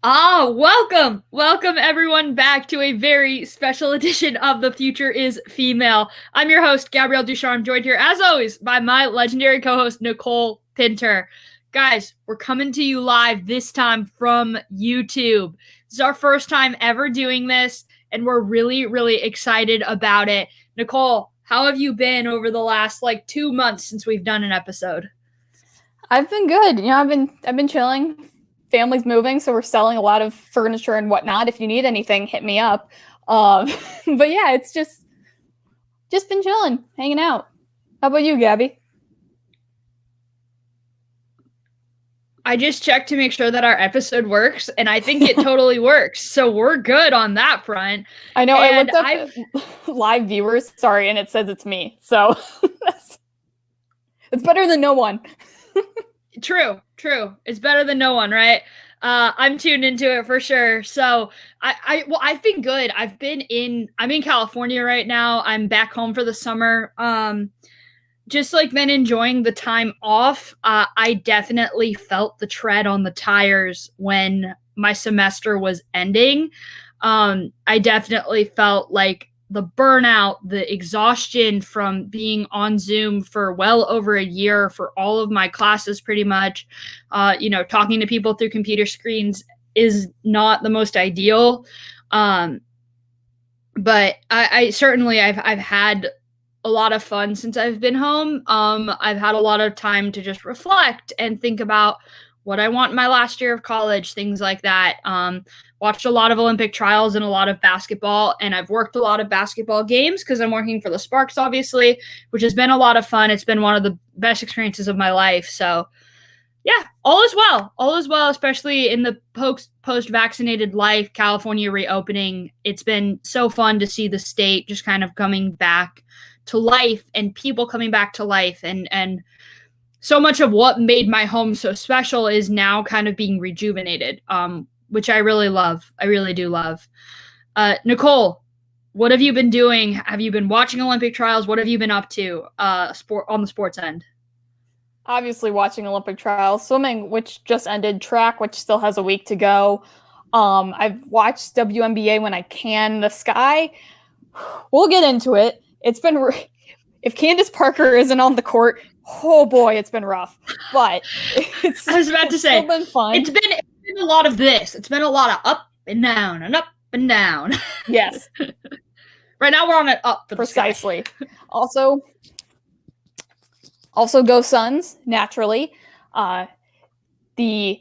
Welcome everyone back to a very special edition of The Future is Female. I'm your host, Gabrielle Ducharme, joined here as always by my legendary co-host, Nicole Pinter. Guys, we're coming to you live this time from YouTube. This is our first time ever doing this, and we're really, really excited about it. Nicole, how have you been over the last 2 months since we've done an episode? I've been good. I've been chilling. Family's moving, so we're selling a lot of furniture and whatnot. If you need anything, hit me up. But yeah, it's just been chilling, hanging out. How about you, Gabby? I just checked to make sure that our episode works, and I think it totally works. So we're good on that front. I know. And I looked up live viewers, and it says it's me. So it's better than no one. True. It's better than no one, right? I'm tuned into it for sure. So I've been good. I'm in California right now. I'm back home for the summer. Just been enjoying the time off. I definitely felt the tread on the tires when my semester was ending. I definitely felt like the burnout, the exhaustion from being on Zoom for well over a year for all of my classes, pretty much, talking to people through computer screens is not the most ideal. But I certainly, I've had a lot of fun since I've been home. I've had a lot of time to just reflect and think about what I want in my last year of college, things like that. Watched a lot of Olympic trials and a lot of basketball, and I've worked a lot of basketball games because I'm working for the Sparks, obviously, which has been a lot of fun. It's been one of the best experiences of my life. So yeah, all is well, especially in the post-vaccinated life, California reopening. It's been so fun to see the state just kind of coming back to life and people coming back to life, and so much of what made my home so special is now kind of being rejuvenated, which I really love. I really do love. Nicole, what have you been doing? Have you been watching Olympic trials? What have you been up to on the sports end? Obviously watching Olympic trials, swimming, which just ended, track, which still has a week to go. I've watched WNBA when I can. The Sky, we'll get into it. It's been, if Candace Parker isn't on the court, oh boy, it's been rough. But I was about to say, been fun. It's been a lot of this. It's been a lot of up and down and up and down. Yes. Right now we're on an up for precisely. Also go Suns, naturally. Game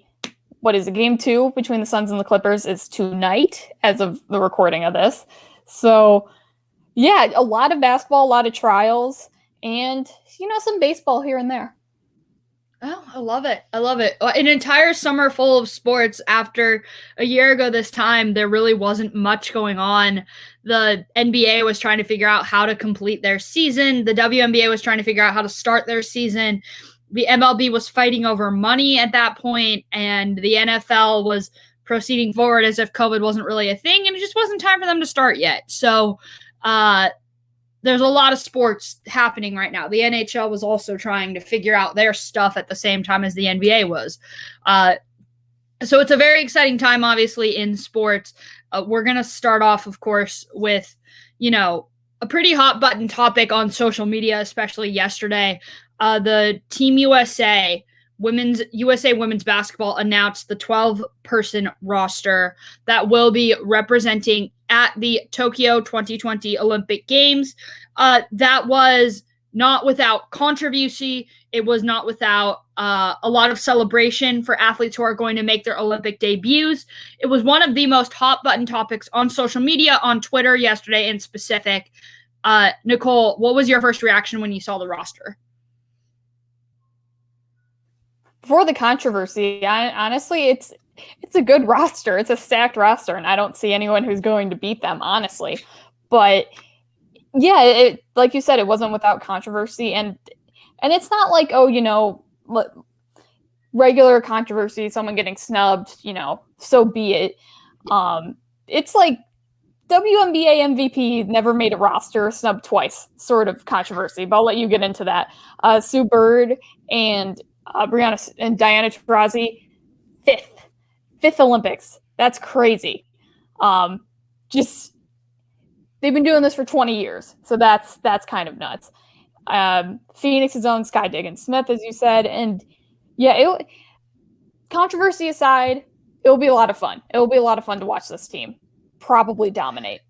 2 between the Suns and the Clippers is tonight as of the recording of this. So yeah, a lot of basketball, a lot of trials, and some baseball here and there. Oh, I love it. An entire summer full of sports. After a year ago this time, there really wasn't much going on. The NBA was trying to figure out how to complete their season. The WNBA was trying to figure out how to start their season. The MLB was fighting over money at that point, and the NFL was proceeding forward as if COVID wasn't really a thing, and it just wasn't time for them to start yet. So there's a lot of sports happening right now. The NHL was also trying to figure out their stuff at the same time as the NBA was. So it's a very exciting time, obviously, in sports. We're going to start off, of course, with, a pretty hot button topic on social media, especially yesterday. The Team USA women's basketball announced the 12-person roster that will be representing at the Tokyo 2020 Olympic Games. That was not without controversy. It was not without a lot of celebration for athletes who are going to make their Olympic debuts. It was one of the most hot button topics on social media, on Twitter yesterday in specific. Nicole, what was your first reaction when you saw the roster? Before the controversy, honestly, it's a good roster. It's a stacked roster, and I don't see anyone who's going to beat them, honestly. But yeah, like you said, it wasn't without controversy, and it's not like, regular controversy, someone getting snubbed, so be it. It's like WNBA MVP never made a roster, snubbed twice, sort of controversy. But I'll let you get into that. Sue Bird and Brianna and Diana Taurasi, fifth Olympics. That's crazy. Just they've been doing this for 20 years, so that's kind of nuts. Phoenix's own Sky Diggins-Smith, as you said, and yeah, controversy aside, it will be a lot of fun. It will be a lot of fun to watch this team probably dominate.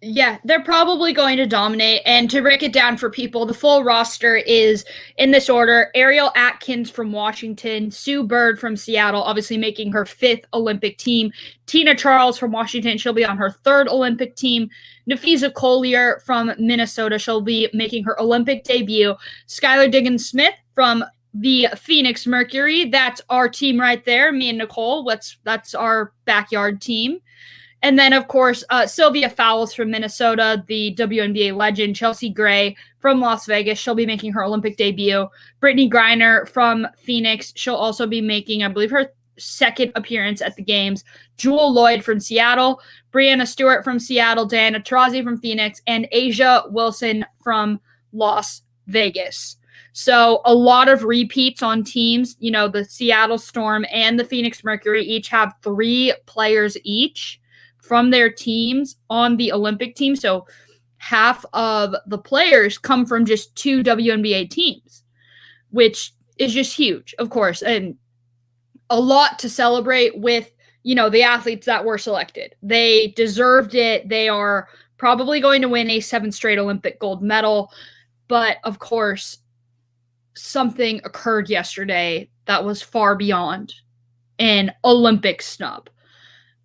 Yeah, they're probably going to dominate. And to break it down for people, the full roster is in this order: Ariel Atkins from Washington, Sue Bird from Seattle, obviously making her 5th Olympic team, Tina Charles from Washington, she'll be on her 3rd Olympic team, Nafisa Collier from Minnesota, she'll be making her Olympic debut, Skylar Diggins-Smith from the Phoenix Mercury, that's our team right there, me and Nicole, that's our backyard team. And then, of course, Sylvia Fowles from Minnesota, the WNBA legend, Chelsea Gray from Las Vegas. She'll be making her Olympic debut. Brittany Griner from Phoenix. She'll also be making, I believe, her 2nd appearance at the games. Jewel Lloyd from Seattle. Brianna Stewart from Seattle. Diana Taurasi from Phoenix. And Asia Wilson from Las Vegas. So a lot of repeats on teams. You know, the Seattle Storm and the Phoenix Mercury each have 3 players each from their teams on the Olympic team. So half of the players come from just 2 WNBA teams, which is just huge, of course, and a lot to celebrate with, you know, the athletes that were selected. They deserved it. They are probably going to win a 7th straight Olympic gold medal. But of course, something occurred yesterday that was far beyond an Olympic snub.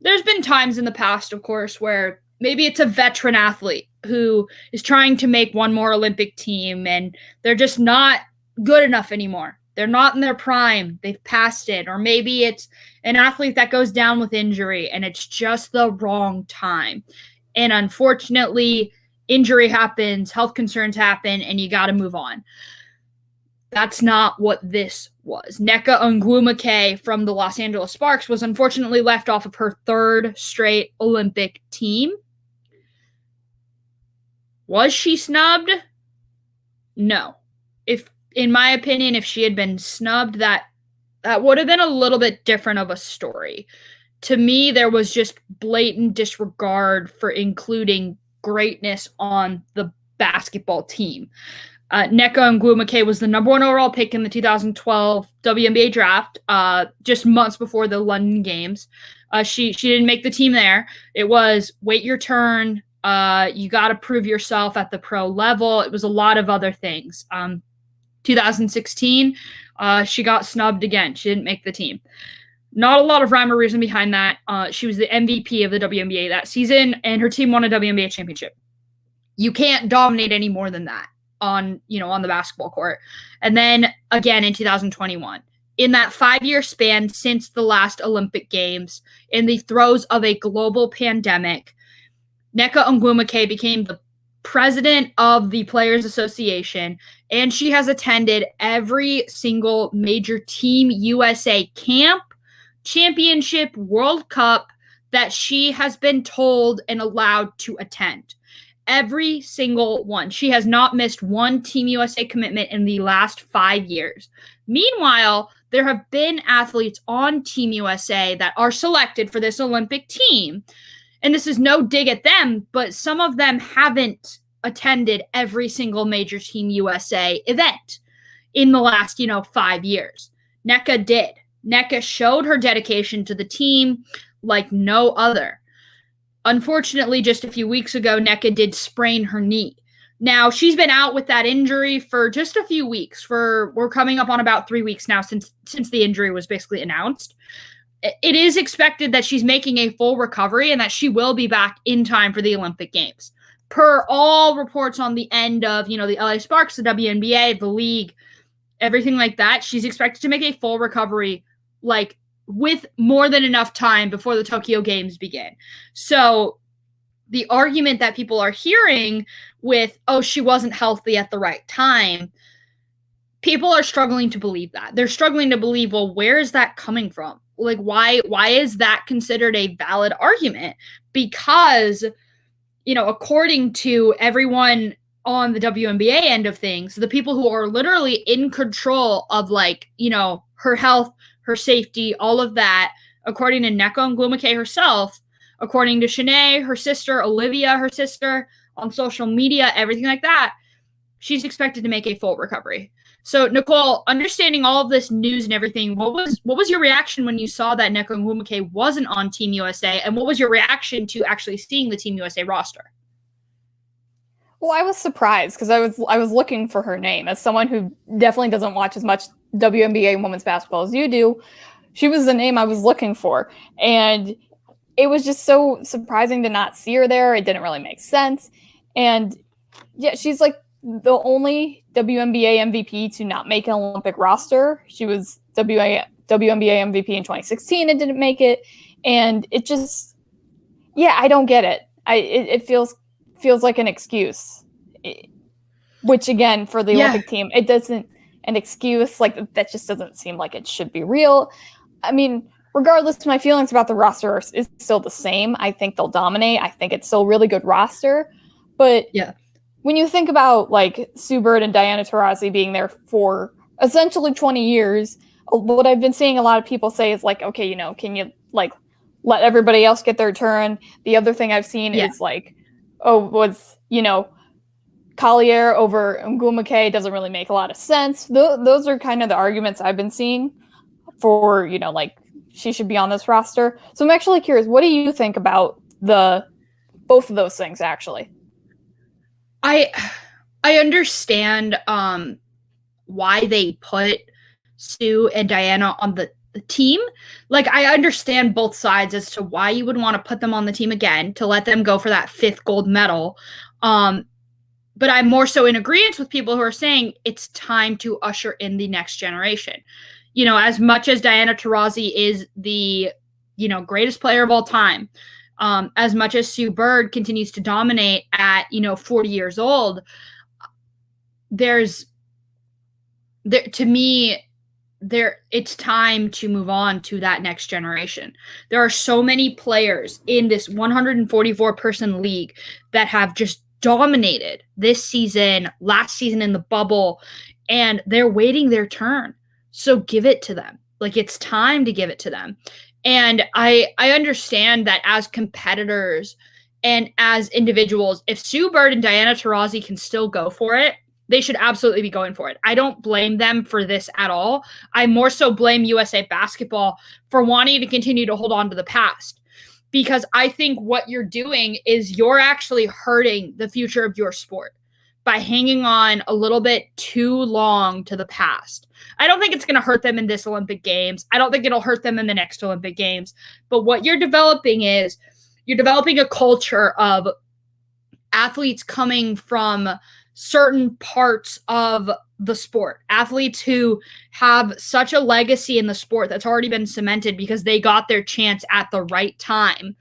There's been times in the past, of course, where maybe it's a veteran athlete who is trying to make one more Olympic team and they're just not good enough anymore. They're not in their prime. They've passed it. Or maybe it's an athlete that goes down with injury and it's just the wrong time. And unfortunately, injury happens, health concerns happen, and you got to move on. That's not what this was. Nneka Onwuemeke from the Los Angeles Sparks was unfortunately left off of her 3rd straight Olympic team. Was she snubbed? No. In my opinion, if she had been snubbed, that would have been a little bit different of a story. To me, there was just blatant disregard for including greatness on the basketball team. Nneka Onwuemeke was the number 1 overall pick in the 2012 WNBA draft, just months before the London Games. She didn't make the team there. It was wait your turn. You got to prove yourself at the pro level. It was a lot of other things. 2016, she got snubbed again. She didn't make the team. Not a lot of rhyme or reason behind that. She was the MVP of the WNBA that season, and her team won a WNBA championship. You can't dominate any more than that on the basketball court. And then again in 2021, in that 5-year span since the last Olympic Games, in the throes of a global pandemic, Nneka Onwuemeke became the president of the Players Association, and she has attended every single major Team USA camp, championship, World Cup that she has been told and allowed to attend. Every single one. She has not missed one Team USA commitment in the last 5 years. Meanwhile, there have been athletes on Team USA that are selected for this Olympic team. And this is no dig at them, but some of them haven't attended every single major Team USA event in the last, 5 years. Nneka did. Nneka showed her dedication to the team like no other. Unfortunately, just a few weeks ago, Nneka did sprain her knee. Now, she's been out with that injury for just a few weeks. We're coming up on about 3 weeks now since the injury was basically announced. It is expected that she's making a full recovery and that she will be back in time for the Olympic Games. Per all reports on the end of, the LA Sparks, the WNBA, the league, everything like that, she's expected to make a full recovery, with more than enough time before the Tokyo Games begin. So the argument that people are hearing with, she wasn't healthy at the right time, people are struggling to believe that. They're struggling to believe, well, where is that coming from? Why is that considered a valid argument? Because, according to everyone on the WNBA end of things, the people who are literally in control of her health, her safety, all of that, according to Nneka Onwumike herself, according to Shanae, her sister, Olivia, her sister, on social media, everything like that, she's expected to make a full recovery. So, Nicole, understanding all of this news and everything, what was your reaction when you saw that Nneka Onwumike wasn't on Team USA, and what was your reaction to actually seeing the Team USA roster? Well, I was surprised because I was looking for her name. As someone who definitely doesn't watch as much WNBA and women's basketball as you do, she was the name I was looking for. And it was just so surprising to not see her there. It didn't really make sense. And yeah, she's like the only WNBA MVP to not make an Olympic roster. She was WNBA MVP in 2016 and didn't make it. And it just, yeah, I don't get it. It feels like an excuse, which again, for the Olympic team, it doesn't, an excuse like that just doesn't seem like it should be real. I mean, regardless, my feelings about the roster is still the same. I think they'll dominate. I think it's still a really good roster. But yeah, when you think about like Sue Bird and Diana Taurasi being there for essentially 20 years, what I've been seeing a lot of people say is like, okay, you know, can you like let everybody else get their turn? The other thing I've seen is like, you know, Collier over Onwumike doesn't really make a lot of sense. Those are kind of the arguments I've been seeing for, you know, like she should be on this roster. So I'm actually curious, what do you think about both of those things actually? I understand why they put Sue and Diana on the team. Like, I understand both sides as to why you would want to put them on the team again, to let them go for that 5th gold medal. But I'm more so in agreement with people who are saying it's time to usher in the next generation. You know, as much as Diana Taurasi is the, you know, greatest player of all time, as much as Sue Bird continues to dominate at, you know, 40 years old, it's time to move on to that next generation. There are so many players in this 144-person league that have just dominated this season, last season in the bubble, and they're waiting their turn. So give it to them. Like, it's time to give it to them. And I understand that as competitors and as individuals, if Sue Bird and Diana Taurasi can still go for it, they should absolutely be going for it. I don't blame them for this at all. I more so blame USA Basketball for wanting to continue to hold on to the past, because I think what you're doing is you're actually hurting the future of your sport by hanging on a little bit too long to the past. I don't think it's going to hurt them in this Olympic Games. I don't think it'll hurt them in the next Olympic Games. But what you're developing is you're developing a culture of athletes coming from certain parts of the sport, athletes who have such a legacy in the sport that's already been cemented because they got their chance at the right time.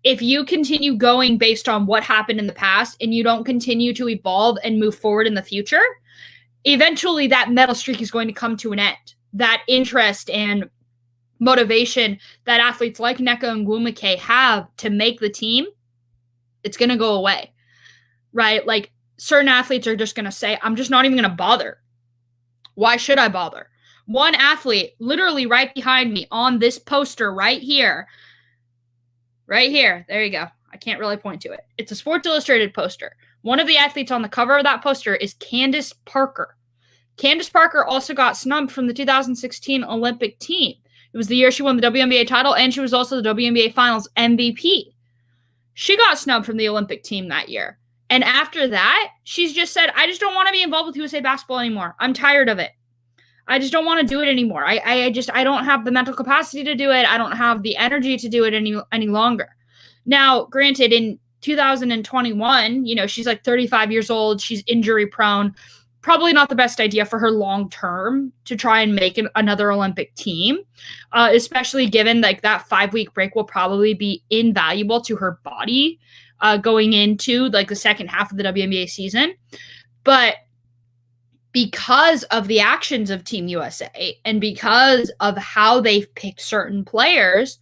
If you continue going based on what happened in the past and you don't continue to evolve and move forward in the future, eventually that medal streak is going to come to an end. That interest and motivation that athletes like Nneka Onwumike have to make the team, it's going to go away, right? Like, certain athletes are just going to say, I'm just not even going to bother. Why should I bother? One athlete, literally right behind me on this poster right here, there you go. I can't really point to it. It's a Sports Illustrated poster. One of the athletes on the cover of that poster is Candace Parker. Candace Parker also got snubbed from the 2016 Olympic team. It was the year she won the WNBA title, and she was also the WNBA Finals MVP. She got snubbed from the Olympic team that year. And after that, she's just said, I just don't want to be involved with USA Basketball anymore. I'm tired of it. I just don't want to do it anymore. I don't have the mental capacity to do it. I don't have the energy to do it any longer. Now, granted, in 2021, you know, she's like 35 years old. She's injury prone. Probably not the best idea for her long term to try and make another Olympic team, especially given like that 5-week break will probably be invaluable to her body going into like the second half of the WNBA season. But because of the actions of Team USA and because of how they've picked certain players,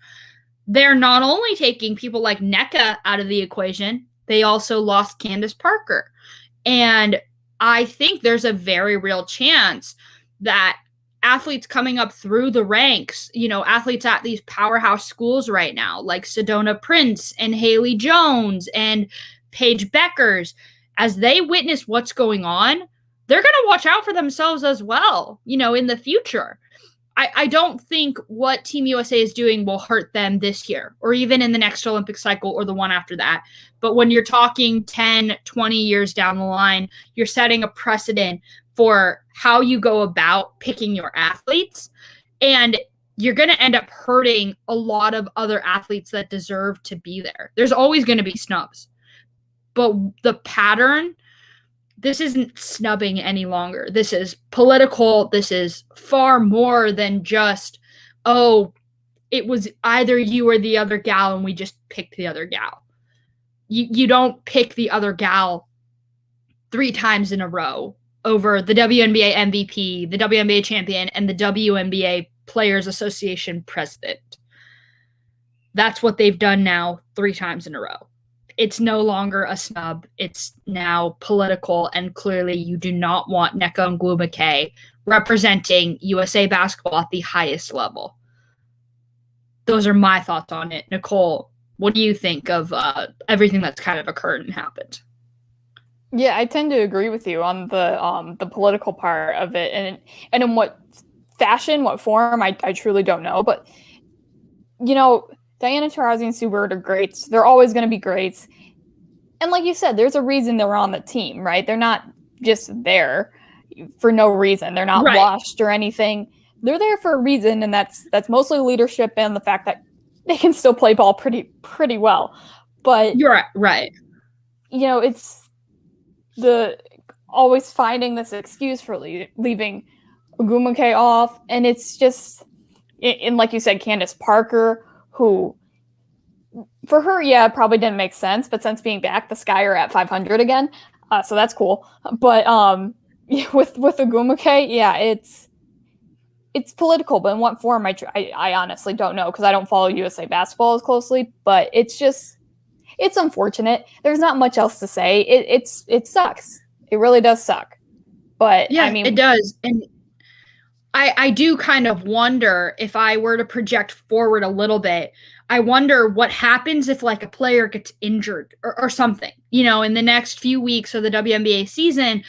they're not only taking people like Nneka out of the equation, they also lost Candace Parker. And I think there's a very real chance that athletes coming up through the ranks, athletes at these powerhouse schools right now, like Sedona Prince and Haley Jones and Paige Beckers, as they witness what's going on, they're going to watch out for themselves as well, in the future. I don't think what Team USA is doing will hurt them this year or even in the next Olympic cycle or the one after that. But when you're talking 10, 20 years down the line, you're setting a precedent for how you go about picking your athletes. And you're going to end up hurting a lot of other athletes that deserve to be there. There's always going to be snubs. But the pattern, this isn't snubbing any longer. This is political. This is far more than just, oh, it was either you or the other gal and we just picked the other gal. You don't pick the other gal 3 times in a row over the WNBA MVP, the WNBA champion, and the WNBA Players Association president. That's what they've done now 3 times in a row. It's no longer a snub. It's now political, and clearly you do not want Nneka Ogwumike representing USA basketball at the highest level. Those are my thoughts on it. Nicole, what do you think of everything that's kind of occurred and happened? Yeah, I tend to agree with you on the political part of it, and in what fashion, what form, I truly don't know. But Diana Taurasi and Sue Bird are greats. They're always going to be greats. And like you said, there's a reason they're on the team, right? They're not just there for no reason. They're not washed or anything. They're there for a reason, and that's mostly leadership and the fact that they can still play ball pretty well. But you're right. It's the always finding this excuse for leaving Ogwumike off, and it's just, and like you said, Candace Parker, who, for her, yeah, it probably didn't make sense, but since being back, the Sky are at 500 again, so that's cool. But with Ogwumike, yeah, it's political, but in what form, I honestly don't know, because I don't follow USA basketball as closely, but it's unfortunate. There's not much else to say. It sucks. It really does suck. But yeah, I mean, it does. And I do kind of wonder, if I were to project forward a little bit, I wonder what happens if like a player gets injured or something, in the next few weeks of the WNBA season.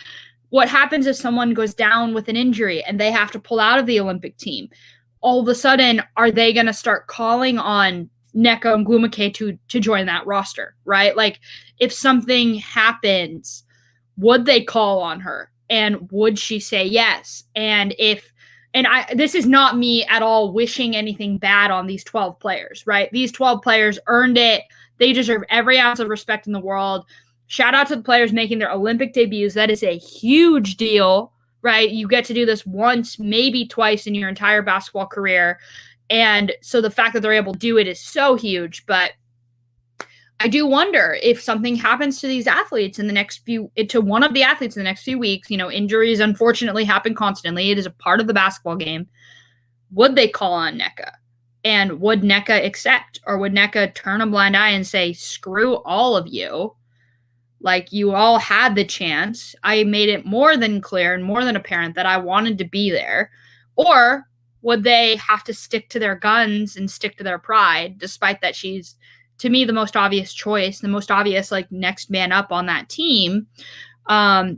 What happens if someone goes down with an injury and they have to pull out of the Olympic team? All of a sudden, are they going to start calling on Nneka Ogwumike to join that roster, right? Like, if something happens, would they call on her? And would she say yes? And this is not me at all wishing anything bad on these 12 players, right? These 12 players earned it. They deserve every ounce of respect in the world. Shout out to the players making their Olympic debuts. That is a huge deal, right? You get to do this once, maybe twice in your entire basketball career. And so the fact that they're able to do it is so huge. But I do wonder if something happens to these athletes to one of the athletes in the next few weeks. Injuries unfortunately happen constantly. It is a part of the basketball game. Would they call on Nneka? And would Nneka accept? Or would Nneka turn a blind eye and say, screw all of you? Like, you all had the chance. I made it more than clear and more than apparent that I wanted to be there. Or would they have to stick to their guns and stick to their pride, despite that she's, to me, the most obvious choice, the most obvious, like, next man up on that team. But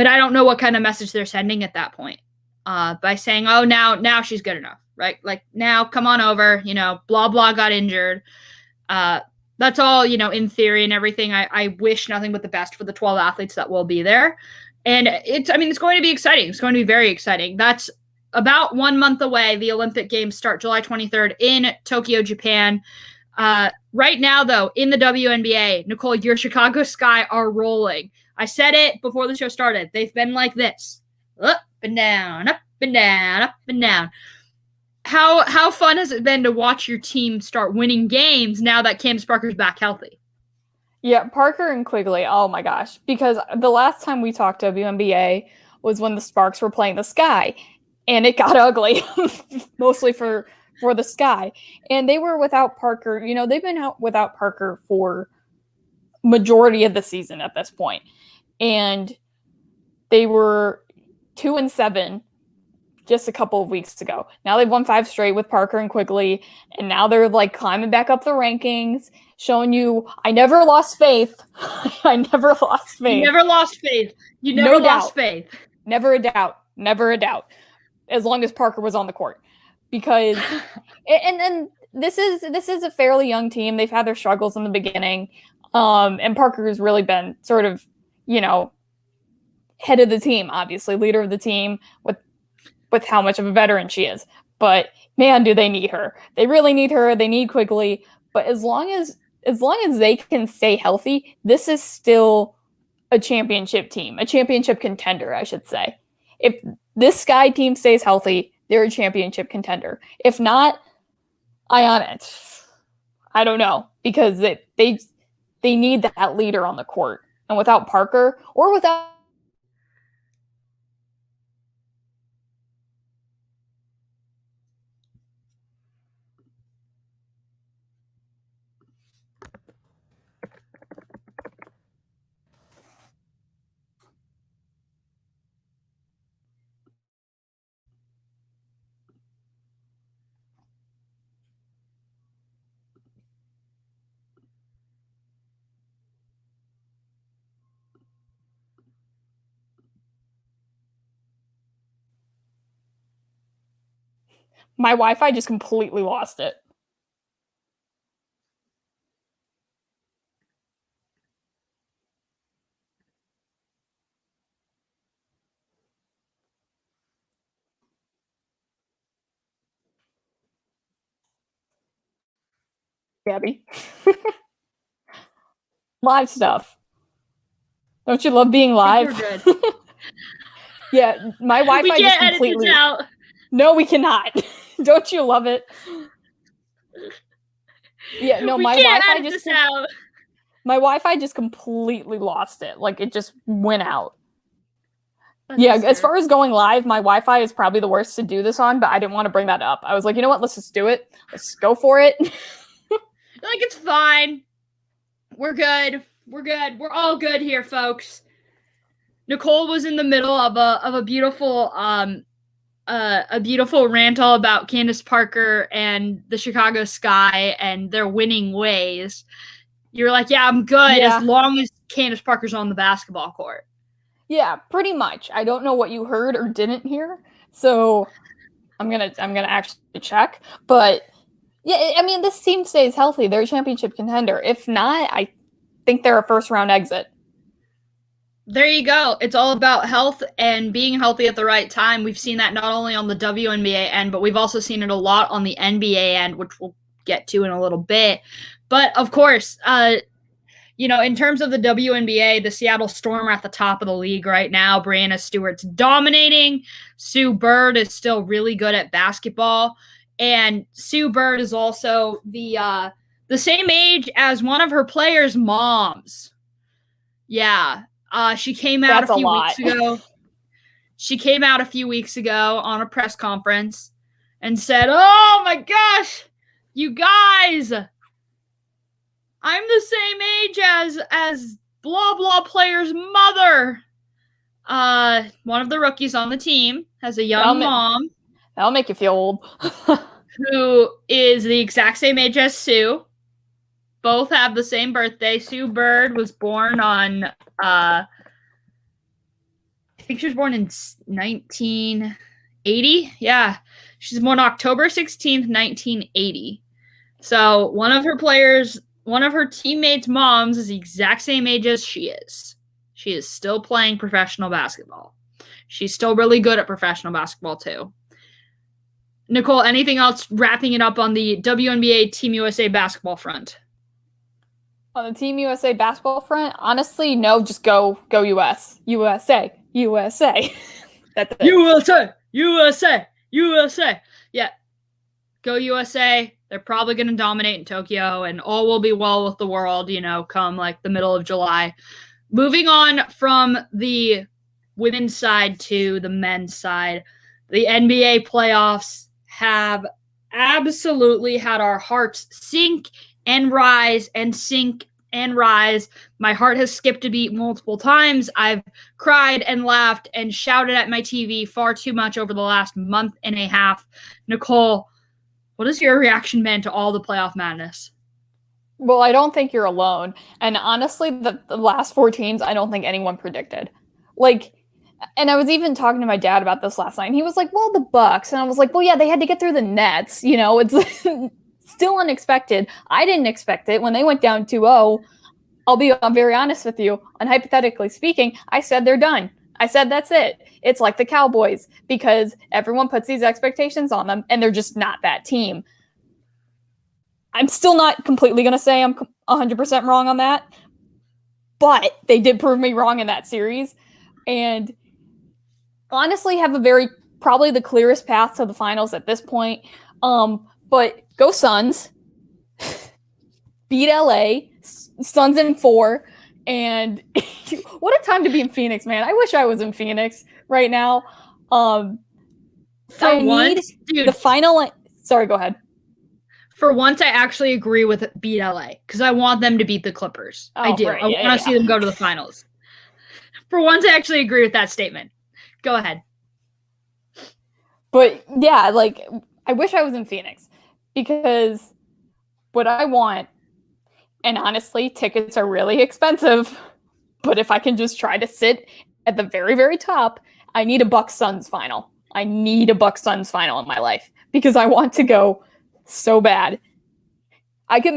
I don't know what kind of message they're sending at that point, by saying, oh, now she's good enough, right? Like, now come on over, blah, blah, got injured. That's all, in theory and everything. I wish nothing but the best for the 12 athletes that will be there. And it's going to be exciting. It's going to be very exciting. That's about 1 month away. The Olympic Games start July 23rd in Tokyo, Japan. Right now, though, in the WNBA, Nicole, your Chicago Sky are rolling. I said it before the show started. They've been like this. Up and down, up and down, up and down. How fun has it been to watch your team start winning games now that Candace Parker's back healthy? Yeah, Parker and Quigley, oh my gosh. Because the last time we talked WNBA was when the Sparks were playing the Sky. And it got ugly, mostly for the Sky. And they were without Parker. They've been out without Parker for majority of the season at this point. And they were 2-7 just a couple of weeks ago. Now they've won 5 straight with Parker and Quigley, and now they're like climbing back up the rankings, showing you I never lost faith. I never lost faith. You never lost faith. You never lost faith. Never a doubt. Never a doubt. As long as Parker was on the court. Because and this is a fairly young team. They've had their struggles in the beginning. And Parker has really been sort of, head of the team, obviously, leader of the team with how much of a veteran she is. But man, do they need her. They really need her. They need Quigley. But as long as they can stay healthy, this is still a championship team, a championship contender, I should say. If this Sky team stays healthy, they're a championship contender. If not, I don't know, because they need that leader on the court. And without Parker or without my Wi-Fi just completely lost it. Gabby. Live stuff. Don't you love being live? You're good. Yeah, my Wi-Fi just completely. Edit this out. No, we cannot. Don't you love it? Yeah, no, my Wi-Fi just out. My Wi-Fi just completely lost it. Like it just went out. As far as going live, my Wi-Fi is probably the worst to do this on, but I didn't want to bring that up. I was like, you know what? Let's just do it. Let's go for it. Like it's fine. We're good. We're good. We're all good here, folks. Nicole was in the middle of a beautiful rant all about Candace Parker and the Chicago Sky and their winning ways. You're like, yeah, I'm good as long as Candace Parker's on the basketball court. Yeah, pretty much. I don't know what you heard or didn't hear, so I'm gonna actually check. But yeah, I mean, this team stays healthy. They're a championship contender. If not, I think they're a first-round exit. There you go. It's all about health and being healthy at the right time. We've seen that not only on the WNBA end, but we've also seen it a lot on the NBA end, which we'll get to in a little bit. But of course, in terms of the WNBA, the Seattle Storm are at the top of the league right now. Brianna Stewart's dominating. Sue Bird is still really good at basketball. And Sue Bird is also the same age as one of her players' moms. Yeah. She came out a few weeks ago. She came out a few weeks ago on a press conference and said, "Oh my gosh, you guys, I'm the same age as blah blah player's mother." One of the rookies on the team has a young mom. That'll make you feel old. Who is the exact same age as Sue. Both have the same birthday. Sue Bird was born on, I think she was born in 1980. Yeah. She's born October 16th, 1980. So one of her teammates' moms is the exact same age as she is. She is still playing professional basketball. She's still really good at professional basketball too. Nicole, anything else wrapping it up on the WNBA Team USA basketball front? On the Team USA basketball front, honestly, no, just go US. USA. USA. That's it. USA. Yeah. Go USA. They're probably going to dominate in Tokyo, and all will be well with the world, come like the middle of July. Moving on from the women's side to the men's side, the NBA playoffs have absolutely had our hearts sink and rise and sink and rise. My heart has skipped a beat multiple times. I've cried and laughed and shouted at my TV far too much over the last month and a half. Nicole, what has your reaction been to all the playoff madness? Well, I don't think you're alone. And honestly, the last 4 teams, I don't think anyone predicted. Like, and I was even talking to my dad about this last night, and he was like, well, the Bucks. And I was like, well, yeah, they had to get through the Nets. You know, it's still unexpected. I didn't expect it. When they went down 2-0, I'll be very honest with you, and hypothetically speaking, I said they're done. I said that's it. It's like the Cowboys, because everyone puts these expectations on them, and they're just not that team. I'm still not completely going to say I'm 100% wrong on that, but they did prove me wrong in that series, and honestly have probably the clearest path to the finals at this point. But go Suns, beat LA, Suns in 4, and what a time to be in Phoenix, man. I wish I was in Phoenix right now. For once, dude, the final. Sorry, go ahead. For once, I actually agree with beat LA because I want them to beat the Clippers. I do. Right. I want to see them go to the finals. For once, I actually agree with that statement. Go ahead. But yeah, like, I wish I was in Phoenix because what I want, and honestly, tickets are really expensive, but if I can just try to sit at the very, very top, I need a Bucks Suns final. I need a Bucks Suns final in my life because I want to go so bad. I could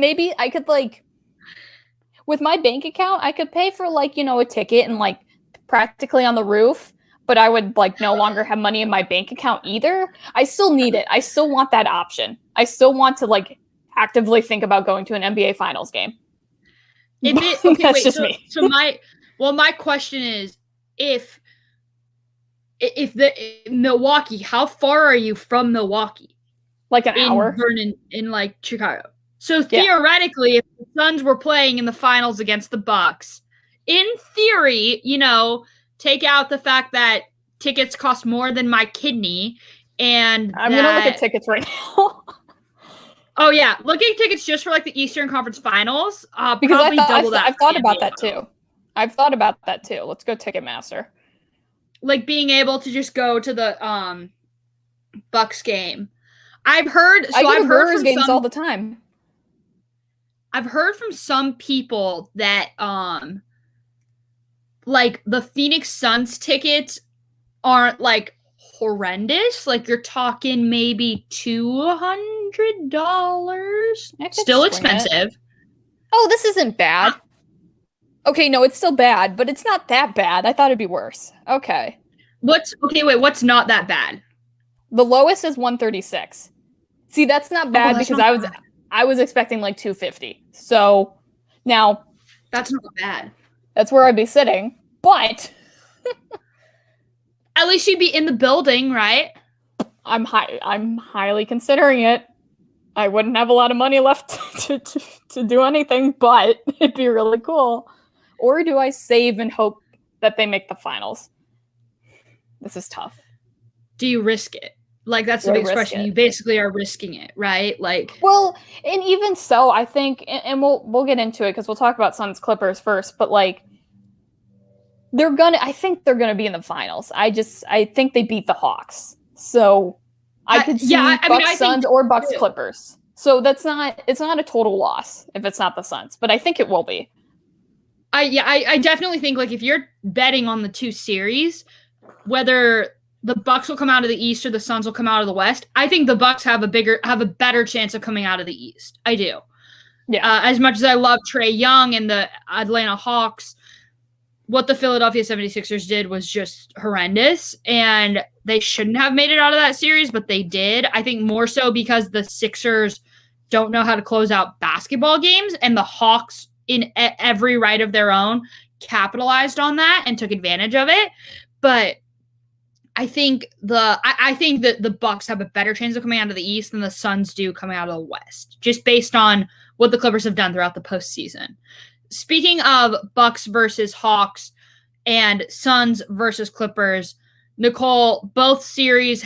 like, with my bank account, I could pay for like, you know, a ticket and like practically on the roof, but I would like no longer have money in my bank account either. I still need it. I still want that option. I still want to like actively think about going to an NBA finals game. That's just me. So my question is, if the Milwaukee, how far are you from Milwaukee? Like an hour. Vernon, in like Chicago. So theoretically, if the Suns were playing in the finals against the Bucks, in theory, you know, take out the fact that tickets cost more than my kidney, and I'm gonna look at tickets right now. Oh yeah, looking at tickets just for like the Eastern Conference Finals, because I've thought about that too. I've thought about that too. Let's go Ticketmaster. Like being able to just go to the Bucks game. I've heard from games all the time. I've heard from some people that like the Phoenix Suns tickets aren't like horrendous. Like you're talking maybe $200. Still expensive. Oh, this isn't bad. Okay, no, it's still bad, but it's not that bad. I thought it'd be worse. Okay. What's not that bad? The lowest is 136. See, that's not bad because I was expecting like 250. So now that's not bad. That's where I'd be sitting, but at least you'd be in the building, right? I'm highly considering it. I wouldn't have a lot of money left to do anything, but it'd be really cool. Or do I save and hope that they make the finals? This is tough. Do you risk it? Like, that's the big question. You basically are risking it, right? Like, well, and even so, I think, and we'll get into it because we'll talk about Suns Clippers first, but like, I think they're gonna be in the finals. I think they beat the Hawks, so I could see Bucks Suns or Bucks Clippers. So it's not a total loss if it's not the Suns, but I think it will be. I definitely think like if you're betting on the two series, whether the Bucks will come out of the East or the Suns will come out of the West, I think the Bucks have a better chance of coming out of the East. I do. Yeah. As much as I love Trae Young and the Atlanta Hawks, what the Philadelphia 76ers did was just horrendous, and they shouldn't have made it out of that series, but they did. I think more so because the Sixers don't know how to close out basketball games, and the Hawks, in every right of their own, capitalized on that and took advantage of it. But I think that the Bucks have a better chance of coming out of the East than the Suns do coming out of the West, just based on what the Clippers have done throughout the postseason. Speaking of Bucks versus Hawks and Suns versus Clippers, Nicole, one series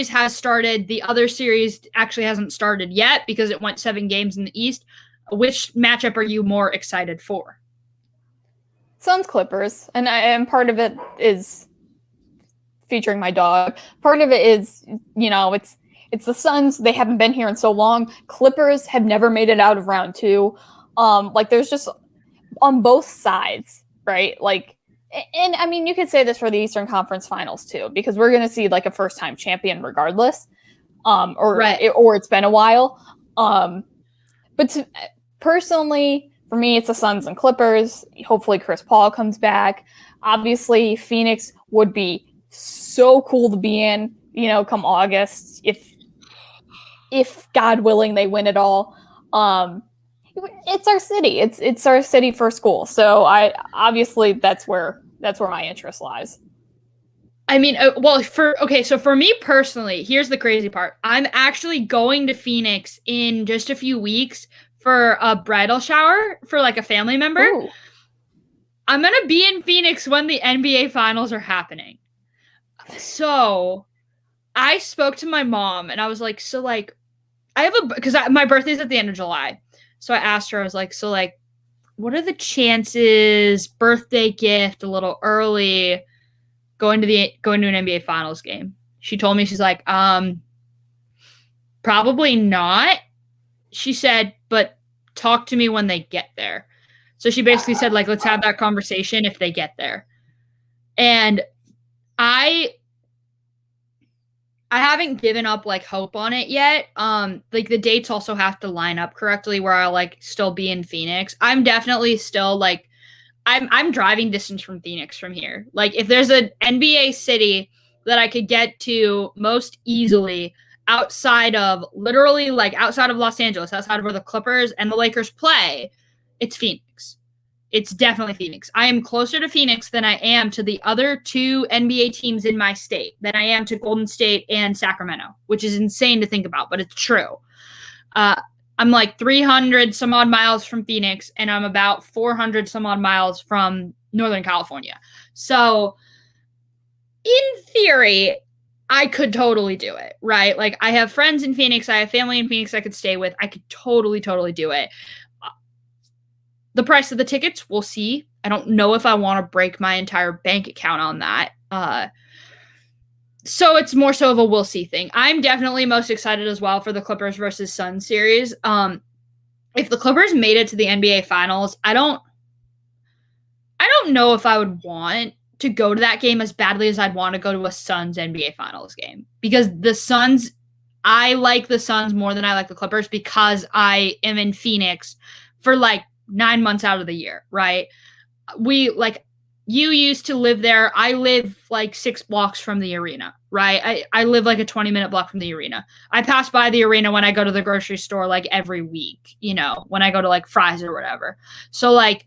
has started. The other series actually hasn't started yet because it went 7 games in the East. which matchup are you more excited for? Suns Clippers, and part of it is featuring my dog. Part of it is, it's the Suns. They haven't been here in so long. Clippers have never made it out of round 2. There's just on both sides, right? And I mean, you could say this for the Eastern Conference Finals too, because we're going to see like a first-time champion regardless, or it's been a while. Personally, for me, it's the Suns and Clippers. Hopefully, Chris Paul comes back. Obviously, Phoenix would be so cool to be in, come August, if God willing they win it all. It's our city. It's our city for school. So that's where my interest lies. I mean, so for me personally, here's the crazy part. I'm actually going to Phoenix in just a few weeks for a bridal shower for like a family member. Ooh. I'm going to be in Phoenix when the NBA finals are happening. So I spoke to my mom and I was like, because my birthday's at the end of July. So I asked her, I was like, what are the chances, birthday gift, a little early, going to an NBA finals game? She told me, she's like, probably not. She said, but talk to me when they get there. So she basically said, like, let's have that conversation if they get there. And I haven't given up like hope on it yet. Like the dates also have to line up correctly where I'll like still be in Phoenix. I'm definitely still like I'm driving distance from Phoenix from here. Like if there's an NBA city that I could get to most easily outside of Los Angeles, outside of where the Clippers and the Lakers play, it's Phoenix. It's definitely Phoenix. I am closer to Phoenix than I am to the other 2 NBA teams in my state, than I am to Golden State and Sacramento, which is insane to think about, but it's true. I'm like 300 some odd miles from Phoenix, and I'm about 400 some odd miles from Northern California. So in theory, I could totally do it, right? Like I have friends in Phoenix. I have family in Phoenix I could stay with. I could totally do it. The price of the tickets, we'll see. I don't know if I want to break my entire bank account on that. So it's more so of a we'll see thing. I'm definitely most excited as well for the Clippers versus Suns series. If the Clippers made it to the NBA Finals, I don't know if I would want to go to that game as badly as I'd want to go to a Suns NBA Finals game. Because I like the Suns more than I like the Clippers because I am in Phoenix for like 9 months out of the year, right? You used to live there. I live like 6 blocks from the arena, right? I live like a 20-minute block from the arena. I pass by the arena when I go to the grocery store like every week, when I go to like Fry's or whatever. So like,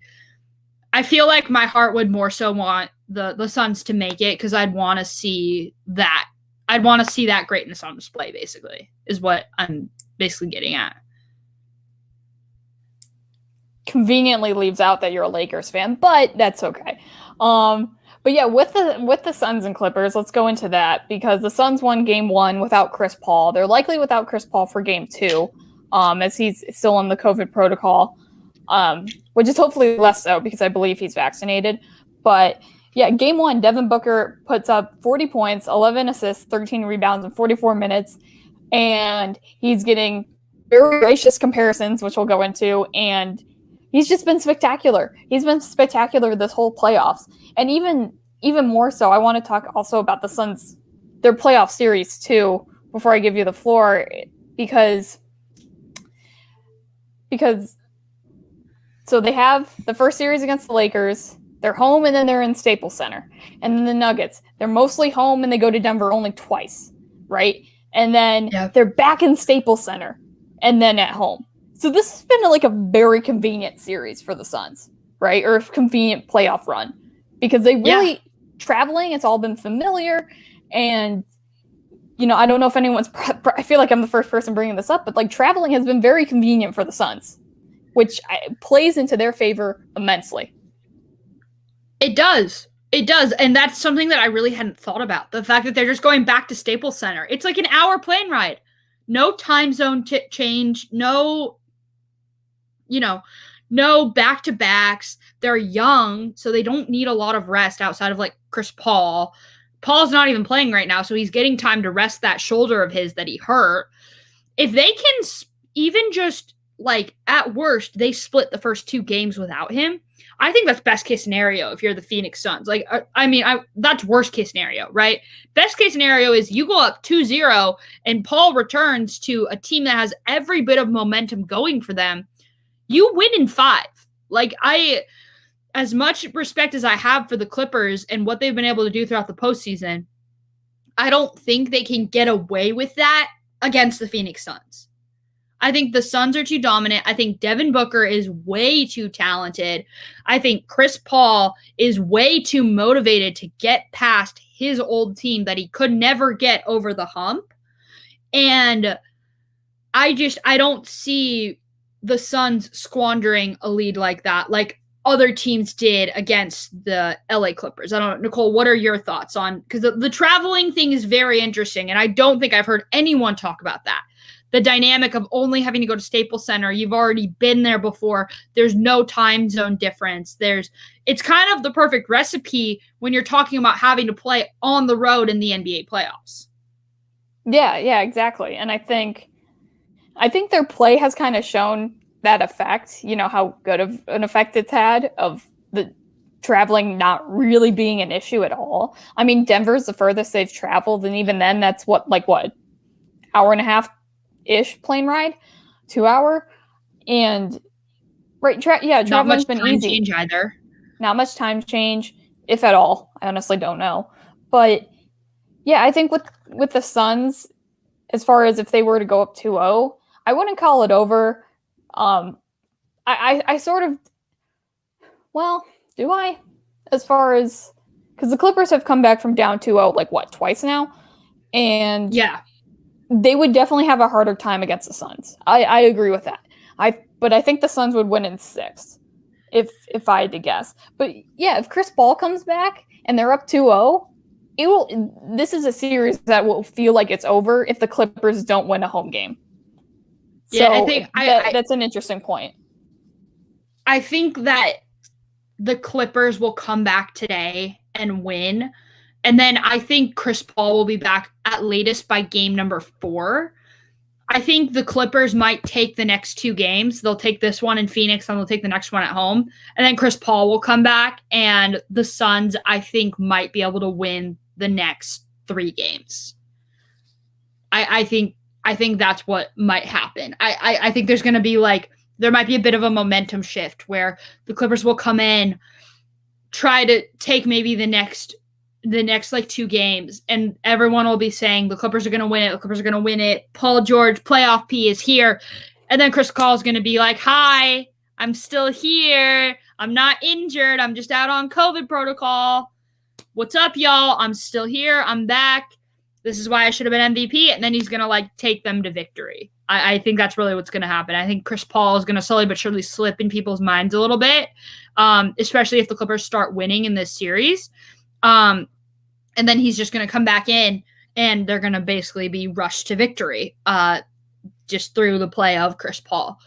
I feel like my heart would more so want the Suns to make it because I'd want to see that. I'd want to see that greatness on display, basically, is what I'm basically getting at. Conveniently leaves out that you're a Lakers fan, but that's okay. But yeah, with the Suns and Clippers, let's go into that because the Suns won game 1 without Chris Paul. They're likely without Chris Paul for game 2, as he's still on the COVID protocol, which is hopefully less so because I believe he's vaccinated. But yeah, game 1, Devin Booker puts up 40 points, 11 assists, 13 rebounds in 44 minutes, and he's getting very gracious comparisons, which we'll go into, and he's just been spectacular. He's been spectacular this whole playoffs. And even more so, I want to talk also about the Suns, their playoff series too, before I give you the floor, because so they have the first series against the Lakers. They're home and then they're in Staples Center. And then the Nuggets, they're mostly home and they go to Denver only twice, right? And then they're back in Staples Center and then at home. So this has been like a very convenient series for the Suns, right? Or a convenient playoff run because they really traveling. It's all been familiar. And, I don't know if anyone's, I feel like I'm the first person bringing this up, but like traveling has been very convenient for the Suns, which plays into their favor immensely. It does. And that's something that I really hadn't thought about. The fact that they're just going back to Staples Center. It's like an hour plane ride. No time zone change. No no back-to-backs. They're young, so they don't need a lot of rest outside of like Chris Paul. Paul's not even playing right now, so he's getting time to rest that shoulder of his that he hurt. If they can even just like at worst they split the first 2 games without him, I think that's best case scenario if you're the Phoenix Suns. Like, that's worst case scenario, right? Best case scenario is you go up 2-0 and Paul returns to a team that has every bit of momentum going for them. You win in 5. Like, as much respect as I have for the Clippers and what they've been able to do throughout the postseason, I don't think they can get away with that against the Phoenix Suns. I think the Suns are too dominant. I think Devin Booker is way too talented. I think Chris Paul is way too motivated to get past his old team that he could never get over the hump. And I don't see the Suns squandering a lead like that, like other teams did against the LA Clippers. I don't know, Nicole, what are your thoughts on, because the traveling thing is very interesting, and I don't think I've heard anyone talk about that. The dynamic of only having to go to Staples Center. You've already been there before. There's no time zone difference. It's kind of the perfect recipe when you're talking about having to play on the road in the NBA playoffs. Yeah, exactly. And I think their play has kind of shown that effect, how good of an effect it's had of the traveling not really being an issue at all. I mean, Denver's the furthest they've traveled, and even then that's what, hour and a half-ish plane ride, 2 hour. And traveling's been easy. Change either. Not much time change, if at all. I honestly don't know. But yeah, I think with the Suns, as far as if they were to go up 2-0, I wouldn't call it over. I sort of, well, do I? As far as, because the Clippers have come back from down 2-0, twice now? And yeah, they would definitely have a harder time against the Suns. I agree with that. But I think the Suns would win in 6, if I had to guess. But yeah, if Chris Paul comes back and they're up 2-0, this is a series that will feel like it's over if the Clippers don't win a home game. Yeah, so I think that's an interesting point. I think that the Clippers will come back today and win. And then I think Chris Paul will be back at latest by game number 4. I think the Clippers might take the next 2 games. They'll take this one in Phoenix, and they'll take the next one at home. And then Chris Paul will come back, and the Suns, I think, might be able to win the next 3 games. I think that's what might happen. I think there's going to be there might be a bit of a momentum shift where the Clippers will come in, try to take maybe the next 2 games, and everyone will be saying the Clippers are going to win it. The Clippers are going to win it. Paul George, playoff P, is here. And then Chris Paul is going to be like, hi, I'm still here. I'm not injured. I'm just out on COVID protocol. What's up, y'all? I'm still here. I'm back. This is why I should have been MVP. And then he's going to take them to victory. I think that's really what's going to happen. I think Chris Paul is going to slowly but surely slip in people's minds a little bit, especially if the Clippers start winning in this series. And then he's just going to come back in, and they're going to basically be rushed to victory just through the play of Chris Paul.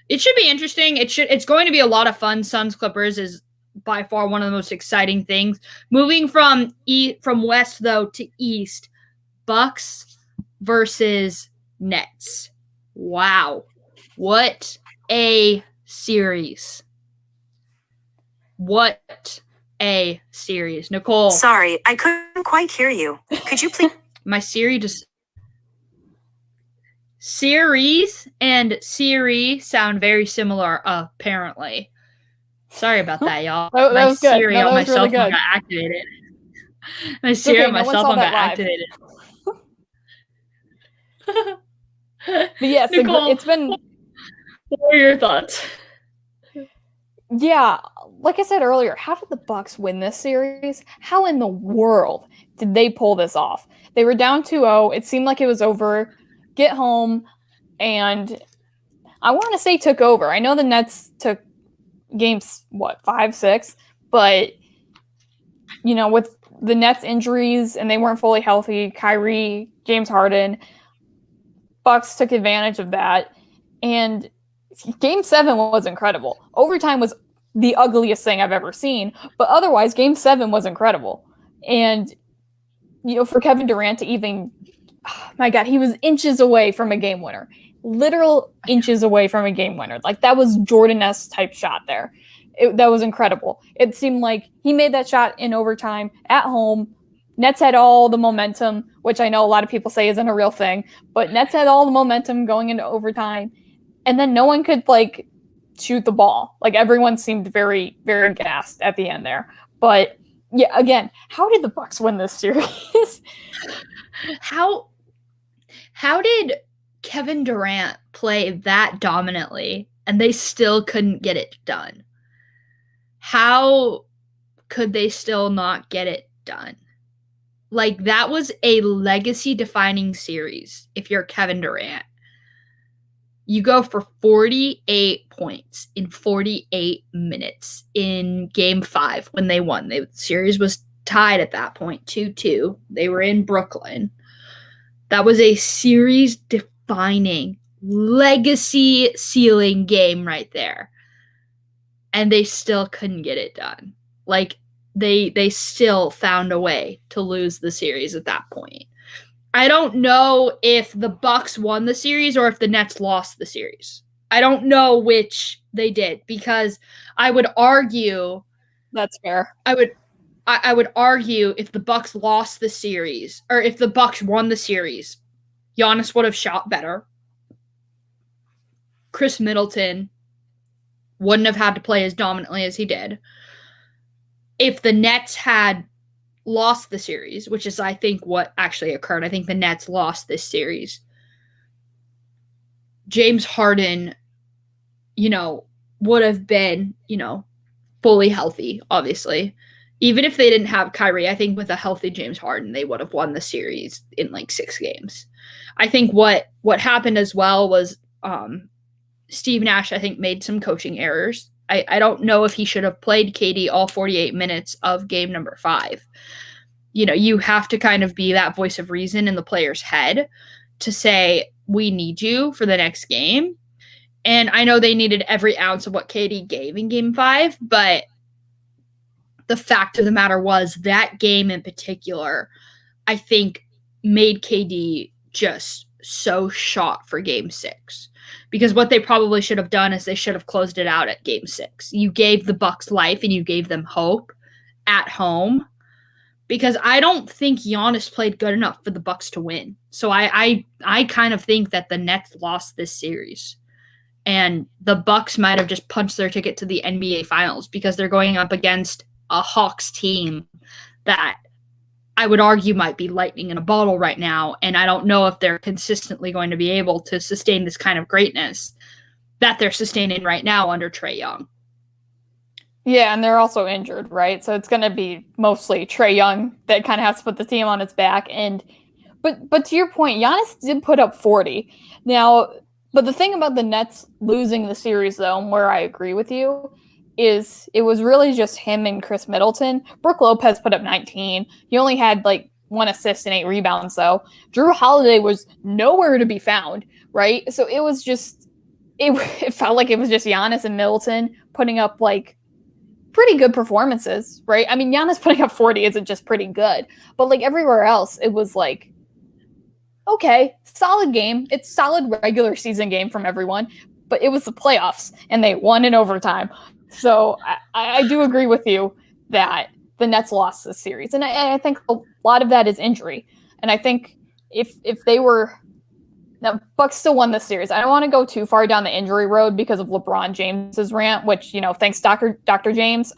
It should be interesting. It's going to be a lot of fun. Suns Clippers is by far one of the most exciting things. Moving from West, though, to East, Bucks versus Nets. Wow. What a series. What a series. Nicole. Sorry, I couldn't quite hear you. Could you please? My Siri just... Series and Siri sound very similar, apparently. Sorry about that, y'all. That my was good. Siri No, on my that was really cell phone good. got activated. My Siri on my cell phone got activated. But yes, Nicole, it's been... What are your thoughts? Yeah, like I said earlier, how did the Bucks win this series? How in the world did they pull this off? They were down 2-0. It seemed like it was over. Get home, and I want to say took over. I know the Nets took games, 5, 6, but, with the Nets injuries, and they weren't fully healthy, Kyrie, James Harden, Bucks took advantage of that, and Game 7 was incredible. Overtime was the ugliest thing I've ever seen, but otherwise, Game 7 was incredible. And, for Kevin Durant to even, oh my God, he was inches away from a game winner. Literal inches away from a game winner. Like, that was Jordan-esque type shot there. That was incredible. It seemed like he made that shot in overtime at home. Nets had all the momentum, which I know a lot of people say isn't a real thing, but Nets had all the momentum going into overtime. And then no one could, shoot the ball. Like, everyone seemed very, very gassed at the end there. But, yeah, again, how did the Bucks win this series? How did Kevin Durant play that dominantly and they still couldn't get it done? How could they still not get it done? Like, that was a legacy-defining series if you're Kevin Durant. You go for 48 points in 48 minutes in Game 5 when they won. The series was tied at that point, 2-2. They were in Brooklyn. That was a series-defining, legacy-sealing game right there. And they still couldn't get it done. Like, they still found a way to lose the series at that point. I don't know if the Bucks won the series or if the Nets lost the series. I don't know which they did, because I would argue That's fair. I would argue if the Bucks lost the series, or if the Bucks won the series, Giannis would have shot better. Chris Middleton wouldn't have had to play as dominantly as he did. If the Nets had lost the series, which is, I think, what actually occurred. I think the Nets lost this series. James Harden, would have been, fully healthy, obviously. Even if they didn't have Kyrie, I think with a healthy James Harden, they would have won the series in 6 games. I think what happened as well was Steve Nash, I think, made some coaching errors. I don't know if he should have played KD all 48 minutes of game number 5. You have to kind of be that voice of reason in the player's head to say, we need you for the next game. And I know they needed every ounce of what KD gave in game 5, but the fact of the matter was that game in particular, I think, made KD just so shot for game 6. Because what they probably should have done is they should have closed it out at game 6. You gave the Bucks life and you gave them hope at home. Because I don't think Giannis played good enough for the Bucks to win. So I kind of think that the Nets lost this series. And the Bucks might have just punched their ticket to the NBA Finals because they're going up against a Hawks team that I would argue might be lightning in a bottle right now. And I don't know if they're consistently going to be able to sustain this kind of greatness that they're sustaining right now under Trae Young. Yeah, and they're also injured, right? So it's going to be mostly Trae Young that kind of has to put the team on its back. But to your point, Giannis did put up 40. Now, but the thing about the Nets losing the series, though, and where I agree with you, is it was really just him and Chris Middleton. Brook Lopez put up 19. He only had 1 assist and 8 rebounds, though. Drew Holiday was nowhere to be found, right? So it was just, it felt like it was just Giannis and Middleton putting up pretty good performances, right? I mean, Giannis putting up 40 isn't just pretty good, but everywhere else, it was okay, solid game. It's solid regular season game from everyone, but it was the playoffs and they won in overtime. So I do agree with you that the Nets lost this series. And I think a lot of that is injury. And I think if they were, now, Bucks still won this series. I don't want to go too far down the injury road because of LeBron James's rant, which, thanks Dr. James,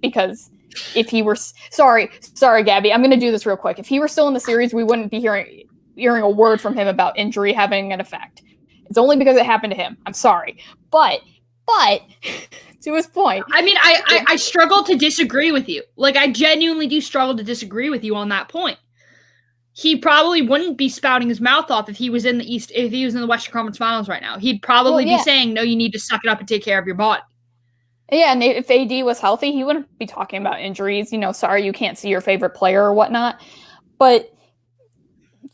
because if he were, sorry, Gabby, I'm going to do this real quick. If he were still in the series, we wouldn't be hearing a word from him about injury having an effect. It's only because it happened to him. I'm sorry. But to his point. I mean, I struggle to disagree with you. I genuinely do struggle to disagree with you on that point. He probably wouldn't be spouting his mouth off if he was in the Western Conference Finals right now. He'd probably be saying, no, you need to suck it up and take care of your body. Yeah, and if AD was healthy, he wouldn't be talking about injuries. Sorry, you can't see your favorite player or whatnot. But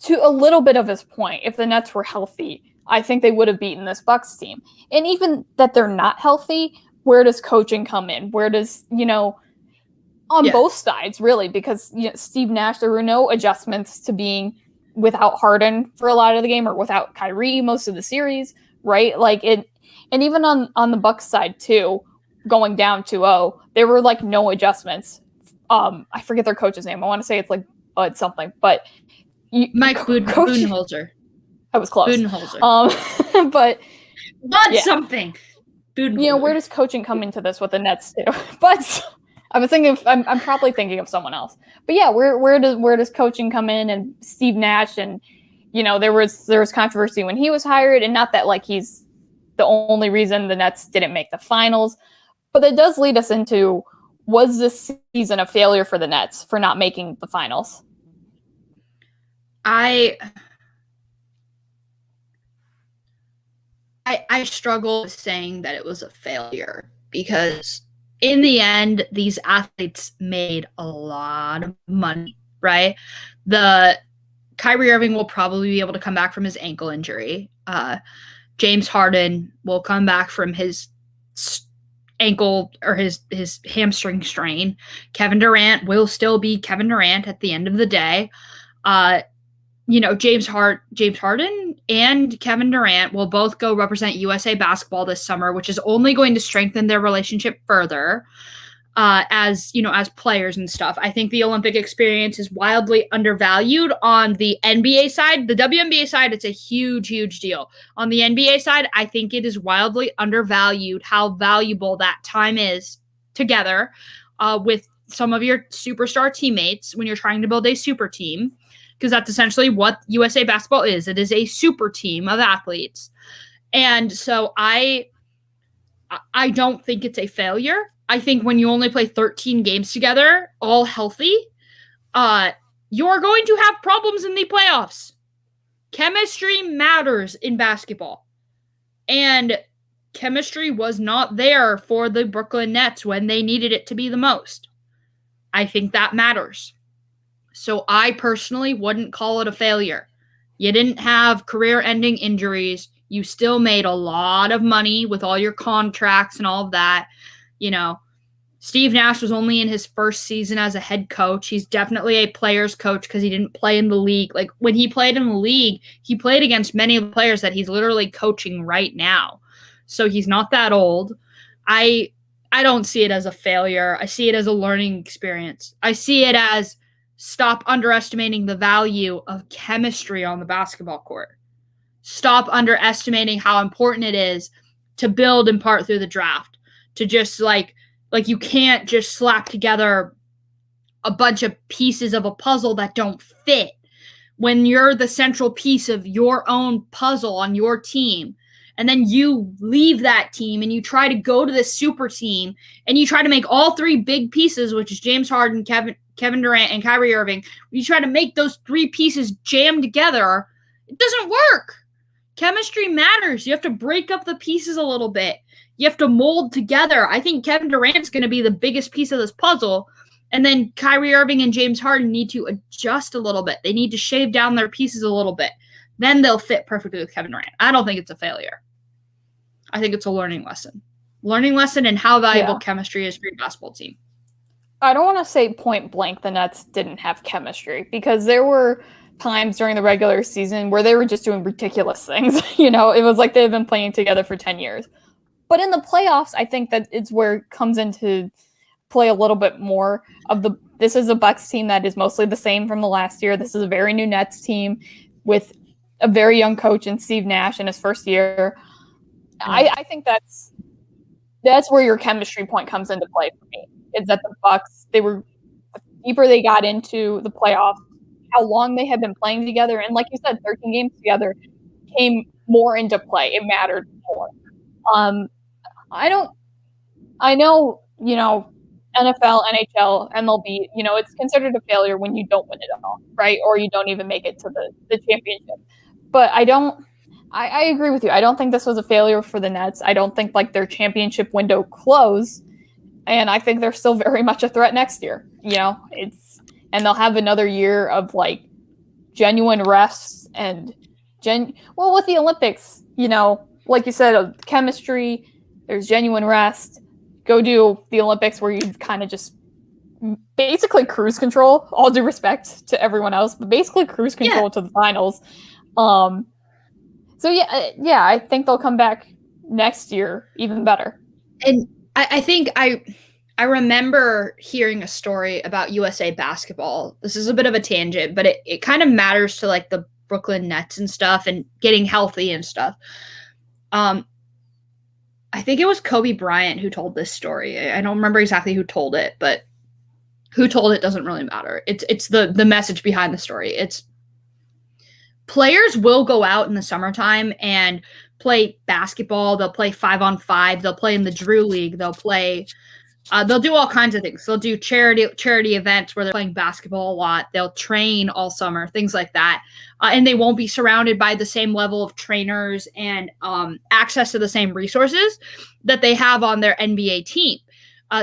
to a little bit of his point, if the Nets were healthy, I think they would have beaten this Bucks team. And even that they're not healthy, where does coaching come in? Where does, on both sides, really, because Steve Nash, there were no adjustments to being without Harden for a lot of the game or without Kyrie most of the series, right? Like it, and even on the Bucks side too, going down 2-0, there were like no adjustments. I forget their coach's name. I want to say it's like Bud something, but Mike Budenholzer. I was close. Budenholzer. But Bud something. Budenholzer. Where does coaching come into this with the Nets too? But I was thinking I'm probably thinking of someone else. But yeah, where does coaching come in? And Steve Nash, and there was controversy when he was hired, and not that like he's the only reason the Nets didn't make the finals, but that does lead us into, was this season a failure for the Nets for not making the finals? I struggle with saying that it was a failure, because in the end, these athletes made a lot of money, right? The Kyrie Irving will probably be able to come back from his ankle injury. James Harden will come back from his ankle or his hamstring strain. Kevin Durant will still be Kevin Durant at the end of the day. James Harden and Kevin Durant will both go represent USA basketball this summer, which is only going to strengthen their relationship further as players and stuff. I think the Olympic experience is wildly undervalued on the NBA side. The WNBA side, it's a huge, huge deal. On the NBA side, I think it is wildly undervalued how valuable that time is together with some of your superstar teammates when you're trying to build a super team. Because that's essentially what USA basketball is. It is a super team of athletes. And so I don't think it's a failure. I think when you only play 13 games together, all healthy, you're going to have problems in the playoffs. Chemistry matters in basketball. And chemistry was not there for the Brooklyn Nets when they needed it to be the most. I think that matters. So I personally wouldn't call it a failure. You didn't have career-ending injuries. You still made a lot of money with all your contracts and all of that. Steve Nash was only in his first season as a head coach. He's definitely a player's coach because he didn't play in the league. Like, when he played in the league, he played against many of the players that he's literally coaching right now. So he's not that old. I don't see it as a failure. I see it as a learning experience. I see it as stop underestimating the value of chemistry on the basketball court. Stop underestimating how important it is to build in part through the draft. To just like you can't just slap together a bunch of pieces of a puzzle that don't fit. When you're the central piece of your own puzzle on your team, and then you leave that team and you try to go to this super team and you try to make all three big pieces, which is James Harden, Kevin Durant, and Kyrie Irving, you try to make those three pieces jam together, it doesn't work. Chemistry matters. You have to break up the pieces a little bit. You have to mold together. I think Kevin Durant's going to be the biggest piece of this puzzle, and then Kyrie Irving and James Harden need to adjust a little bit. They need to shave down their pieces a little bit. Then they'll fit perfectly with Kevin Durant. I don't think it's a failure. I think it's a learning lesson. Learning lesson in how valuable chemistry is for your basketball team. I don't want to say point blank the Nets didn't have chemistry, because there were times during the regular season where they were just doing ridiculous things. It was like they've been playing together for 10 years. But in the playoffs, I think that it's where it comes into play a little bit more of this is a Bucks team that is mostly the same from the last year. This is a very new Nets team with a very young coach in Steve Nash in his first year. I think that's where your chemistry point comes into play for me, is that the Bucks, the deeper they got into the playoffs, how long they had been playing together, and like you said, 13 games together came more into play. It mattered more. I know, NFL, NHL, MLB, it's considered a failure when you don't win it all, right? Or you don't even make it to the championship. But I agree with you. I don't think this was a failure for the Nets. I don't think their championship window closed, and I think they're still very much a threat next year. And they'll have another year of genuine rest and with the Olympics, like you said, chemistry, there's genuine rest. Go do the Olympics where you kind of just basically cruise control, all due respect to everyone else, but basically cruise control to the finals. So yeah, I think they'll come back next year even better. And I think I remember hearing a story about USA basketball. This is a bit of a tangent, but it kind of matters to like the Brooklyn Nets and stuff and getting healthy and stuff. I think it was Kobe Bryant who told this story. I don't remember exactly who told it, but who told it doesn't really matter. It's the message behind the story. It's players will go out in the summertime and play basketball. They'll play 5-on-5. They'll play in the Drew League. They'll do all kinds of things. They'll do charity events where they're playing basketball a lot. They'll train all summer, things like that. And they won't be surrounded by the same level of trainers and access to the same resources that they have on their NBA team.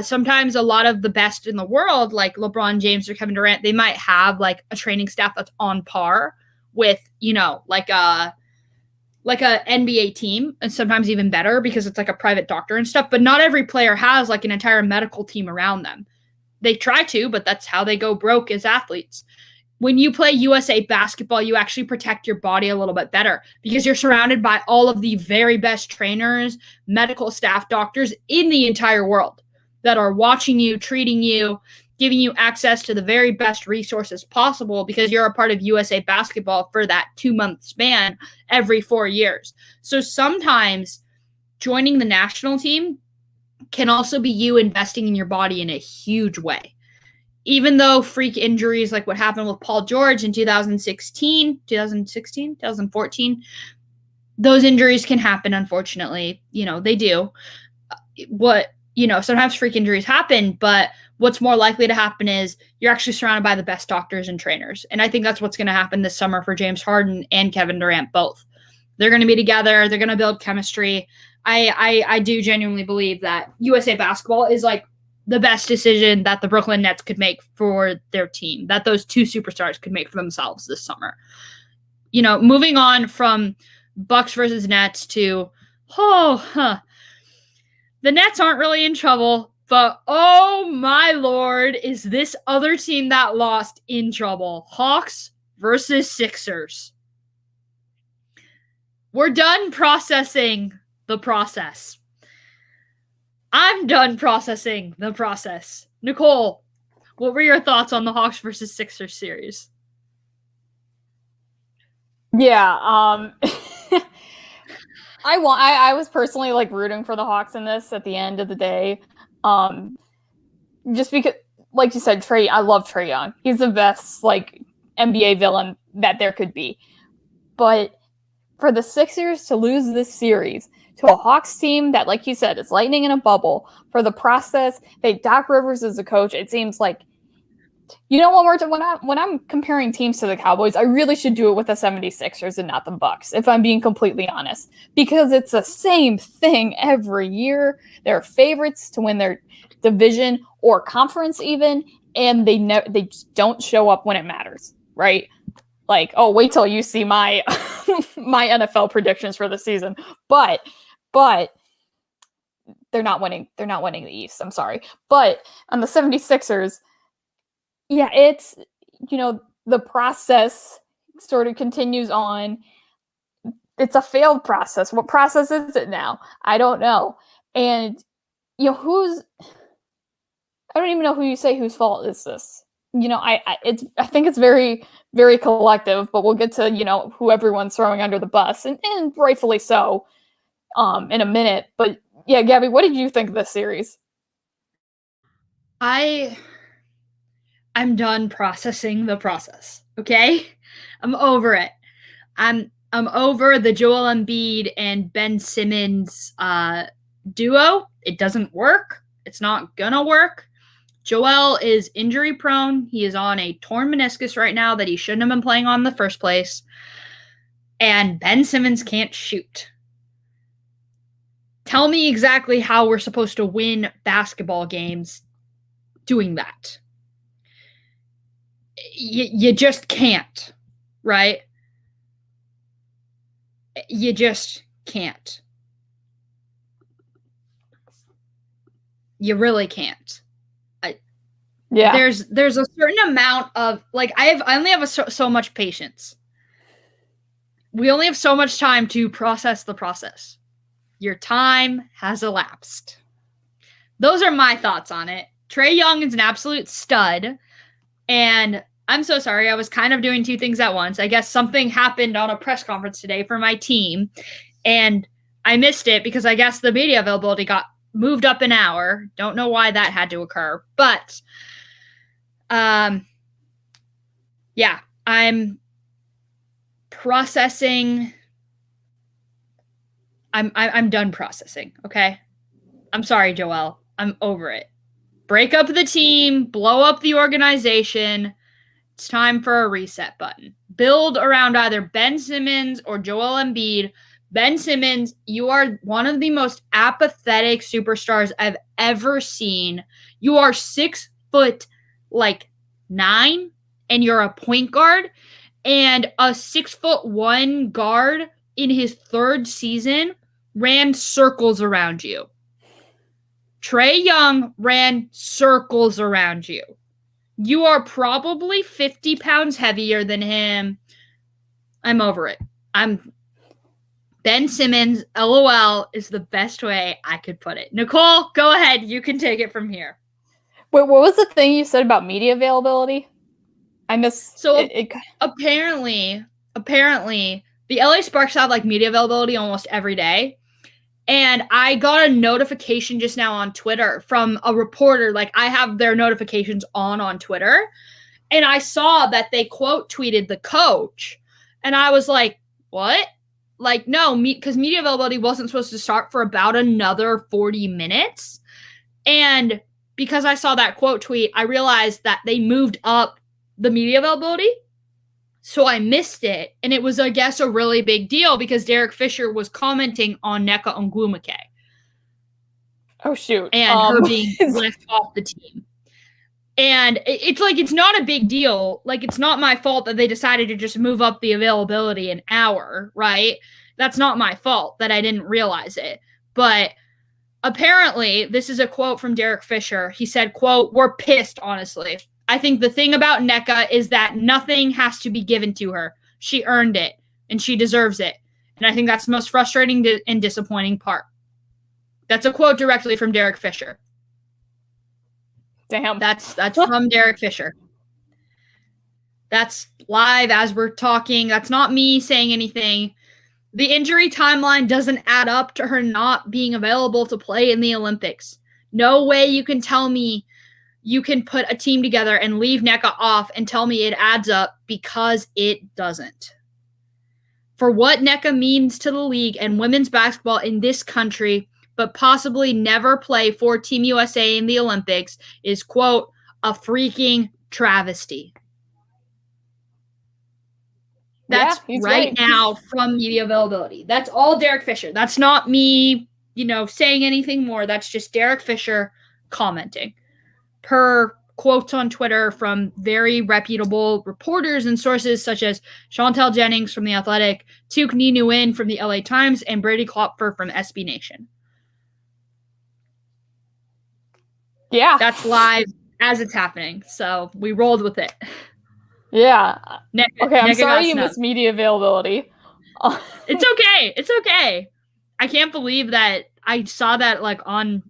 Sometimes a lot of the best in the world, like LeBron James or Kevin Durant, they might have like a training staff that's on par with, like a NBA team, and sometimes even better because it's like a private doctor and stuff. But not every player has like an entire medical team around them. They try to, but that's how they go broke as athletes. When you play USA basketball, you actually protect your body a little bit better because you're surrounded by all of the very best trainers, medical staff, doctors in the entire world that are watching you, treating you, giving you access to the very best resources possible because you're a part of USA basketball for that 2-month span every 4 years. So sometimes joining the national team can also be you investing in your body in a huge way. Even though freak injuries like what happened with Paul George in 2014, those injuries can happen, unfortunately. They do. Sometimes freak injuries happen, but what's more likely to happen is you're actually surrounded by the best doctors and trainers. And I think that's what's going to happen this summer for James Harden and Kevin Durant both. They're going to be together. They're going to build chemistry. I do genuinely believe that USA basketball is like the best decision that the Brooklyn Nets could make for their team, that those two superstars could make for themselves this summer. Moving on from Bucks versus Nets to, the Nets aren't really in trouble, but oh my Lord, is this other team that lost in trouble. Hawks versus Sixers. We're done processing the process. I'm done processing the process. Nicole, what were your thoughts on the Hawks versus Sixers series? Yeah, I was personally like rooting for the Hawks in this at the end of the day. Just because, like you said, I love Trae Young. He's the best like NBA villain that there could be. But for the Sixers to lose this series to a Hawks team that, like you said, is lightning in a bubble, for the process, Doc Rivers is a coach, it seems like, when I'm comparing teams to the Cowboys, I really should do it with the 76ers and not the Bucks, if I'm being completely honest. Because it's the same thing every year. They're favorites to win their division or conference even, and they just don't show up when it matters, right? Like, oh, wait till you see my my NFL predictions for the season. But they're not winning. They're not winning the East. I'm sorry. But on the 76ers, yeah, it's, the process sort of continues on. It's a failed process. What process is it now? I don't know. And, I don't even know who you say whose fault is this. I think it's very, very collective, but we'll get to, who everyone's throwing under the bus, and rightfully so, in a minute. But yeah, Gabby, what did you think of this series? I'm done processing the process. Okay? I'm over it. I'm over the Joel Embiid and Ben Simmons duo. It doesn't work. It's not gonna work. Joel is injury prone. He is on a torn meniscus right now that he shouldn't have been playing on in the first place. And Ben Simmons can't shoot. Tell me exactly how we're supposed to win basketball games doing that. You just can't, right? You just can't. You really can't. Yeah. There's a certain amount of like I only have so much patience. We only have so much time to process the process. Your time has elapsed. Those are my thoughts on it. Trae Young is an absolute stud, and I'm so sorry. I was kind of doing two things at once. I guess something happened on a press conference today for my team, and I missed it because I guess the media availability got moved up an hour. Don't know why that had to occur, but yeah, I'm processing. I'm done processing, okay? I'm sorry, Joelle. I'm over it. Break up the team, blow up the organization. It's time for a reset button. Build around either Ben Simmons or Joel Embiid. Ben Simmons, you are one of the most apathetic superstars I've ever seen. You are 6'9", and you're a point guard, and a 6'1" guard in his third season ran circles around you. Trae Young ran circles around you. You are probably 50 pounds heavier than him. I'm over it. Ben Simmons, LOL, is the best way I could put it. Nicole, go ahead. You can take it from here. Wait, what was the thing you said about media availability? I missed. So apparently, the LA Sparks have like media availability almost every day. And I got a notification just now on Twitter from a reporter. Like, I have their notifications on Twitter. And I saw that they quote tweeted the coach. And I was like, what? Like, no, because media availability wasn't supposed to start for about another 40 minutes. And because I saw that quote tweet, I realized that they moved up the media availability. So I missed it, and it was, I guess, a really big deal because Derek Fisher was commenting on Nneka Onwumike. Oh, shoot. And her being left off the team. And it's like, it's not a big deal. Like, it's not my fault that they decided to just move up the availability an hour, right? That's not my fault that I didn't realize it. But apparently, this is a quote from Derek Fisher. He said, quote, "We're pissed, honestly. I think the thing about Nneka is that nothing has to be given to her. She earned it, and she deserves it. And I think that's the most frustrating and disappointing part." That's a quote directly from Derek Fisher. Damn. That's from Derek Fisher. That's live as we're talking. That's not me saying anything. The injury timeline doesn't add up to her not being available to play in the Olympics. No way you can tell me you can put a team together and leave Nneka off and tell me it adds up, because it doesn't. For what Nneka means to the league and women's basketball in this country, but possibly never play for Team USA in the Olympics, is, quote, "a freaking travesty." That's right now from media availability. That's all Derek Fisher. That's not me, saying anything more. That's just Derek Fisher commenting. Per quotes on Twitter from very reputable reporters and sources such as Chantel Jennings from The Athletic, Tuk Ni Nguyen from the LA Times, and Brady Klopfer from SB Nation. Yeah. That's live as it's happening. So we rolled with it. Yeah. Okay, I'm sorry you missed media availability. It's okay. It's okay. I can't believe that I saw that like on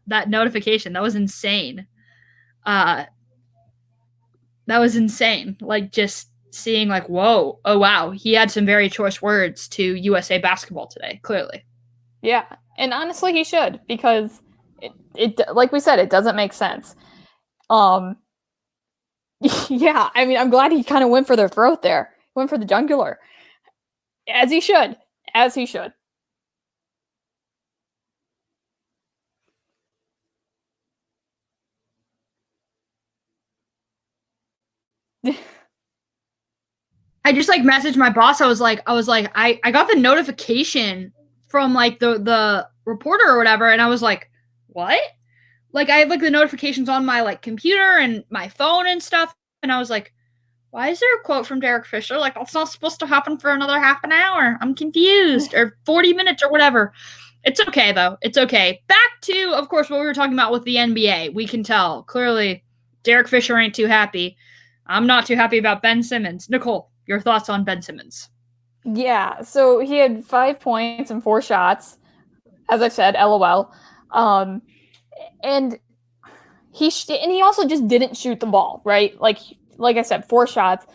that notification. That was insane. That was insane. Like, just seeing like, whoa, oh wow, he had some very choice words to USA basketball today, clearly. Yeah, and honestly he should, because it like we said, it doesn't make sense. Yeah, I mean, I'm glad he kind of went for the throat there. Went for the jugular. As he should. As he should. I just like messaged my boss. I was like, I got the notification from like the reporter or whatever, and I was like, what? Like, I have like the notifications on my like computer and my phone and stuff, and I was like, Why is there a quote from Derek Fisher? Like, that's not supposed to happen for another half an hour. I'm confused. Or 40 minutes or whatever. It's okay, though. It's okay. Back to, of course, what we were talking about with the NBA. We can tell. Clearly, Derek Fisher ain't too happy. I'm not too happy about Ben Simmons. Nicole, your thoughts on Ben Simmons? Yeah, so he had 5 points and 4 shots. As I said, LOL. And he also just didn't shoot the ball, right? Like I said, 4 shots.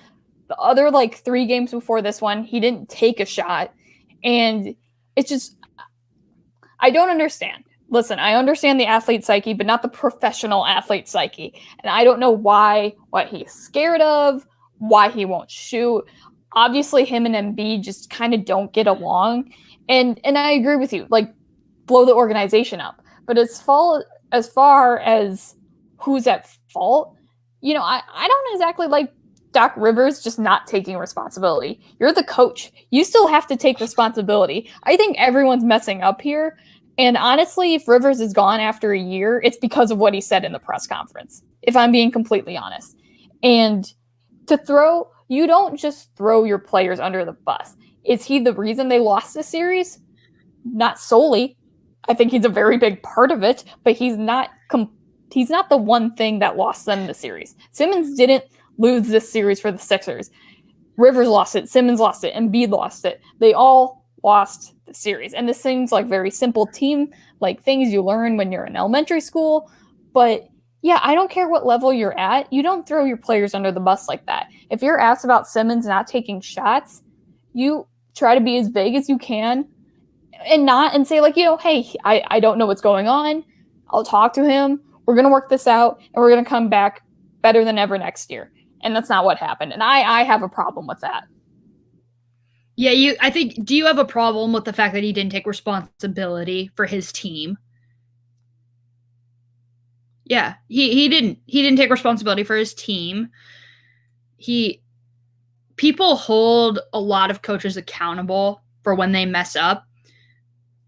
The other 3 games before this one, he didn't take a shot. And it's just, I don't understand. Listen, I understand the athlete psyche, but not the professional athlete psyche. And I don't know what he's scared of, why he won't shoot. Obviously, him and Embiid just kind of don't get along. And I agree with you, blow the organization up. But as far as who's at fault, I don't exactly like Doc Rivers just not taking responsibility. You're the coach. You still have to take responsibility. I think everyone's messing up here. And honestly, if Rivers is gone after a year, it's because of what he said in the press conference, if I'm being completely honest. And you don't just throw your players under the bus. Is he the reason they lost the series? Not solely. I think he's a very big part of it, but he's not the one thing that lost them the series. Simmons didn't lose this series for the Sixers. Rivers lost it, Simmons lost it, Embiid lost it. They all lost the series. And this seems like very simple team, things you learn when you're in elementary school. But yeah, I don't care what level you're at. You don't throw your players under the bus like that. If you're asked about Simmons not taking shots, you try to be as vague as you can and say hey, I don't know what's going on. I'll talk to him. We're going to work this out and we're going to come back better than ever next year. And that's not what happened. And I have a problem with that. Yeah, do you have a problem with the fact that he didn't take responsibility for his team? Yeah, he didn't take responsibility for his team. People hold a lot of coaches accountable for when they mess up,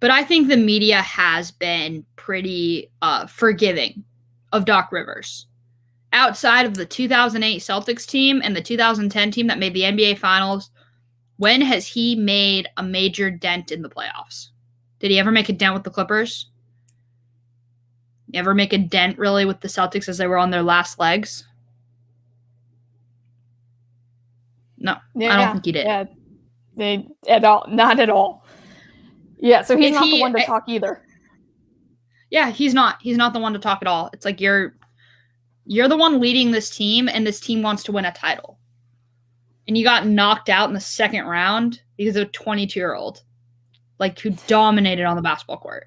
but I think the media has been pretty forgiving of Doc Rivers. Outside of the 2008 Celtics team and the 2010 team that made the NBA Finals, when has he made a major dent in the playoffs? Did he ever make a dent with the Clippers? Ever make a dent, really, with the Celtics as they were on their last legs? No, I don't think he did. Yeah, not at all. Yeah, so he's not the one to talk either. Yeah, he's not. He's not the one to talk at all. It's like you're the one leading this team, and this team wants to win a title. And you got knocked out in the second round because of a 22-year-old, who dominated on the basketball court.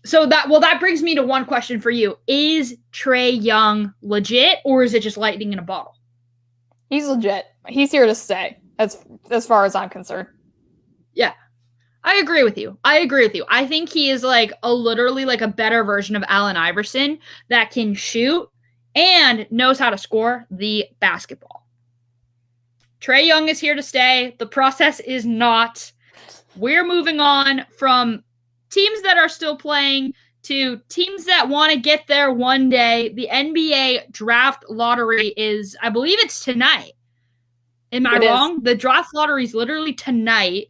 So that brings me to one question for you. Is Trae Young legit, or is it just lightning in a bottle? He's legit. He's here to stay, as far as I'm concerned. Yeah. I agree with you. I think he is literally a better version of Allen Iverson that can shoot and knows how to score the basketball. Trae Young is here to stay. The process is not. We're moving on from teams that are still playing to teams that want to get there one day. The NBA draft lottery is, I believe it's tonight. Am I wrong? The draft lottery is literally tonight.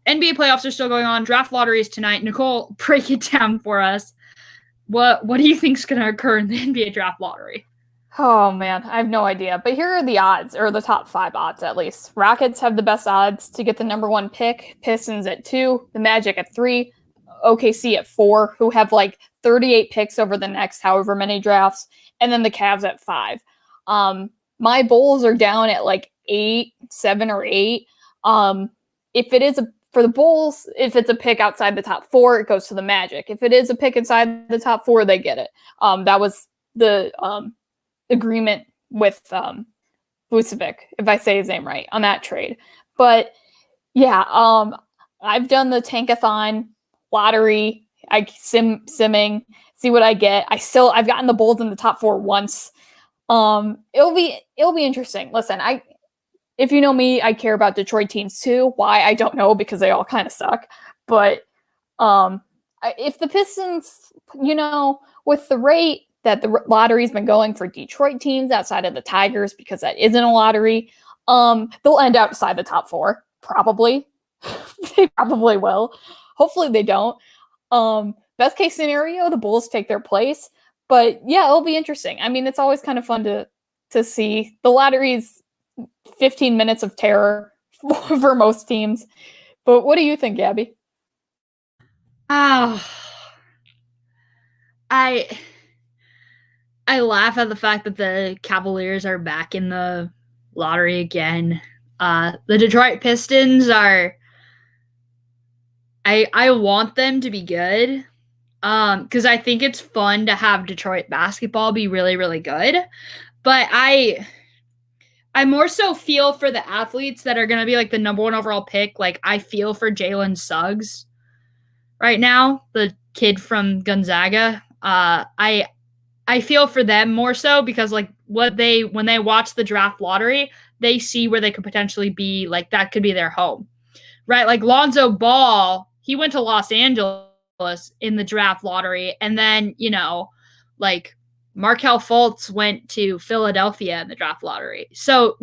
NBA playoffs are still going on. Draft lottery is tonight. Nicole, break it down for us. What do you think is going to occur in the NBA draft lottery? Oh, man, I have no idea. But here are the odds, or the top 5 odds at least. Rockets have the best odds to get the number 1 pick. Pistons at 2. The Magic at 3. OKC at 4, who have 38 picks over the next however many drafts. And then the Cavs at 5. My Bulls are down at 7 or 8. If it is for the Bulls, if it's a pick outside the top 4, it goes to the Magic. If it is a pick inside the top 4, they get it. That was the agreement with Vucevic, if I say his name right, on that trade. But yeah, I've done the Tankathon lottery. I simming, see what I get. I've gotten the Bulls in the top 4 once. It'll be interesting. Listen, if you know me, I care about Detroit teams too. Why? I don't know, because they all kind of suck. But if the Pistons, with the rate that the lottery's been going for Detroit teams outside of the Tigers because that isn't a lottery. They'll end outside the top 4, probably. They probably will. Hopefully they don't. Best case scenario, the Bulls take their place. But yeah, it'll be interesting. I mean, it's always kind of fun to see. The lottery's 15 minutes of terror for most teams. But what do you think, Gabby? Oh, I laugh at the fact that the Cavaliers are back in the lottery again. The Detroit Pistons are. I want them to be good, because I think it's fun to have Detroit basketball be really, really good. But I more so feel for the athletes that are going to be like the number 1 overall pick. Like, I feel for Jalen Suggs right now, the kid from Gonzaga. I feel for them more so because like when they watch the draft lottery, they see where they could potentially be, like that could be their home, right? Like Lonzo Ball, he went to Los Angeles in the draft lottery, and then like Markelle Fultz went to Philadelphia in the draft lottery. So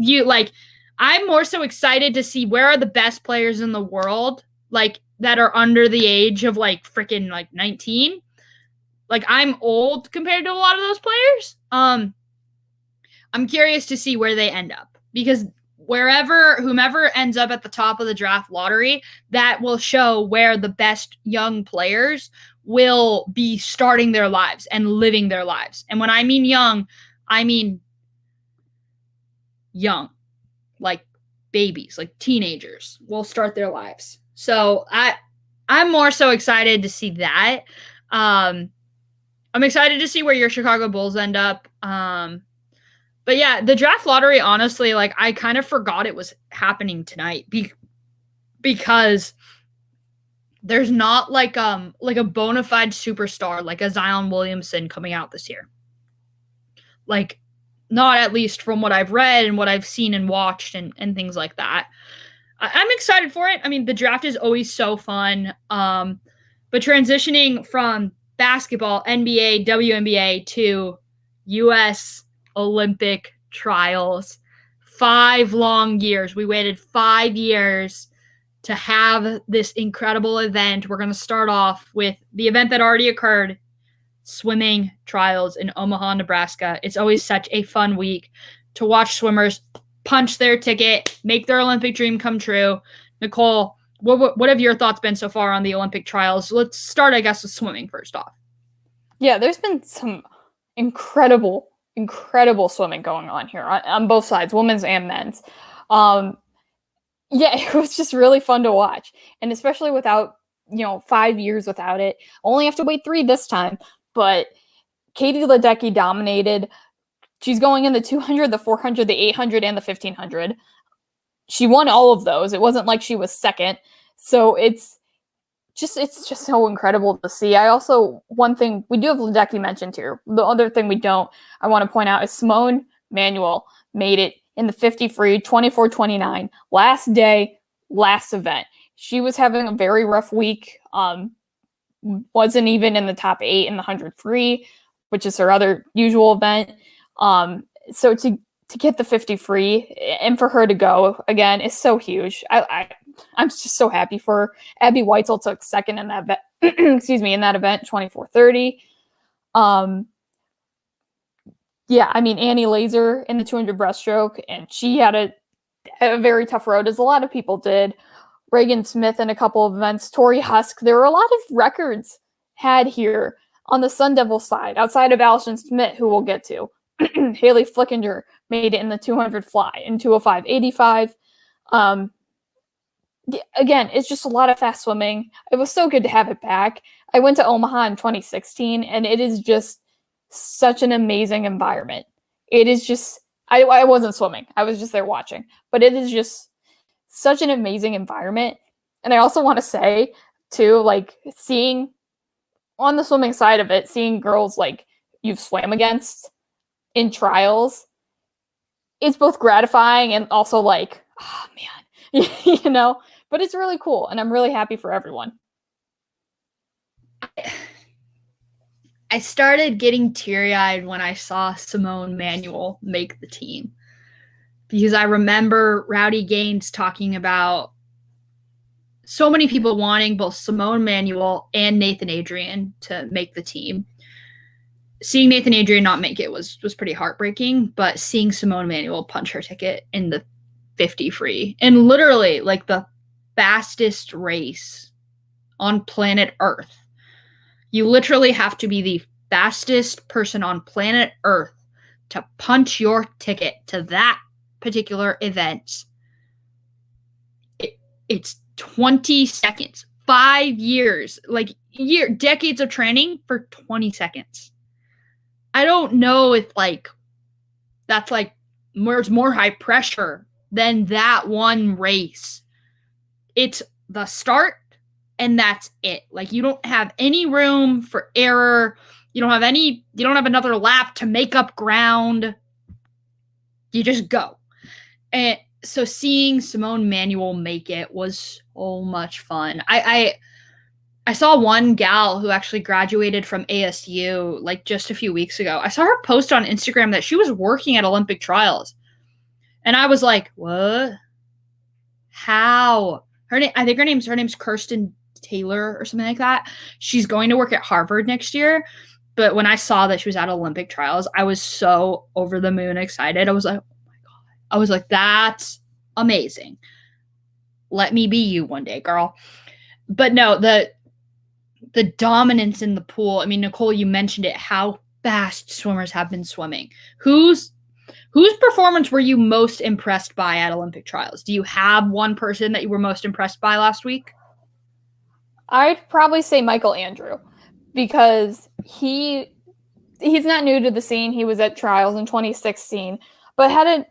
I'm more so excited to see where are the best players in the world, like that are under the age of like freaking like 19. Like, I'm old compared to a lot of those players. I'm curious to see where they end up, because whomever ends up at the top of the draft lottery, that will show where the best young players will be starting their lives and living their lives. And when I mean young, I mean young, like babies, like teenagers will start their lives. So I'm more so excited to see that. I'm excited to see where your Chicago Bulls end up. But yeah, the draft lottery, honestly, like I kind of forgot it was happening tonight because there's not like a bona fide superstar like a Zion Williamson coming out this year. Like, not at least from what I've read and what I've seen and watched and things like that. I'm excited for it. I mean, the draft is always so fun. But transitioning from basketball, NBA, WNBA to U.S. Olympic trials. 5 long years. We waited 5 years to have this incredible event. We're going to start off with the event that already occurred, swimming trials in Omaha, Nebraska. It's always such a fun week to watch swimmers punch their ticket, make their Olympic dream come true. Nicole, what have your thoughts been so far on the Olympic trials? Let's start, I guess, with swimming first off. Yeah, there's been some incredible swimming going on here on both sides, women's and men's. Yeah, it was just really fun to watch. And especially without, 5 years without it. Only have to wait 3 this time. But Katie Ledecky dominated. She's going in the 200, the 400, the 800, and the 1500. She won all of those. It wasn't like she was second. So it's just so incredible to see. One thing we do have Ledecky mentioned here. The other thing I want to point out is Simone Manuel made it in the 50 free, 24:29. Last day, last event. She was having a very rough week. Wasn't even in the top 8 in the 100 free, which is her other usual event. So to get the 50 free and for her to go again is so huge. I'm just so happy for her. Abby Weitzel took second in that in that event, 24:30. Yeah, I mean, Annie Laser in the 200 breaststroke, and she had a very tough road, as a lot of people did. Reagan Smith in a couple of events. Tori Husk. There were a lot of records had here on the Sun Devil side, outside of Allison Schmidt, who we'll get to. Haley Flickinger made it in the 200 fly in 205.85. Again, it's just a lot of fast swimming. It was so good to have it back. I went to Omaha in 2016, and it is just such an amazing environment. It is just, I wasn't swimming. I was just there watching. But it is just such an amazing environment. And I also want to say, too, like, seeing on the swimming side of it, seeing girls like you've swam against in trials, it's both gratifying and also like, oh man, but it's really cool. And I'm really happy for everyone. I started getting teary-eyed when I saw Simone Manuel make the team. Because I remember Rowdy Gaines talking about so many people wanting both Simone Manuel and Nathan Adrian to make the team. Seeing Nathan Adrian not make it was pretty heartbreaking, but seeing Simone Manuel punch her ticket in the 50 free and literally like the fastest race on planet Earth. You literally have to be the fastest person on planet Earth to punch your ticket to that particular event. It's 20 seconds, 5 years, like decades of training for 20 seconds. I don't know if like that's like more high pressure than that one race. It's the start and that's it. Like you don't have any room for error. You don't have another lap to make up ground. You just go. And so seeing Simone Manuel make it was so much fun. I saw one gal who actually graduated from ASU like just a few weeks ago. I saw her post on Instagram that she was working at Olympic trials. And I was like, what? How? I think her name's Kirsten Taylor or something like that. She's going to work at Harvard next year. But when I saw that she was at Olympic trials, I was so over the moon excited. I was like, oh my God. I was like, that's amazing. Let me be you one day, girl. But no, the dominance in the pool. I mean, Nicole, you mentioned it, how fast swimmers have been swimming. Whose performance were you most impressed by at Olympic trials? Do you have one person that you were most impressed by last week? I'd probably say Michael Andrew, because he's not new to the scene. He was at trials in 2016, but had a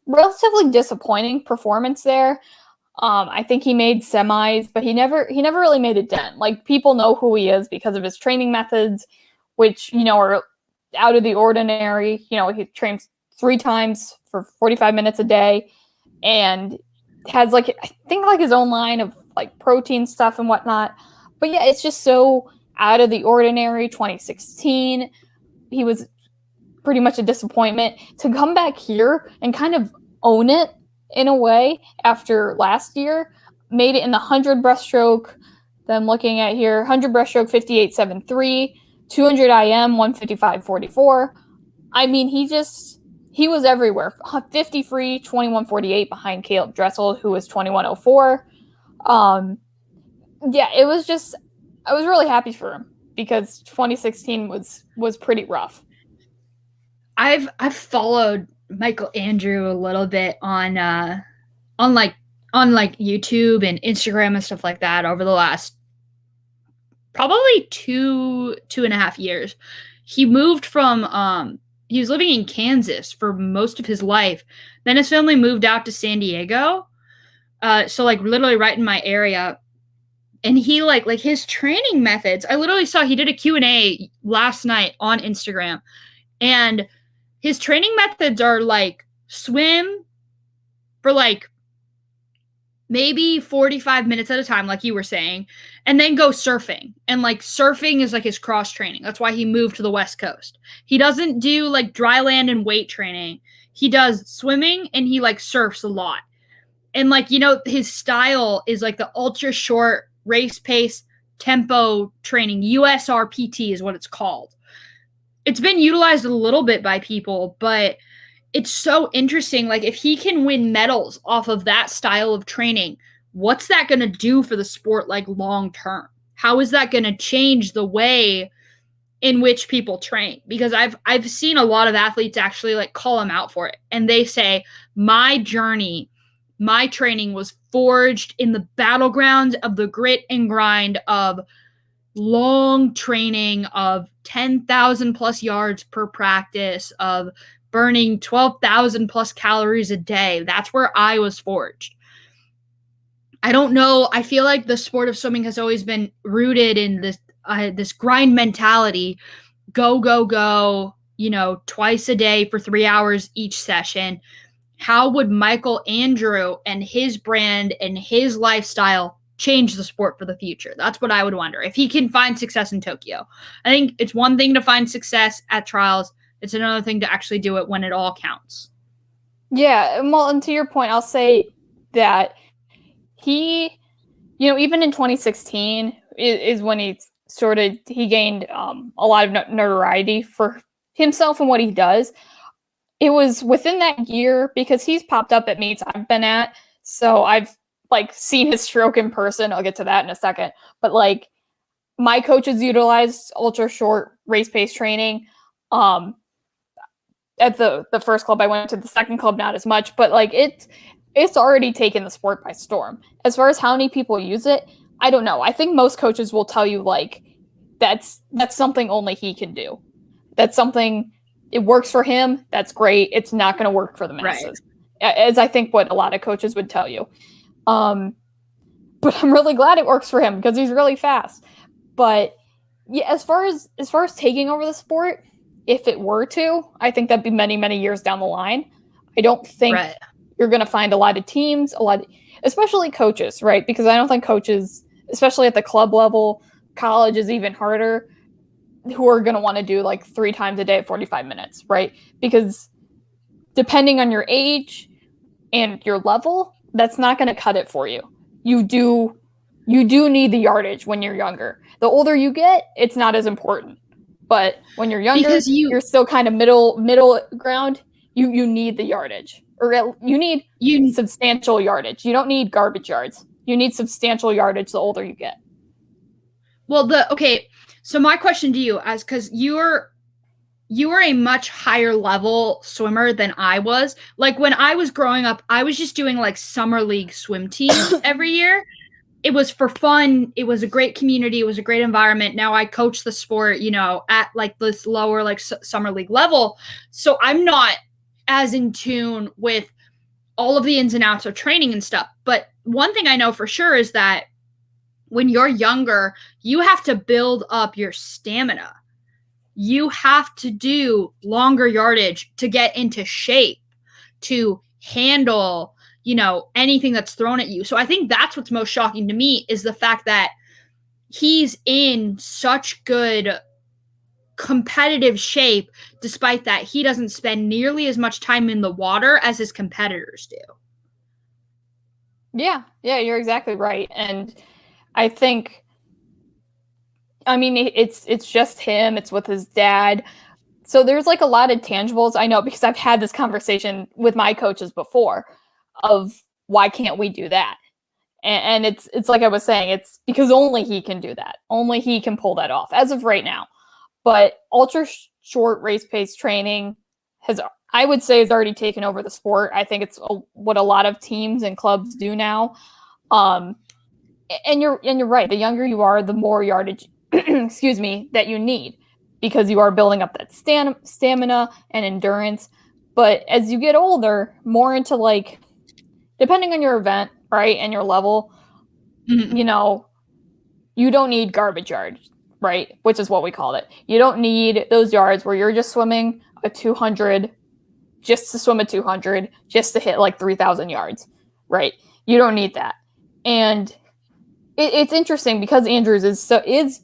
relatively disappointing performance there. I think he made semis, but he never really made a dent. Like, people know who he is because of his training methods, which, are out of the ordinary. He trains 3 times for 45 minutes a day and has I think his own line of like protein stuff and whatnot. But yeah, it's just so out of the ordinary. 2016, he was pretty much a disappointment. To come back here and kind of own it in a way after last year, made it in the 100 breaststroke that I'm looking at here. 100 breaststroke 58.73, 200 IM 155.44. I mean, he was everywhere. 50 free 21.48 behind Caleb Dressel, who was 21.04. Yeah, it was just, I was really happy for him because 2016 was pretty rough. I've followed Michael Andrew a little bit on YouTube and Instagram and stuff like that over the last probably two and a half years. He moved from he was living in Kansas for most of his life. Then his family moved out to San Diego. So literally right in my area. And he like his training methods, I literally saw he did a Q&A last night on Instagram. And his training methods are swim for maybe 45 minutes at a time, like you were saying, and then go surfing. And surfing is his cross training. That's why he moved to the West Coast. He doesn't do dry land and weight training. He does swimming and he surfs a lot. And his style is the ultra short race pace tempo training. USRPT is what it's called. It's been utilized a little bit by people, but it's so interesting. If he can win medals off of that style of training, what's that going to do for the sport long term? How is that going to change the way in which people train? Because I've seen a lot of athletes actually call him out for it. And they say, my journey, my training was forged in the battlegrounds of the grit and grind of long training, of 10,000 plus yards per practice, of burning 12,000 plus calories a day. That's where I was forged. I don't know. I feel like the sport of swimming has always been rooted in this grind mentality. Go, go, go, twice a day for 3 hours each session. How would Michael Andrew and his brand and his lifestyle change the sport for the future? That's what I would wonder. If he can find success in Tokyo. I think it's one thing to find success at trials. It's another thing to actually do it when it all counts. Yeah, well, and to your point, I'll say that he, even in 2016 is when he gained a lot of notoriety for himself and what he does. It was within that year because he's popped up at meets I've been at. So I've seen his stroke in person. I'll get to that in a second. But my coaches utilized ultra short race pace training. At the first club I went to, the second club not as much, but it's already taken the sport by storm. As far as how many people use it, I don't know. I think most coaches will tell you that's something only he can do. That's something, it works for him. That's great. It's not going to work for the masses. Right. As I think what a lot of coaches would tell you. But I'm really glad it works for him because he's really fast. But yeah, as far as taking over the sport, if it were to, I think that'd be many, many years down the line. I don't think you're going to find a lot of teams, especially coaches, right? Because I don't think coaches, especially at the club level, college is even harder, who are going to want to do 3 times a day at 45 minutes, right? Because depending on your age and your level, that's not going to cut it for you. You do need the yardage when you're younger. The older you get, it's not as important. But when you're younger, because you're still kind of middle ground. You need the yardage, or you need substantial yardage. You don't need garbage yards. You need substantial yardage the older you get. Well, so my question to you, because you were a much higher level swimmer than I was. When I was growing up, I was just doing summer league swim teams every year. It was for fun. It was a great community. It was a great environment. Now I coach the sport, at this lower summer league level. So I'm not as in tune with all of the ins and outs of training and stuff. But one thing I know for sure is that when you're younger, you have to build up your stamina. You have to do longer yardage to get into shape, to handle anything that's thrown at you. So I think that's what's most shocking to me is the fact that he's in such good competitive shape, despite that he doesn't spend nearly as much time in the water as his competitors do. Yeah, you're exactly right. And I think, it's just him. It's with his dad. So there's a lot of tangibles. I know because I've had this conversation with my coaches before of why can't we do that? And it's like I was saying, it's because only he can do that. Only he can pull that off as of right now. But ultra short race pace training I would say, has already taken over the sport. I think it's what a lot of teams and clubs do now. And you're right. The younger you are, the more yardage, that you need, because you are building up that stamina and endurance. But as you get older, more into depending on your event, right, and your level, you don't need garbage yards, right, which is what we called it. You don't need those yards where you're just swimming a 200 just to swim a 200, just to hit 3,000 yards, right? You don't need that. And it's interesting because Andrews is as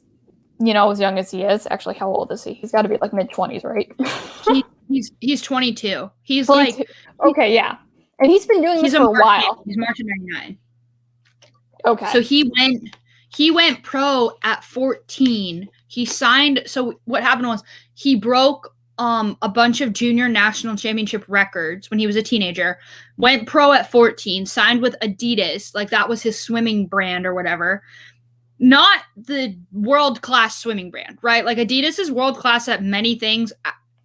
young as he is. Actually, how old is he? He's got to be mid-20s, right? He's 22. He's 22. Okay, yeah. And he's been doing this for a while. He's March of 99. Okay. So he went pro at 14. He signed. So what happened was he broke a bunch of junior national championship records when he was a teenager, went pro at 14, signed with Adidas. That was his swimming brand or whatever. Not the world-class swimming brand, right? Adidas is world-class at many things.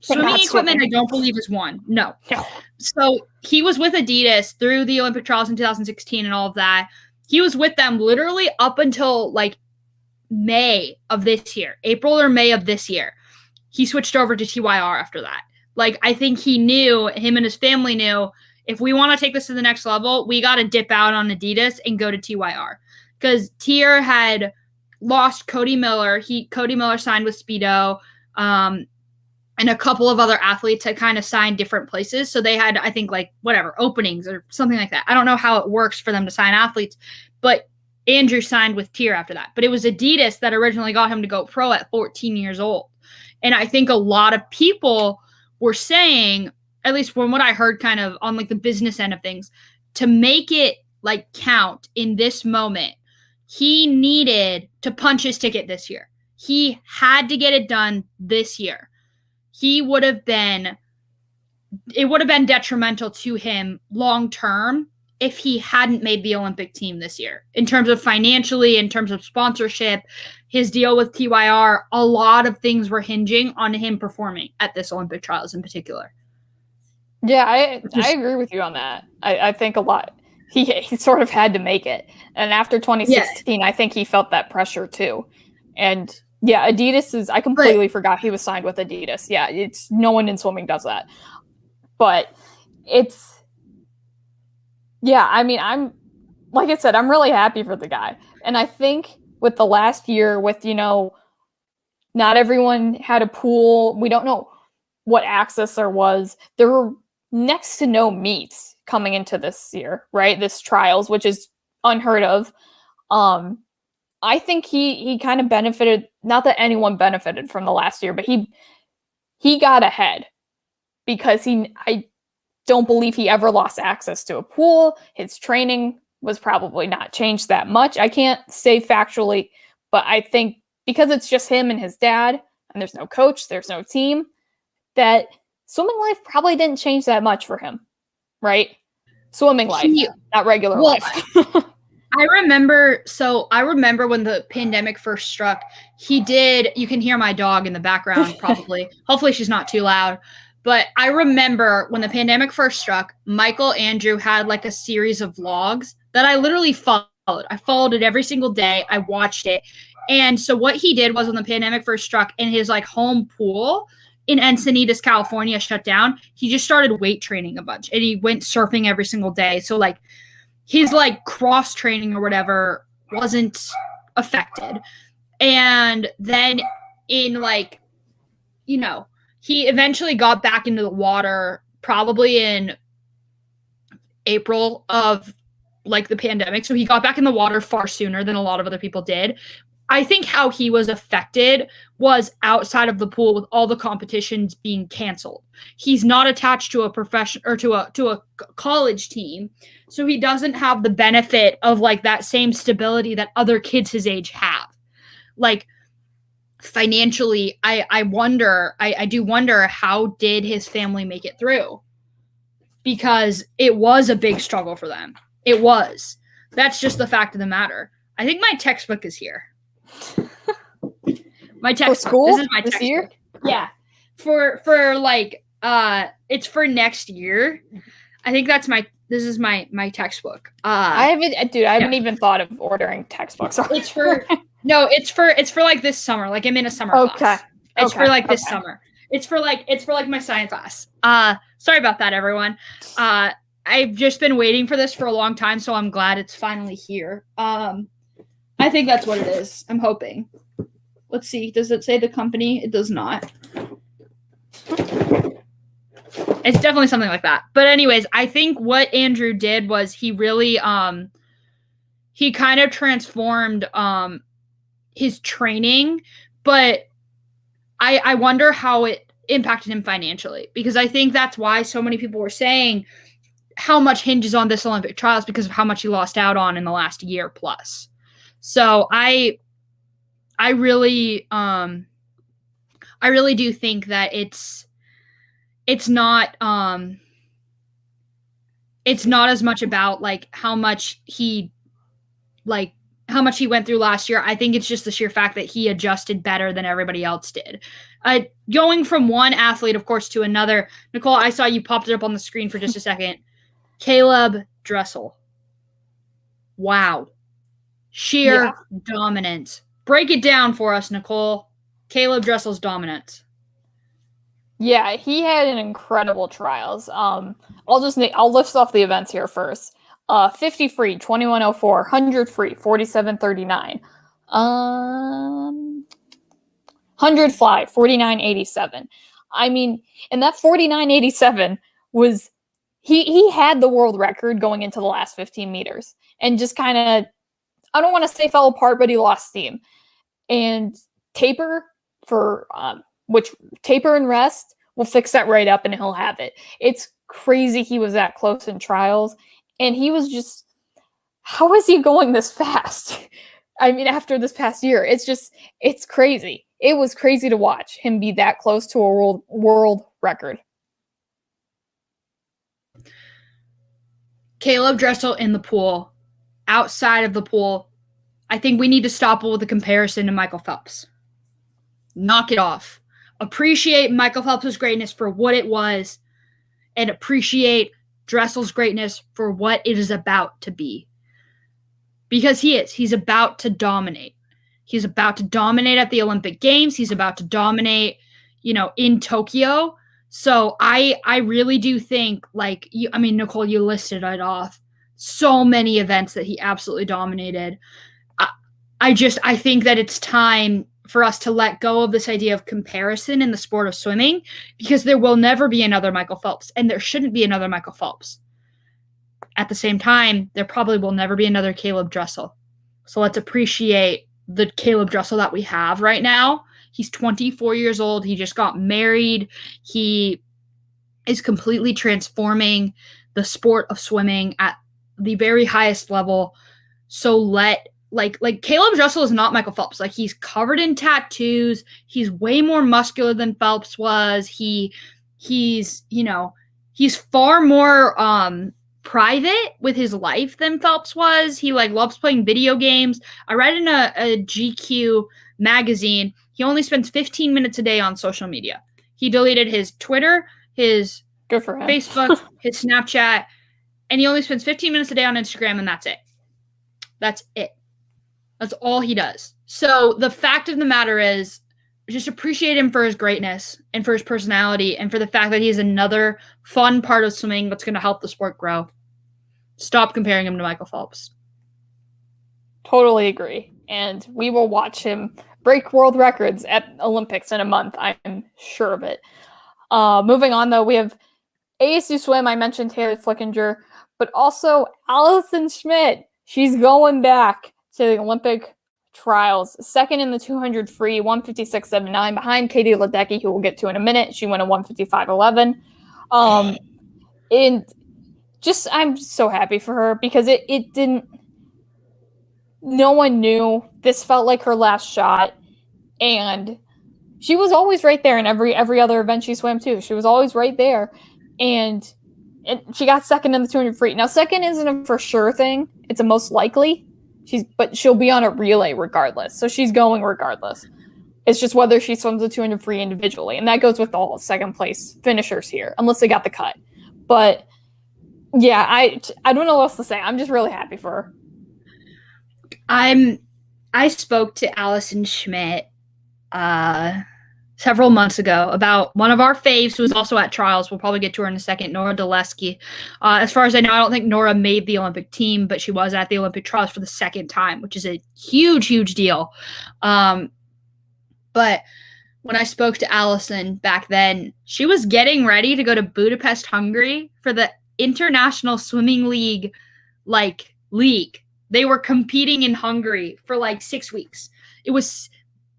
Swimming equipment, I don't believe is one. No. So he was with Adidas through the Olympic trials in 2016 and all of that. He was with them literally up until May of this year, April or May of this year. He switched over to TYR after that. I think him and his family knew, if we want to take this to the next level, we got to dip out on Adidas and go to TYR. Because TYR had lost Cody Miller. Cody Miller signed with Speedo, and a couple of other athletes had kind of signed different places. So they had, I think, openings or something like that. I don't know how it works for them to sign athletes, but Andrew signed with Tier after that. But it was Adidas that originally got him to go pro at 14 years old. And I think a lot of people were saying, at least from what I heard kind of on like the business end of things, to make it like count in this moment, he needed to punch his ticket this year. He had to get it done this year. It would have been detrimental to him long term if he hadn't made the Olympic team this year. In terms of financially, in terms of sponsorship, his deal with TYR, a lot of things were hinging on him performing at this Olympic trials in particular. Yeah, I agree with you on that. I think a lot. He sort of had to make it. And after 2016, I think he felt that pressure too. And yeah, I completely forgot he was signed with Adidas. Yeah, no one in swimming does that. But like I said, I'm really happy for the guy. And I think with the last year, with, not everyone had a pool. We don't know what access there was. There were next to no meets coming into this year, right? This trials, which is unheard of. I think he kind of benefited, not that anyone benefited from the last year, but he got ahead because I don't believe he ever lost access to a pool. His training was probably not changed that much. I can't say factually, but I think because it's just him and his dad, and there's no coach, there's no team, that swimming life probably didn't change that much for him, right? Swimming life, not regular life. I remember when the pandemic first struck, you can hear my dog in the background probably. Hopefully she's not too loud. But I remember when the pandemic first struck, Michael Andrew had like a series of vlogs that I literally followed. I followed it every single day. I watched it. And so what he did was when the pandemic first struck and his like home pool in Encinitas, California shut down, he just started weight training a bunch and he went surfing every single day. So like his like cross training or whatever wasn't affected. And then in like, he eventually got back into the water probably in April of like the pandemic. So he got back in the water far sooner than a lot of other people did. I think how he was affected was outside of the pool with all the competitions being canceled. He's not attached to a profession or to a college team. So he doesn't have the benefit of like that same stability that other kids his age have. Like financially, I do wonder how did his family make it through? Because it was a big struggle for them. It was. That's just the fact of the matter. I think my textbook is here. My textbook. For school? This is my this textbook. Year? Yeah. For like it's for next year. I think this is my textbook. I haven't even thought of ordering textbooks. It's for like this summer. Like I'm in a summer class. It's for like this summer. It's for like my science class. Sorry about that, everyone. I've just been waiting for this for a long time, so I'm glad it's finally here. I think that's what it is. I'm hoping. Let's see. Does it say the company? It does not. It's definitely something like that. But anyways, I think what Andrew did was he really he kind of transformed his training, but I wonder how it impacted him financially, because I think that's why so many people were saying how much hinges on this Olympic trials because of how much he lost out on in the last year plus. So I really do think that it's not as much about like how much he went through last year. I think it's just the sheer fact that he adjusted better than everybody else did. Going from one athlete, of course, to another. Nicole, I saw you popped it up on the screen for just a second. Caleb Dressel. Wow. Sheer dominance. Break it down for us, Nicole. Caleb Dressel's dominance. Yeah, he had an incredible trials. I'll list off the events here first. 50 free, 21:04, 100 free, 47:39. 100 fly, 49:87. I mean, and that 49:87 was he had the world record going into the last 15 meters, and just kind of I don't want to say fell apart, but he lost steam. And taper taper and rest will fix that right up and he'll have it. It's crazy he was that close in trials. And he was just, how is he going this fast? I mean, after this past year, it's crazy. It was crazy to watch him be that close to a world record. Caleb Dressel in the pool, outside of the pool, I think we need to stop with the comparison to Michael Phelps. Knock it off. Appreciate Michael Phelps' greatness for what it was and appreciate Dressel's greatness for what it is about to be. Because he's about to dominate. He's about to dominate at the Olympic Games. He's about to dominate, in Tokyo. So I really do think, Nicole, you listed it off. So many events that he absolutely dominated. I think that it's time for us to let go of this idea of comparison in the sport of swimming, because there will never be another Michael Phelps, and there shouldn't be another Michael Phelps. At the same time, there probably will never be another Caleb Dressel. So let's appreciate the Caleb Dressel that we have right now. He's 24 years old. He just got married. He is completely transforming the sport of swimming at the very highest level. So Caleb Dressel is not Michael Phelps. He's covered in tattoos. He's way more muscular than Phelps was. He's far more private with his life than Phelps was. He loves playing video games. I read in a GQ magazine, he only spends 15 minutes a day on social media. He deleted his Twitter, his Good for him. Facebook, his Snapchat, and he only spends 15 minutes a day on Instagram, and that's it. That's it. That's all he does. So the fact of the matter is, just appreciate him for his greatness and for his personality and for the fact that he is another fun part of swimming that's going to help the sport grow. Stop comparing him to Michael Phelps. Totally agree. And we will watch him break world records at Olympics in a month. I'm sure of it. Moving on, though, we have ASU swim. I mentioned Taylor Flickinger, but also Allison Schmidt. She's going back to the Olympic trials. Second in the 200 free, 156.79 behind Katie Ledecky, who we'll get to in a minute. She went a 155.11. And just, I'm so happy for her because it didn't, no one knew. This felt like her last shot. And she was always right there in every other event she swam too. She was always right there. And she got second in the 200 free. Now, second isn't a for sure thing. It's a most likely. But she'll be on a relay regardless. So she's going regardless. It's just whether she swims the 200 free individually. And that goes with all second place finishers here, unless they got the cut. But yeah, I don't know what else to say. I'm just really happy for her. I spoke to Allison Schmidt several months ago about one of our faves who was also at trials. We'll probably get to her in a second, Nora Dulesky. As far as I know, I don't think Nora made the Olympic team, but she was at the Olympic trials for the second time, which is a huge, huge deal. But when I spoke to Allison back then, she was getting ready to go to Budapest, Hungary for the International Swimming League, league. They were competing in Hungary for 6 weeks. It was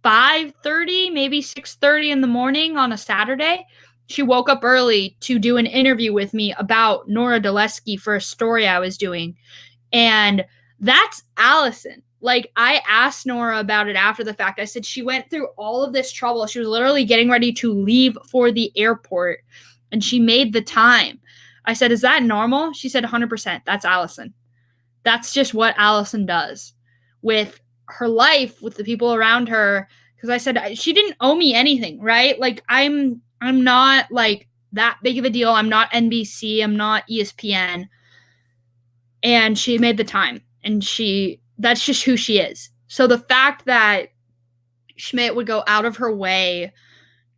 5:30, maybe 6:30 in the morning on a Saturday. She woke up early to do an interview with me about Nora Dulesky for a story I was doing. And that's Allison. I asked Nora about it after the fact. I said she went through all of this trouble. She was literally getting ready to leave for the airport, and she made the time. I said, is that normal? She said, 100%. That's Allison. That's just what Allison does with her life, with the people around her. Because I said, she didn't owe me anything, right? I'm not that big of a deal. I'm not NBC. I'm not ESPN. And she made the time. And that's just who she is. So the fact that Schmidt would go out of her way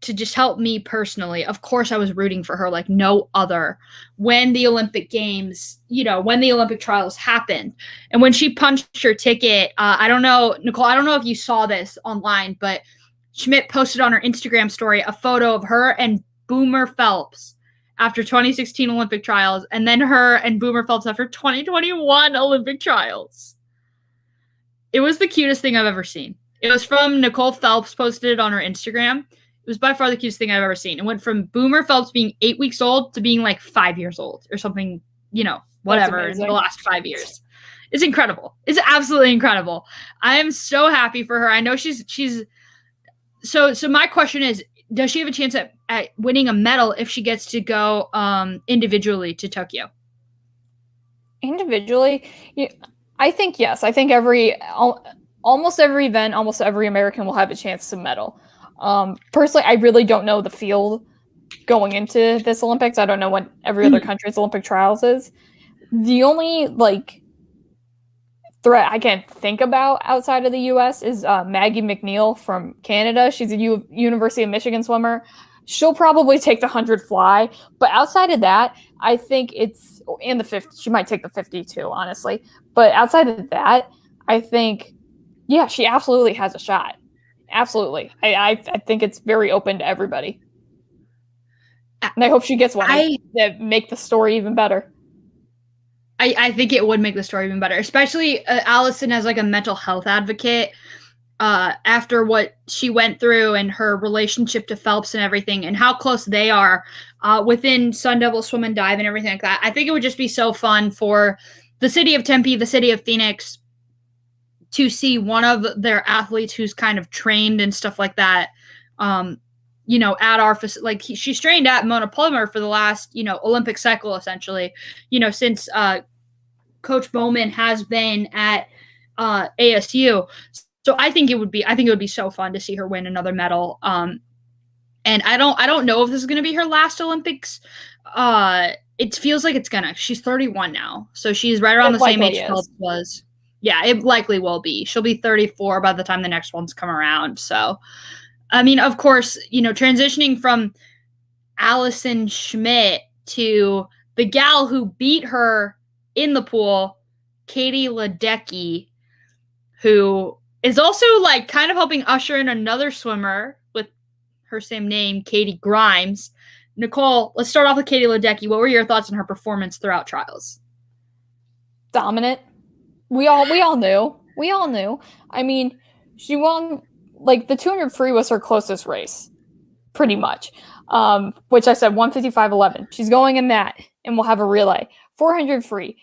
to just help me personally, of course I was rooting for her like no other when the Olympic Games, when the Olympic trials happened. And when she punched her ticket, I don't know, Nicole, I don't know if you saw this online, but Schmidt posted on her Instagram story a photo of her and Boomer Phelps after 2016 Olympic trials, and then her and Boomer Phelps after 2021 Olympic trials. It was the cutest thing I've ever seen. It was from Nicole Phelps, posted it on her Instagram. It was by far the cutest thing I've ever seen. It went from Boomer Phelps being 8 weeks old to being like 5 years old or something, whatever in the last 5 years. It's incredible. It's absolutely incredible. I am so happy for her. I know she's so my question is, does she have a chance at winning a medal if she gets to go individually to Tokyo? Individually? I think yes. I think almost every event, almost every American will have a chance to medal. Personally, I really don't know the field going into this Olympics. I don't know what every other country's Olympic trials is. The only threat I can think about outside of the U.S. is Maggie McNeil from Canada. She's a University of Michigan swimmer. She'll probably take the 100 fly, but outside of that, I think it's in the 50. She might take the 50 too, honestly. But outside of that, I think, yeah, she absolutely has a shot. Absolutely. I think it's very open to everybody. And I hope she gets one that make the story even better. I think it would make the story even better, especially Allison as like a mental health advocate after what she went through and her relationship to Phelps and everything and how close they are within Sun Devil Swim and Dive and everything like that. I think it would just be so fun for the city of Tempe, the city of Phoenix, to see one of their athletes who's kind of trained and stuff like that, at our facility. She's trained at Mona Palmer for the last, Olympic cycle, essentially, since Coach Bowman has been at ASU. So I think it would be so fun to see her win another medal. And I don't know if this is going to be her last Olympics. It feels like it's gonna. She's 31 now, so she's right around the same age Phelps was. Yeah, it likely will be. She'll be 34 by the time the next ones come around. So, I mean, of course, transitioning from Allison Schmidt to the gal who beat her in the pool, Katie Ledecky, who is also kind of helping usher in another swimmer with her same name, Katie Grimes. Nicole, let's start off with Katie Ledecky. What were your thoughts on her performance throughout trials? Dominant. We all knew. We all knew. I mean, she won, the 200 free was her closest race, pretty much, which I said 155.11. She's going in that, and we'll have a relay. 400 free,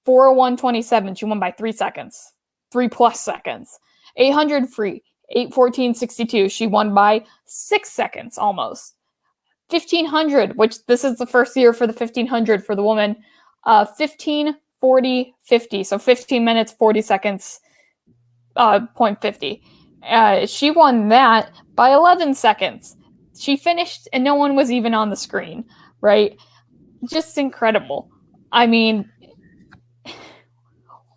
401.27. She won by 3 seconds, 3+ seconds. 800 free, 814.62. She won by 6 seconds almost. 1500, which this is the first year for the 1500 for the woman, 15:40.50, so 15 minutes 40 seconds, 0.50. She won that by 11 seconds. She finished, and no one was even on the screen, right? Just incredible. I mean,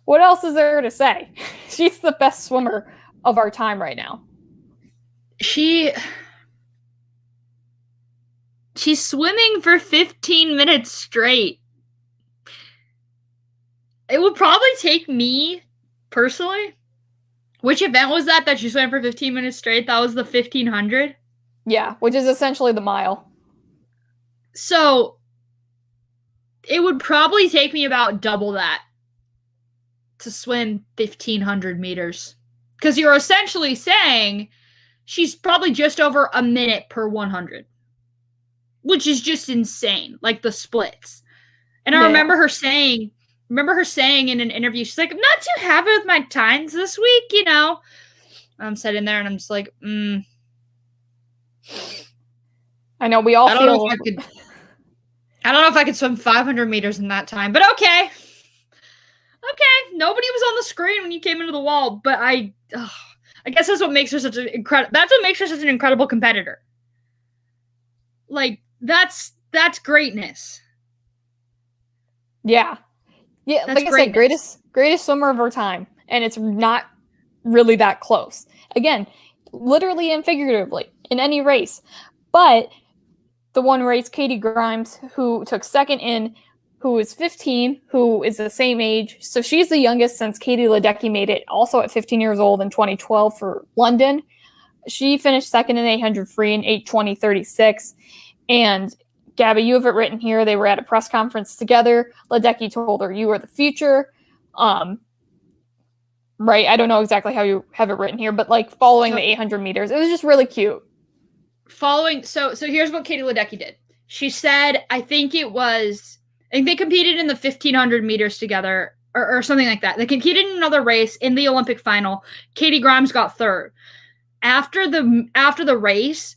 what else is there to say? She's the best swimmer of our time right now. She's swimming for 15 minutes straight. It would probably take me, personally, which event was that she swam for 15 minutes straight? That was the 1500? Yeah, which is essentially the mile. So, it would probably take me about double that to swim 1,500 meters. Because you're essentially saying she's probably just over a minute per 100. Which is just insane, the splits. And I remember her saying in an interview, she's like, I'm not too happy with my times this week, I'm sitting there and I'm just like, I know, we all feel... I don't know if I could swim 500 meters in that time, but okay. Okay, nobody was on the screen when you came into the wall, but I guess that's what makes her such an incredible competitor. That's greatness. Yeah. Yeah, that's like I said, greatest swimmer of our time. And it's not really that close. Again, literally and figuratively, in any race. But the one race, Katie Grimes, who took second in, who is 15, who is the same age. So she's the youngest since Katie Ledecky made it, also at 15 years old in 2012 for London. She finished second in 800 free in 8:20.36. And Gabby, you have it written here. They were at a press conference together. Ledecky told her, "You are the future." right? I don't know exactly how you have it written here, but like following the 800 meters. It was just really cute. So here's what Katie Ledecky did. She said, I think they competed in the 1500 meters together or something like that. They competed in another race in the Olympic final. Katie Grimes got third. After the race,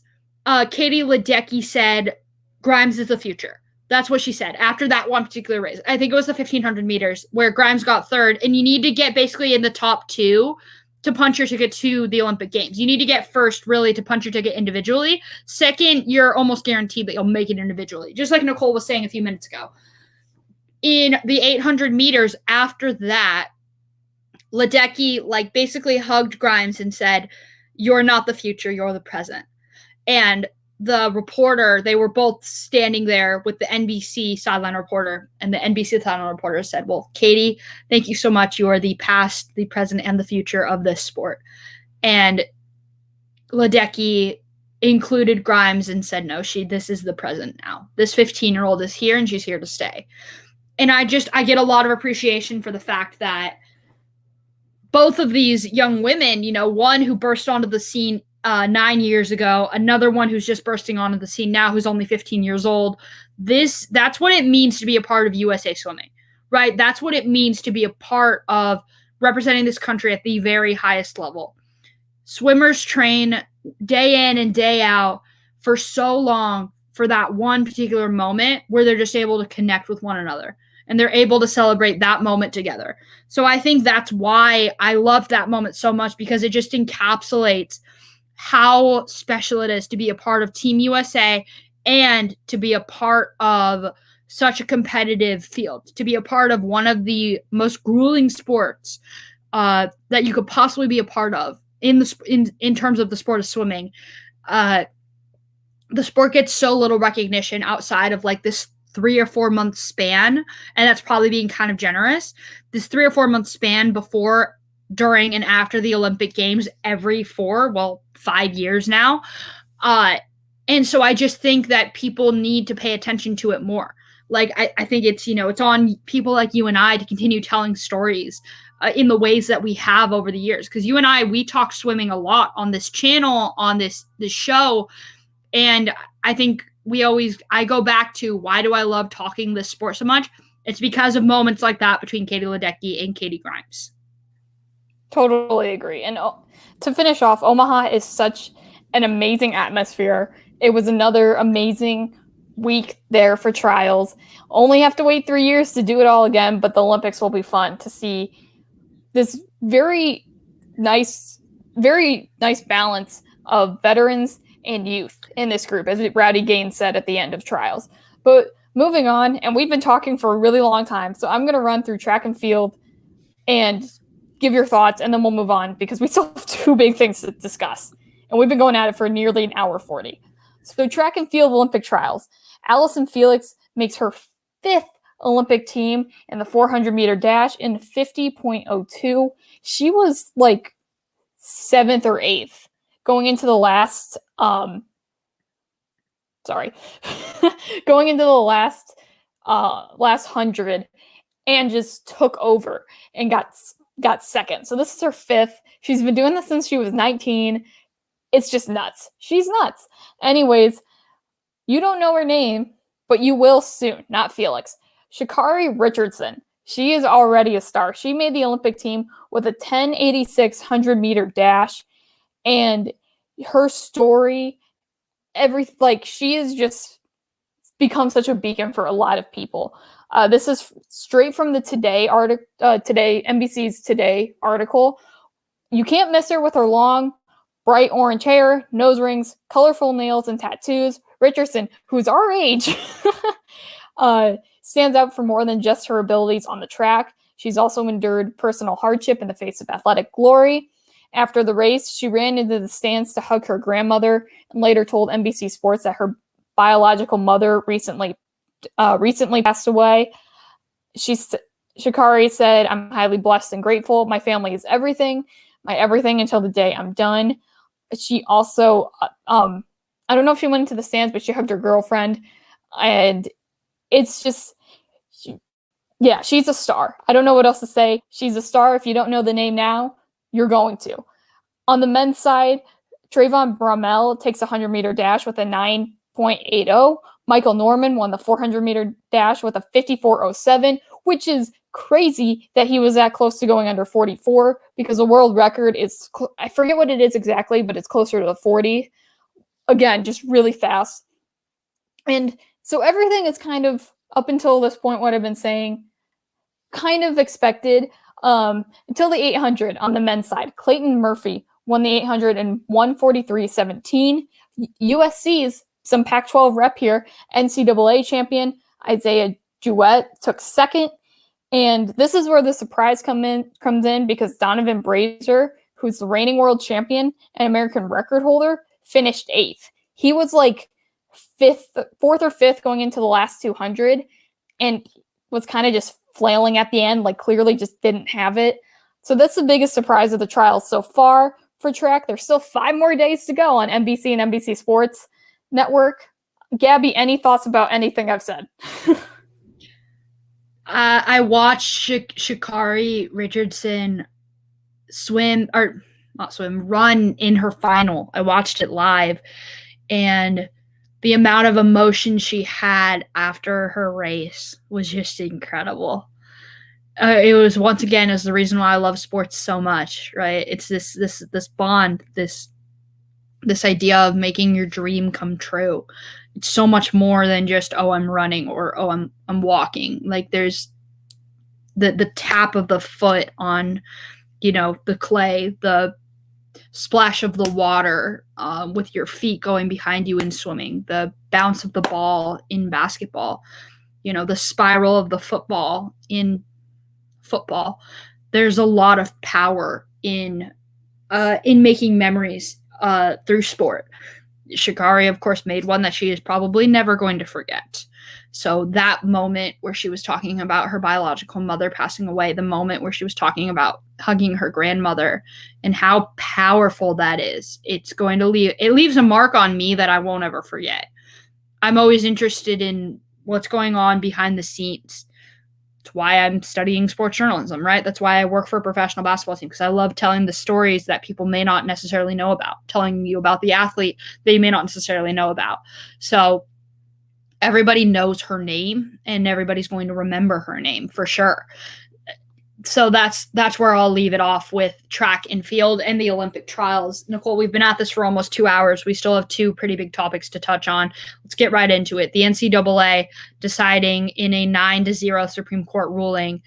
Katie Ledecky said, Grimes is the future. That's what she said after that one particular race. I think it was the 1500 meters where Grimes got third, and you need to get basically in the top 2 to punch your ticket to the Olympic Games. You need to get first, really, to punch your ticket individually. Second, you're almost guaranteed that you'll make it individually, just like Nicole was saying a few minutes ago. In the 800 meters after that, Ledecky basically hugged Grimes and said, you're not the future, you're the present. And the reporter, they were both standing there with the NBC sideline reporter, and the NBC sideline reporter said, well, Katie, thank you so much. You are the past, the present, and the future of this sport. And Ledecky included Grimes and said, no, this is the present now. This 15-year-old is here, and she's here to stay. And I get a lot of appreciation for the fact that both of these young women, one who burst onto the scene 9 years ago, another one who's just bursting onto the scene now, who's only 15 years old. That's what it means to be a part of USA Swimming, right? That's what it means to be a part of representing this country at the very highest level. Swimmers train day in and day out for so long for that one particular moment where they're just able to connect with one another, and they're able to celebrate that moment together. So I think that's why I love that moment so much, because it just encapsulates how special it is to be a part of Team USA and to be a part of such a competitive field, to be a part of one of the most grueling sports that you could possibly be a part of in terms of the sport of swimming. The sport gets so little recognition outside of this 3 or 4 month span, and that's probably being kind of generous. This 3 or 4 month span before, during, and after the Olympic Games every 5 years now. And so I just think that people need to pay attention to it more. I think it's, it's on people like you and I to continue telling stories in the ways that we have over the years. Because you and I, we talk swimming a lot on this channel, on this show. And I think I go back to, why do I love talking this sport so much? It's because of moments like that between Katie Ledecky and Katie Grimes. Totally agree. And to finish off, Omaha is such an amazing atmosphere. It was another amazing week there for trials. Only have to wait 3 years to do it all again, but the Olympics will be fun to see this very nice balance of veterans and youth in this group, as Rowdy Gaines said at the end of trials. But moving on, and we've been talking for a really long time, so I'm going to run through track and field and give your thoughts, and then we'll move on because we still have 2 big things to discuss. And we've been going at it for nearly an hour 40. So track and field Olympic trials. Allison Felix makes her 5th Olympic team in the 400-meter dash in 50.02. She was 7th or 8th going into the last going into the last 100, and just took over and got second. So this is her 5th. She's been doing this since she was 19. It's just nuts. She's nuts. Anyways, you don't know her name, but you will soon. Not Felix. Sha'Carri Richardson. She is already a star. She made the Olympic team with a 10:86 100-meter dash, and her story, she has just become such a beacon for a lot of people. This is straight from the NBC's Today article. You can't miss her with her long, bright orange hair, nose rings, colorful nails, and tattoos. Richardson, who's our age, stands out for more than just her abilities on the track. She's also endured personal hardship in the face of athletic glory. After the race, she ran into the stands to hug her grandmother and later told NBC Sports that her biological mother recently passed away. Sha'Carri said, "I'm highly blessed and grateful. My family is everything, my everything until the day I'm done." She also, I don't know if she went into the stands, but she hugged her girlfriend. And it's just, Yeah, she's a star. I don't know what else to say. She's a star. If you don't know the name now, you're going to. On the men's side, Trayvon Bromell takes a 100-meter dash with a 9.80. Michael Norman won the 400-meter dash with a 54.07, which is crazy that he was that close to going under 44 because the world record is, I forget what it is exactly, but it's closer to the 40. Again, just really fast. And so everything is kind of, up until this point, what I've been saying, kind of expected until the 800 on the men's side. Clayton Murphy won the 800 in 1:43.17. USC's, some Pac-12 rep here, NCAA champion Isaiah Jewett took second. And this is where the surprise comes in because Donovan Brazier, who's the reigning world champion and American record holder, finished 8th. He was like 4th or 5th going into the last 200 and was kind of just flailing at the end, like clearly just didn't have it. So that's the biggest surprise of the trials so far for track. There's still 5 more days to go on NBC and NBC Sports Network. Gabby, any thoughts about anything I've said? I watched Sha'Carri Richardson run in her final. I watched it live, and the amount of emotion she had after her race was just incredible. It was, once again, is the reason why I love sports so much, right? It's this bond, this idea of making your dream come true. It's so much more than just, oh, I'm running, or oh, I'm walking. Like, there's the tap of the foot on, the clay, the splash of the water with your feet going behind you in swimming, the bounce of the ball in basketball, the spiral of the football in football. There's a lot of power in making memories through sport. Sha'Carri, of course, made one that she is probably never going to forget. So that moment where she was talking about her biological mother passing away, the moment where she was talking about hugging her grandmother and how powerful that is, it leaves a mark on me that I won't ever forget. I'm always interested in what's going on behind the scenes. That's why I'm studying sports journalism, right? That's why I work for a professional basketball team, because I love telling the stories that people may not necessarily know about, telling you about the athlete that you may not necessarily know about. So everybody knows her name, and everybody's going to remember her name for sure. So that's where I'll leave it off with track and field and the Olympic trials. Nicole, we've been at this for almost 2 hours. We still have 2 pretty big topics to touch on. Let's get right into it. The NCAA deciding in a 9-0 Supreme Court ruling,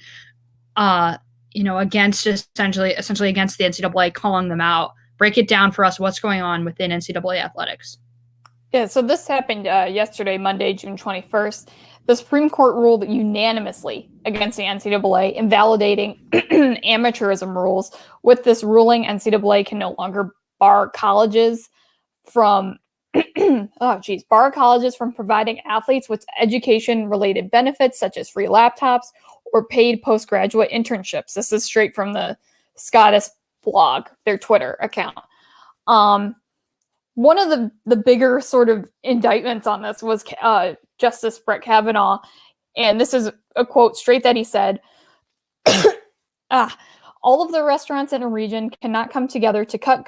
against essentially against the NCAA, calling them out. Break it down for us. What's going on within NCAA athletics? Yeah, so this happened yesterday, Monday, June 21st. The Supreme Court ruled unanimously against the NCAA, invalidating amateurism rules. With this ruling, NCAA can no longer bar colleges from providing athletes with education-related benefits such as free laptops or paid postgraduate internships. This is straight from the Scottish blog, their Twitter account. One of the bigger sort of indictments on this was Justice Brett Kavanaugh, and this is a quote straight that he said, all of the restaurants in a region cannot come together to cut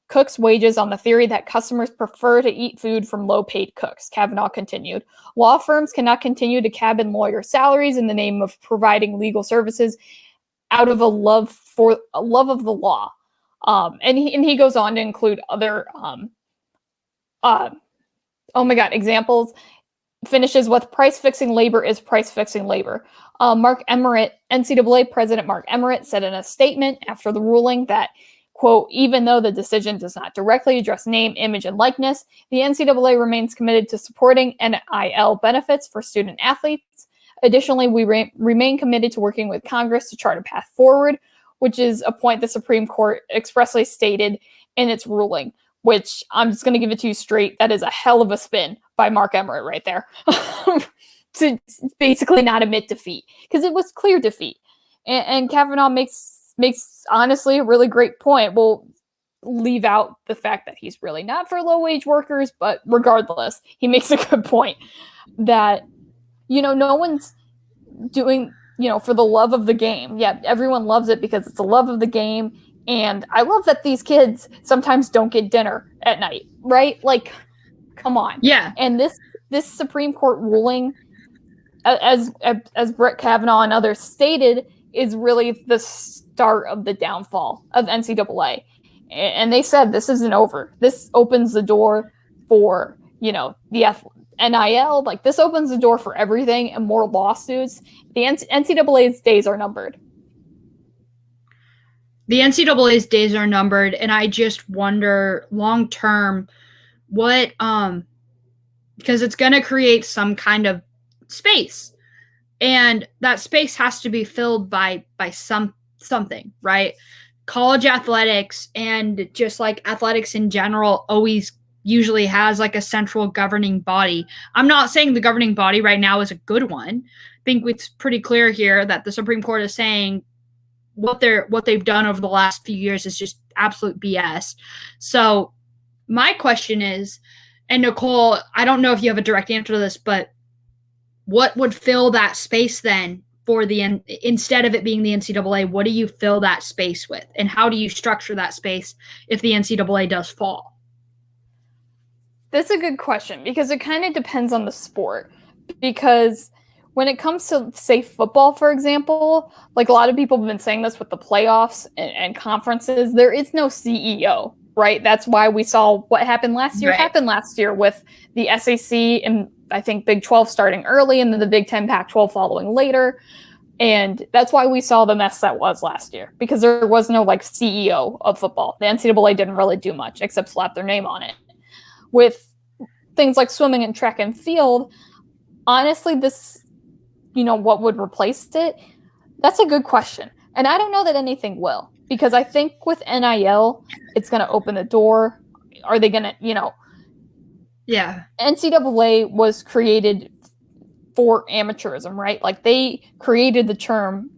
cooks' wages on the theory that customers prefer to eat food from low-paid cooks, Kavanaugh continued. Law firms cannot continue to cabin lawyer salaries in the name of providing legal services out of a love of the law. And he goes on to include other examples. Finishes with price fixing labor is price fixing labor. Mark Emmert, NCAA President Mark Emmert, said in a statement after the ruling that, quote, even though the decision does not directly address name, image, and likeness, the NCAA remains committed to supporting NIL benefits for student athletes. Additionally, we remain committed to working with Congress to chart a path forward, which is a point the Supreme Court expressly stated in its ruling, which I'm just going to give it to you straight. That is a hell of a spin by Mark Emmert right there to basically not admit defeat, because it was clear defeat. And Kavanaugh makes honestly a really great point. We'll leave out the fact that he's really not for low-wage workers, but regardless, he makes a good point that, no one's doing for the love of the game. Yeah, everyone loves it because it's a love of the game. And I love that these kids sometimes don't get dinner at night, right? Like, come on. Yeah. And this Supreme Court ruling, as Brett Kavanaugh and others stated, is really the start of the downfall of NCAA. And they said this isn't over. This opens the door for, the NIL. Like, this opens the door for everything and more lawsuits. The NCAA's days are numbered. The NCAA's days are numbered, and I just wonder long term what because it's going to create some kind of space, and that space has to be filled by something, right? College athletics and just like athletics in general always usually has like a central governing body. I'm not saying the governing body right now is a good one. I think it's pretty clear here that the Supreme Court is saying what they've done over the last few years is just absolute BS. So my question is, and Nicole, I don't know if you have a direct answer to this, but what would fill that space then for instead of it being the NCAA? What do you fill that space with, and how do you structure that space if the NCAA does fall? That's a good question, because it kind of depends on the sport. Because when it comes to, say, football, for example, like a lot of people have been saying this with the playoffs and conferences, there is no CEO, right? That's why we saw what happened last year happen last year with the SEC and I think Big 12 starting early and then the Big 10 Pac-12 following later. And that's why we saw the mess that was last year, because there was no like CEO of football. The NCAA didn't really do much except slap their name on it. With things like swimming and track and field, honestly, this, what would replace it? That's a good question. And I don't know that anything will, because I think with NIL, it's going to open the door. Are they going to, Yeah. NCAA was created for amateurism, right? Like they created the term,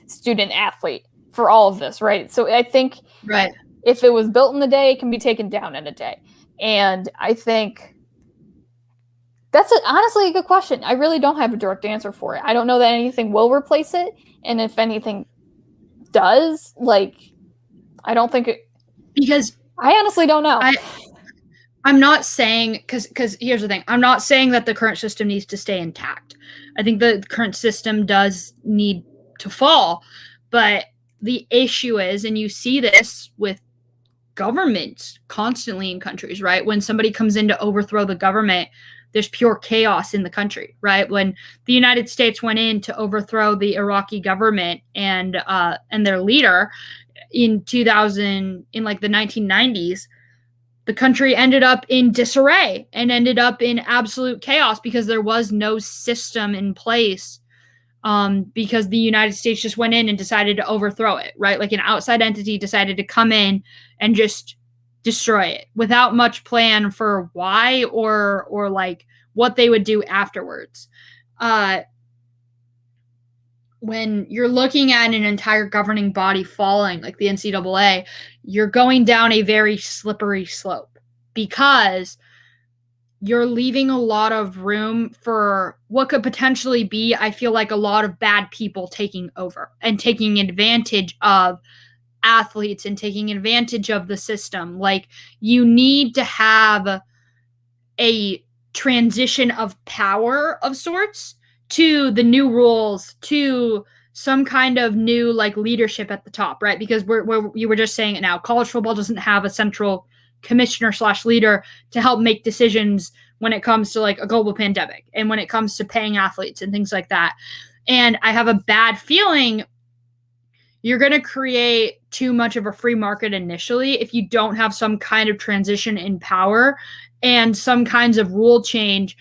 student athlete for all of this, right? So I think if it was built in a day, it can be taken down in a day. And I think that's honestly a good question. I really don't have a direct answer for it. I don't know that anything will replace it. And if anything does, I don't think it... Because I honestly don't know. I'm not saying, because here's the thing. I'm not saying that the current system needs to stay intact. I think the current system does need to fall. But the issue is, and you see this with governments constantly in countries, right? When somebody comes in to overthrow the government, there's pure chaos in the country, right? When the United States went in to overthrow the Iraqi government and their leader in the 1990s, the country ended up in disarray and ended up in absolute chaos because there was no system in place, because the United States just went in and decided to overthrow it, right? Like an outside entity decided to come in and just destroy it without much plan for why or like what they would do afterwards. When you're looking at an entire governing body falling, like the NCAA, you're going down a very slippery slope because you're leaving a lot of room for what could potentially be, I feel like, a lot of bad people taking over and taking advantage of athletes and taking advantage of the system. Like, you need to have a transition of power of sorts to the new rules, to some kind of new leadership at the top, right? Because you were just saying it now, college football doesn't have a central commissioner/leader to help make decisions when it comes to a global pandemic and when it comes to paying athletes and things like that. And I have a bad feeling you're going to create too much of a free market initially if you don't have some kind of transition in power and some kinds of rule change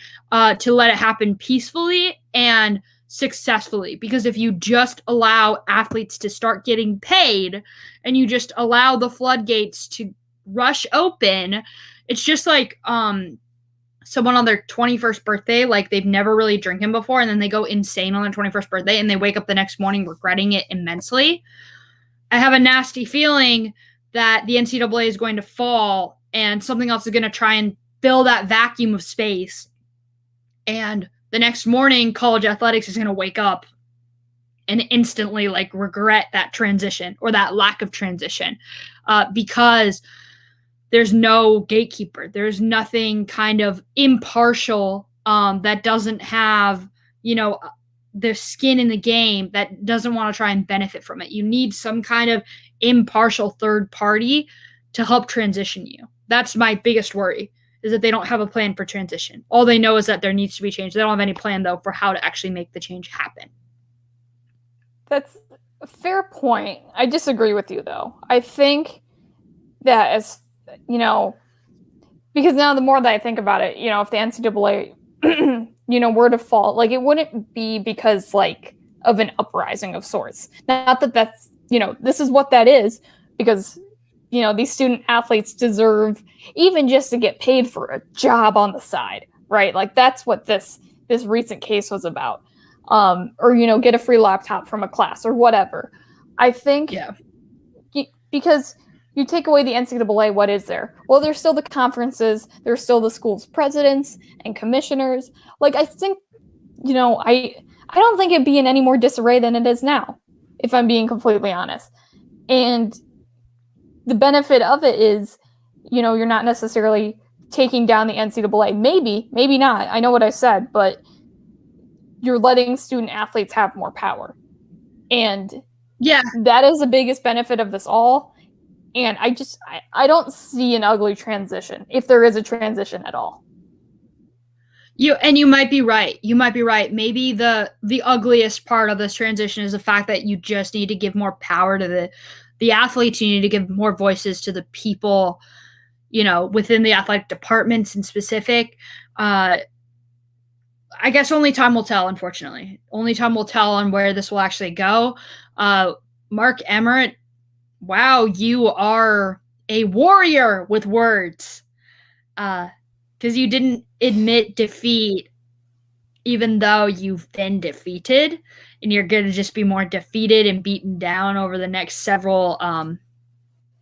to let it happen peacefully and successfully. Because if you just allow athletes to start getting paid and you just allow the floodgates to rush open, it's just like someone on their 21st birthday, they've never really drinking before, and then they go insane on their 21st birthday and they wake up the next morning regretting it immensely. I have a nasty feeling that the NCAA is going to fall and something else is going to try and fill that vacuum of space. And the next morning, college athletics is going to wake up and instantly like regret that transition or that lack of transition because there's no gatekeeper. There's nothing kind of impartial that doesn't have, the skin in the game, that doesn't want to try and benefit from it. You need some kind of impartial third party to help transition you. That's my biggest worry, is that they don't have a plan for transition. All they know is that there needs to be change. They don't have any plan, though, for how to actually make the change happen. That's a fair point. I disagree with you, though. I think that as, because now the more that I think about it, if the NCAA, were to fall, like, it wouldn't be because, like, of an uprising of sorts. Not that that's, this is what that is, because, these student athletes deserve even just to get paid for a job on the side, right? Like, that's what this recent case was about. Or, get a free laptop from a class or whatever. I think, because you take away the NCAA, what is there? Well, there's still the conferences, there's still the school's presidents and commissioners. Like, I think, I don't think it'd be in any more disarray than it is now, if I'm being completely honest. And the benefit of it is, you're not necessarily taking down the NCAA. Maybe not. I know what I said, but you're letting student athletes have more power. And that is the biggest benefit of this all. And I don't see an ugly transition, if there is a transition at all. You might be right. Maybe the ugliest part of this transition is the fact that you just need to give more power to the athletes. You need to give more voices to the people, within the athletic departments in specific. I guess only time will tell, unfortunately. Only time will tell on where this will actually go. Mark Emmert, wow, you are a warrior with words. Because you didn't admit defeat, even though you've been defeated, and you're going to just be more defeated and beaten down over the next several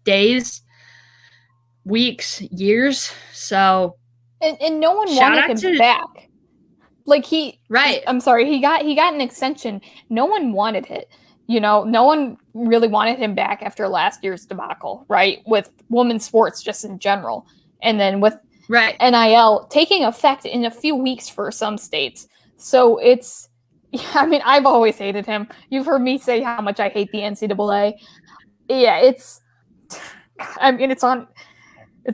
days, weeks, years. So, and no one wanted him back. Like, I'm sorry, he got an extension. No one wanted it. No one really wanted him back after last year's debacle, right? With women's sports just in general. And then with NIL taking effect in a few weeks for some states. So I've always hated him. You've heard me say how much I hate the NCAA. Yeah, it's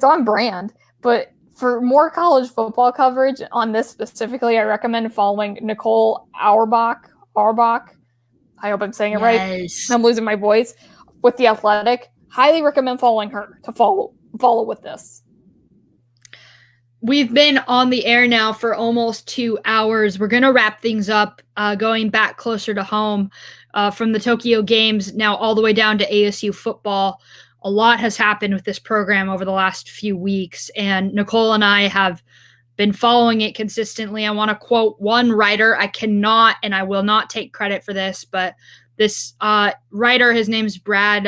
on brand. But for more college football coverage on this specifically, I recommend following Nicole Auerbach. I hope I'm saying it right. I'm losing my voice. With The Athletic. Highly recommend following her to follow with this. We've been on the air now for almost 2 hours. We're going to wrap things up, going back closer to home from the Tokyo Games, now all the way down to ASU football. A lot has happened with this program over the last few weeks, and Nicole and I have been following it consistently. I want to quote one writer. I cannot and I will not take credit for this, but this writer, his name's Brad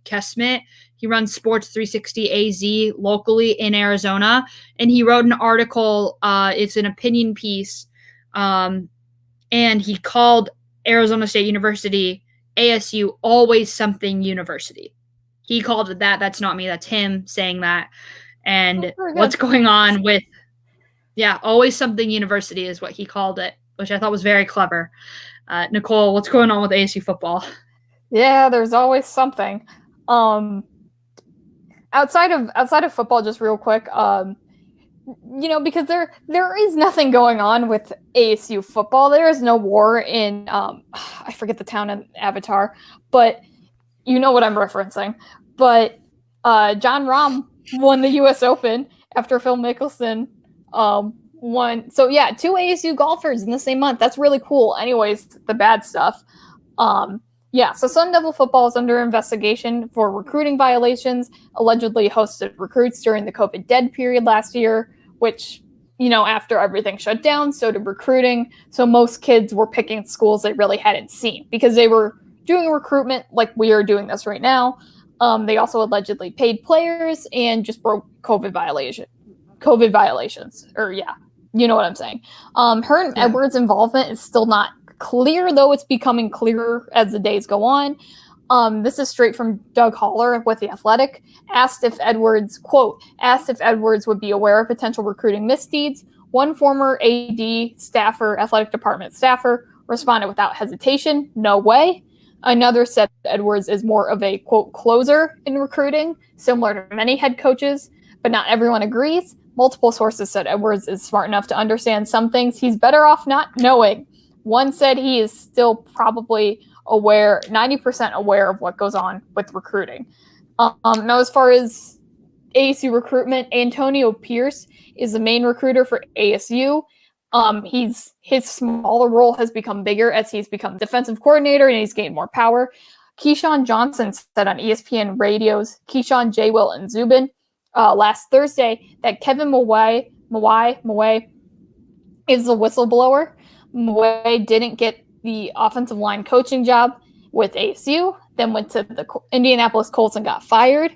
Kesmet. He runs Sports 360 AZ locally in Arizona, and he wrote an article. It's an opinion piece, and he called Arizona State University, ASU, always something university. He called it that. That's not me. That's him saying that. And what's going on with, always something university is what he called it, which I thought was very clever. Nicole, what's going on with ASU football? Yeah, there's always something. Outside of football, just real quick, because there is nothing going on with ASU football. There is no war in I forget the town in Avatar, but you know what I'm referencing. But John Rahm won the U.S. Open after Phil Mickelson won. So yeah, 2 ASU golfers in the same month. That's really cool. Anyways, the bad stuff. So Sun Devil football is under investigation for recruiting violations, allegedly hosted recruits during the COVID dead period last year, which, after everything shut down, so did recruiting. So most kids were picking schools they really hadn't seen because they were doing recruitment like we are doing this right now. They also allegedly paid players and just broke COVID violations. Or you know what I'm saying. Her and Edwards' involvement is still not clear, though it's becoming clearer as the days go on. This is straight from Doug Holler with The Athletic. Asked if Edwards would be aware of potential recruiting misdeeds. One former AD staffer, athletic department staffer, responded without hesitation, no way. Another said Edwards is more of a, quote, closer in recruiting, similar to many head coaches, but not everyone agrees. Multiple sources said Edwards is smart enough to understand some things he's better off not knowing. One said he is still probably 90% aware of what goes on with recruiting. Now, as far as ASU recruitment, Antonio Pierce is the main recruiter for ASU. His smaller role has become bigger as he's become defensive coordinator and he's gained more power. Keyshawn Johnson said on ESPN Radio's Keyshawn, J. Will, and Zubin last Thursday that Kevin Mawai is the whistleblower. Mawai didn't get the offensive line coaching job with ASU, then went to the Indianapolis Colts and got fired.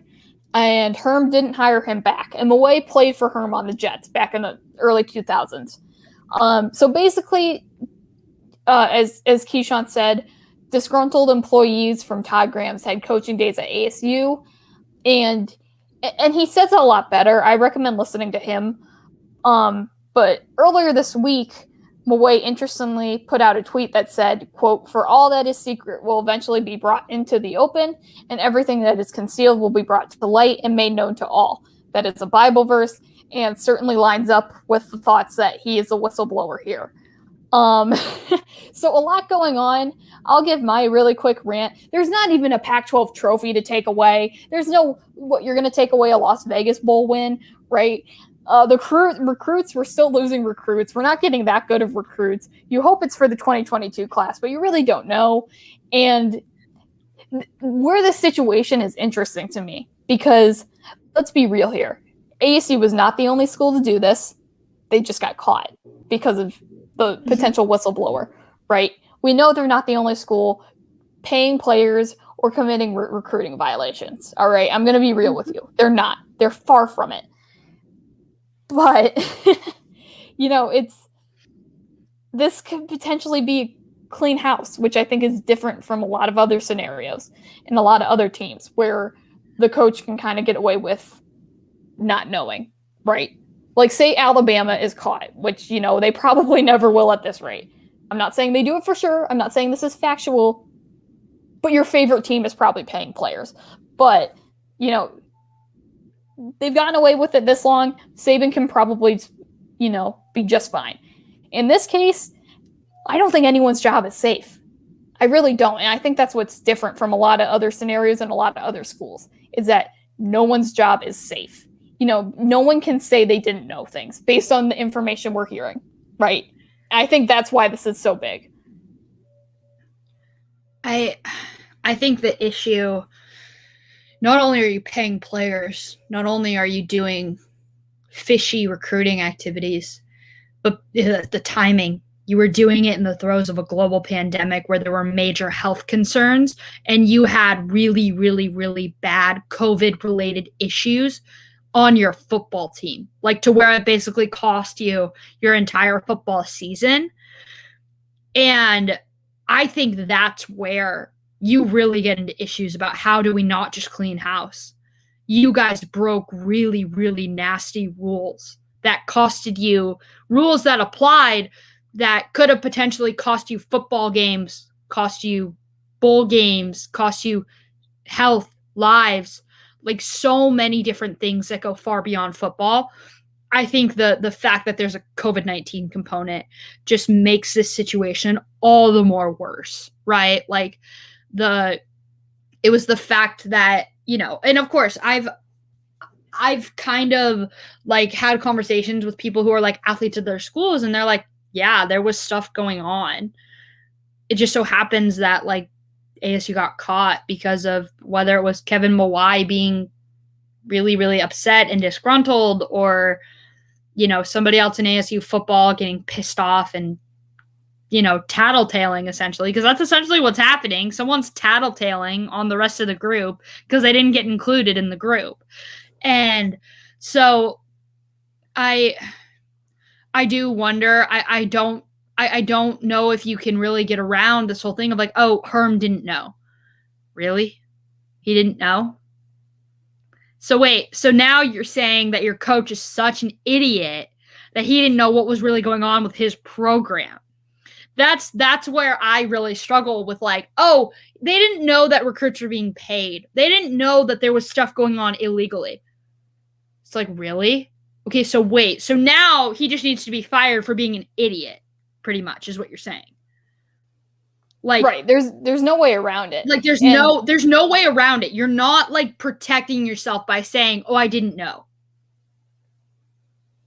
And Herm didn't hire him back. And Mawai played for Herm on the Jets back in the early 2000s. So basically, as Keyshawn said, disgruntled employees from Todd Graham's head coaching days at ASU. And he says it a lot better. I recommend listening to him. But earlier this week, Mawai interestingly put out a tweet that said, quote, "For all that is secret will eventually be brought into the open, and everything that is concealed will be brought to the light and made known to all." That is a Bible verse, and certainly lines up with the thoughts that he is a whistleblower here. So a lot going on. I'll give my really quick rant. There's not even a Pac-12 trophy to take away. There's no, what, you're going to take away a Las Vegas Bowl win, right? The recruits, we're still losing recruits. We're not getting that good of recruits. You hope it's for the 2022 class, but you really don't know. And where this situation is interesting to me, because let's be real here. ASU was not the only school to do this. They just got caught because of the potential whistleblower, right? We know they're not the only school paying players or committing recruiting violations. All right, I'm going to be real with you. They're not. They're far from it. But, this could potentially be a clean house, which I think is different from a lot of other scenarios and a lot of other teams where the coach can kind of get away with not knowing, right? Like, say Alabama is caught, which, they probably never will at this rate. I'm not saying they do it for sure. I'm not saying this is factual, but your favorite team is probably paying players. But, they've gotten away with it this long. Saban can probably, be just fine. In this case, I don't think anyone's job is safe. I really don't. And I think that's what's different from a lot of other scenarios and a lot of other schools, is that no one's job is safe. No one can say they didn't know things based on the information we're hearing, right? I think that's why this is so big. I think the issue, not only are you paying players, not only are you doing fishy recruiting activities, but the timing. You were doing it in the throes of a global pandemic where there were major health concerns, and you had really, really, really bad COVID-related issues on your football team, like to where it basically cost you your entire football season. And I think that's where you really get into issues about how do we not just clean house. You guys broke really, really nasty rules that costed you, rules that applied that could have potentially cost you football games, cost you bowl games, cost you health, lives, like so many different things that go far beyond football. I think the fact that there's a COVID-19 component just makes this situation all the more worse, right? Like it was the fact that, and of course I've kind of like had conversations with people who are like athletes at their schools, and they're like, yeah, there was stuff going on. It just so happens that like ASU got caught because of whether it was Kevin Mawai being really, really upset and disgruntled, or, somebody else in ASU football getting pissed off and, tattletaling essentially, because that's essentially what's happening. Someone's tattletaling on the rest of the group because they didn't get included in the group. And so I do wonder, I don't I don't know if you can really get around this whole thing of like, oh, Herm didn't know. Really? He didn't know? So wait, so now you're saying that your coach is such an idiot that he didn't know what was really going on with his program. That's where I really struggle with like, oh, they didn't know that recruits were being paid. They didn't know that there was stuff going on illegally. It's like, really? Okay, so wait. So now he just needs to be fired for being an idiot, pretty much, is what you're saying. Like, right. There's no way around it. Like there's no way around it. You're not like protecting yourself by saying, "Oh, I didn't know."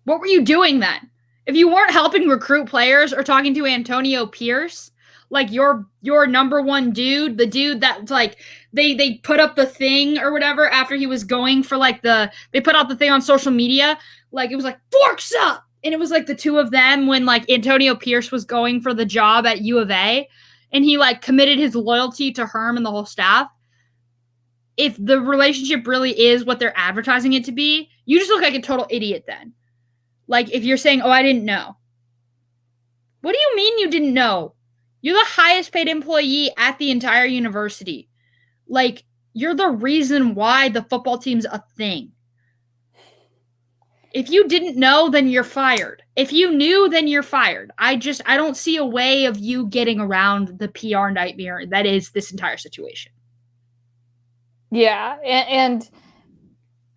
What were you doing then? If you weren't helping recruit players or talking to Antonio Pierce, like your number one dude, the dude that like they put up the thing or whatever after he was going for like they put out the thing on social media, like it was like forks up, and it was like the two of them when like Antonio Pierce was going for the job at U of A. And he like committed his loyalty to Herm and the whole staff. If the relationship really is what they're advertising it to be, you just look like a total idiot then. Like if you're saying, oh, I didn't know. What do you mean you didn't know? You're the highest paid employee at the entire university. Like you're the reason why the football team's a thing. If you didn't know, then you're fired. If you knew, then you're fired. I don't see a way of you getting around the PR nightmare that is this entire situation. Yeah, and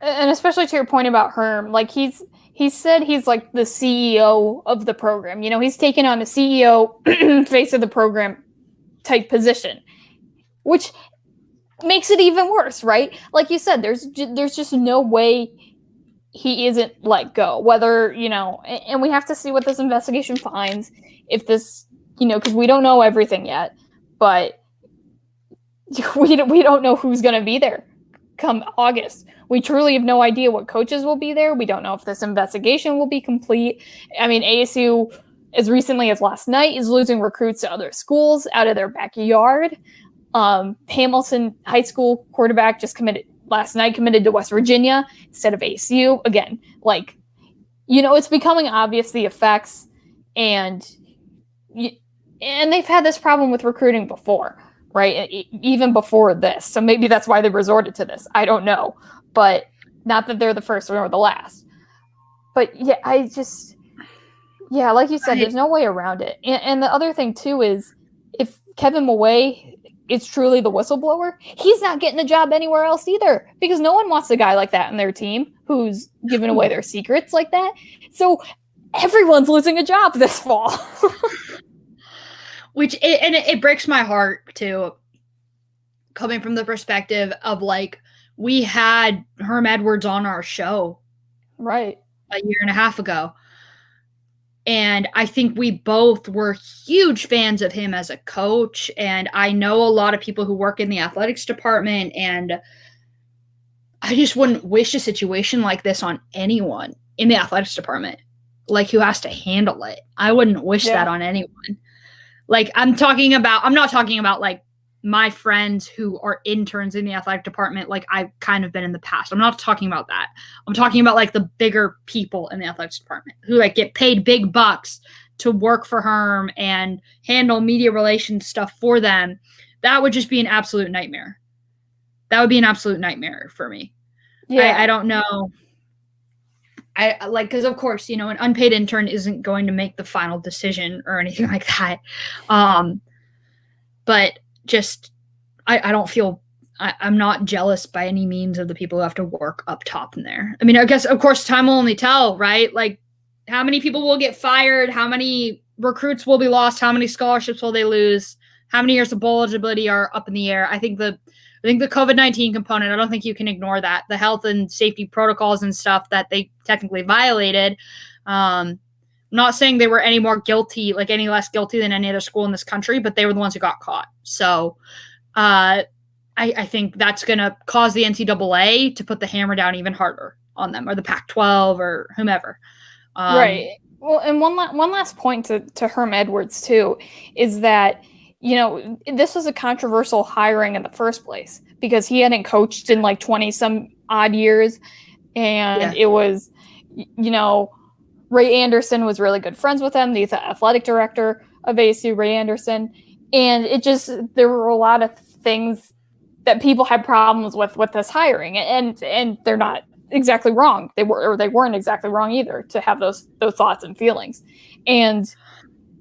especially to your point about Herm, like he said he's like the CEO of the program. You know, he's taken on a CEO face of the program type position, which makes it even worse, right? Like you said, there's just no way he isn't let go, whether, you know, and we have to see what this investigation finds, if this, you know, because we don't know everything yet, but we don't know who's going to be there come August. We truly have no idea what coaches will be there. We don't know if this investigation will be complete. I mean, ASU, as recently as last night, is losing recruits to other schools out of their backyard. Hamilton High School quarterback just committed to West Virginia instead of ASU. Again, like, you know, it's becoming obvious the effects, and they've had this problem with recruiting before, right? Even before this. So maybe that's why they resorted to this. I don't know. But not that they're the first or the last. But yeah, like you said, there's no way around it. And the other thing too is if Kevin Mulway is truly the whistleblower, he's not getting a job anywhere else either, because no one wants a guy like that in their team who's giving away their secrets like that. So everyone's losing a job this fall. It breaks my heart too, coming from the perspective of like, we had Herm Edwards on our show right a year and a half ago. And I think we both were huge fans of him as a coach. And I know a lot of people who work in the athletics department, and I just wouldn't wish a situation like this on anyone in the athletics department, like who has to handle it. I wouldn't wish that on anyone. Like I'm not talking about like my friends who are interns in the athletic department, like I've kind of been in the past. I'm not talking about that. I'm talking about like the bigger people in the athletics department who like get paid big bucks to work for Herm and handle media relations stuff for them. That would just be an absolute nightmare. That would be an absolute nightmare for me. Yeah. I don't know. I like, because of course, you know, an unpaid intern isn't going to make the final decision or anything like that. But just, I don't feel, I'm not jealous by any means of the people who have to work up top in there. I mean, I guess, of course, time will only tell, right? Like, how many people will get fired? How many recruits will be lost? How many scholarships will they lose? How many years of bowl eligibility are up in the air? I think the COVID-19 component, I don't think you can ignore that. The health and safety protocols and stuff that they technically violated. I'm not saying they were any more guilty, like any less guilty than any other school in this country, but they were the ones who got caught. So I think that's going to cause the NCAA to put the hammer down even harder on them, or the Pac-12 or whomever. Right. Well, and one last point to Herm Edwards, too, is that, you know, this was a controversial hiring in the first place because he hadn't coached in like 20 some odd years. And it was, you know, Ray Anderson was really good friends with him, the athletic director of ASU, Ray Anderson. And there were a lot of things that people had problems with this hiring. And they're not exactly wrong. They weren't exactly wrong either to have those thoughts and feelings. And,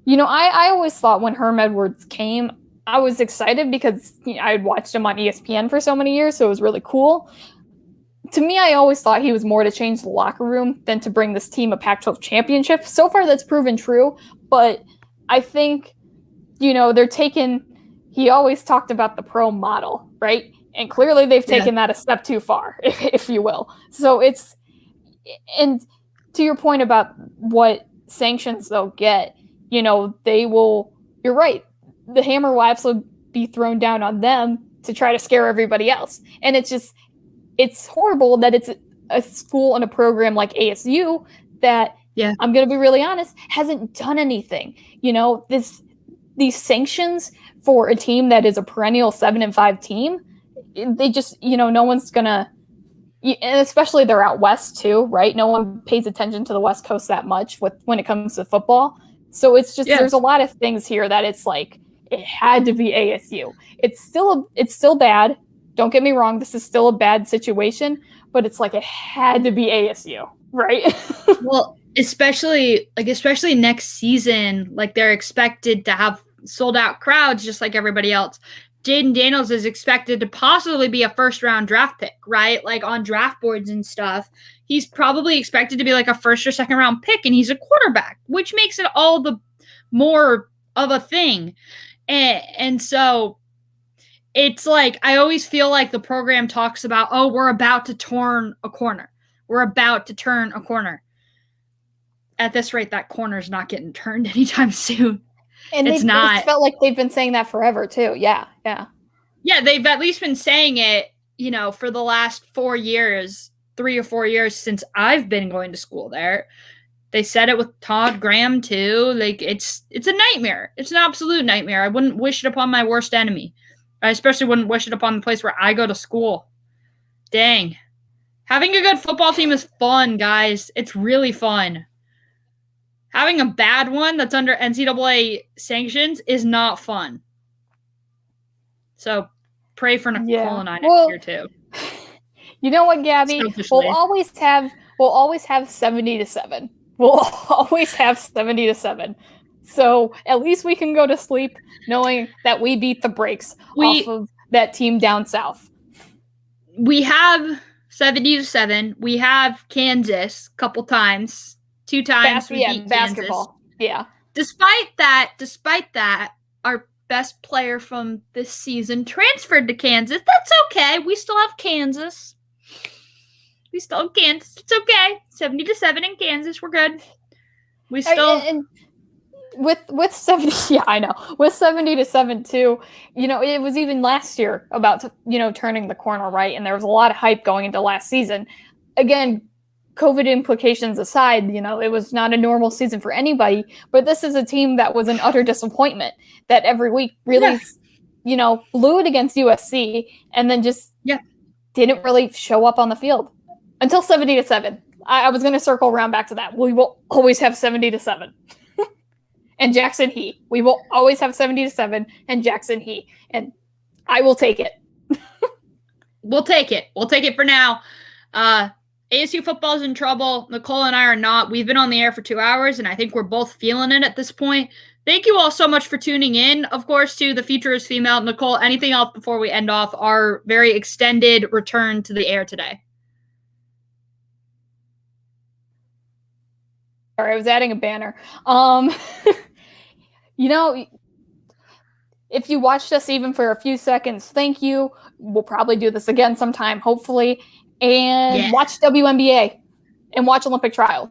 I always thought when Herm Edwards came, I was excited because I had watched him on ESPN for so many years, so it was really cool. To me, I always thought he was more to change the locker room than to bring this team a Pac-12 championship. So far, that's proven true, but I think, he always talked about the pro model, right? And clearly they've taken that a step too far, if you will. So and to your point about what sanctions they'll get, they will, you're right, the hammer will absolutely be thrown down on them to try to scare everybody else. And it's horrible that it's a school and a program like ASU that, I'm going to be really honest, hasn't done anything. These sanctions for a team that is a perennial 7-5 team, they just, no one's going to, and especially they're out west too, right? No one pays attention to the West Coast that much when it comes to football. So it's just, there's a lot of things here that it's like, it had to be ASU. It's still bad. Don't get me wrong. This is still a bad situation, but it's like, it had to be ASU, right? Well, especially next season, like they're expected to have sold out crowds just like everybody else. Jaden Daniels is expected to possibly be a first-round draft pick, right? Like on draft boards and stuff. He's probably expected to be like a first or second-round pick, and he's a quarterback, which makes it all the more of a thing. And so it's like, I always feel like the program talks about, oh, we're about to turn a corner. We're about to turn a corner. At this rate, that corner's not getting turned anytime soon. And it's felt like they've been saying that forever too. Yeah. Yeah, they've at least been saying it, for the last 4 years, 3 or 4 years since I've been going to school there. They said it with Todd Graham too. Like it's a nightmare. It's an absolute nightmare. I wouldn't wish it upon my worst enemy. I especially wouldn't wish it upon the place where I go to school. Dang. Having a good football team is fun, guys. It's really fun. Having a bad one that's under NCAA sanctions is not fun. So pray for Nicole and I next year too. You know what, Gabby? We'll always have 70-7. We'll always have 70-7. So at least we can go to sleep knowing that we beat the brakes off of that team down south. We have 70-7. We have Kansas a couple times. 2 times we beat basketball. Kansas. Yeah. Despite that, our best player from this season transferred to Kansas. That's okay. We still have Kansas. It's okay. 70-7 in Kansas. We're good. We still and with 70. Yeah, I know. With 70-7 too. It was even last year about turning the corner, right? And there was a lot of hype going into last season. Again, COVID implications aside, it was not a normal season for anybody, but this is a team that was an utter disappointment that every week really, blew it against USC and then just didn't really show up on the field until 70-7. I was going to circle around back to that. We will always have 70-7 and Jackson He. We will always have 70-7 and Jackson He, and I will take it. We'll take it. We'll take it for now. ASU football is in trouble. Nicole and I are not. We've been on the air for 2 hours, and I think we're both feeling it at this point. Thank you all so much for tuning in, of course, to The Future is Female. Nicole, anything else before we end off our very extended return to the air today? Sorry, I was adding a banner. If you watched us even for a few seconds, thank you. We'll probably do this again sometime, hopefully. And watch WNBA and watch Olympic trials.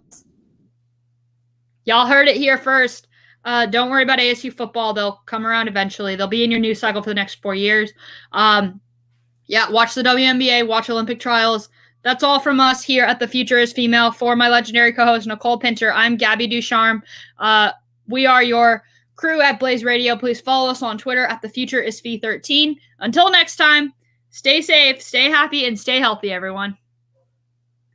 Y'all heard it here first. Don't worry about ASU football. They'll come around eventually. They'll be in your news cycle for the next 4 years. Watch the WNBA, watch Olympic trials. That's all from us here at The Future is Female. For my legendary co-host, Nicole Pinter, I'm Gabby Ducharme. We are your crew at Blaze Radio. Please follow us on Twitter at The Future is Fe13. Until next time, stay safe, stay happy, and stay healthy, everyone.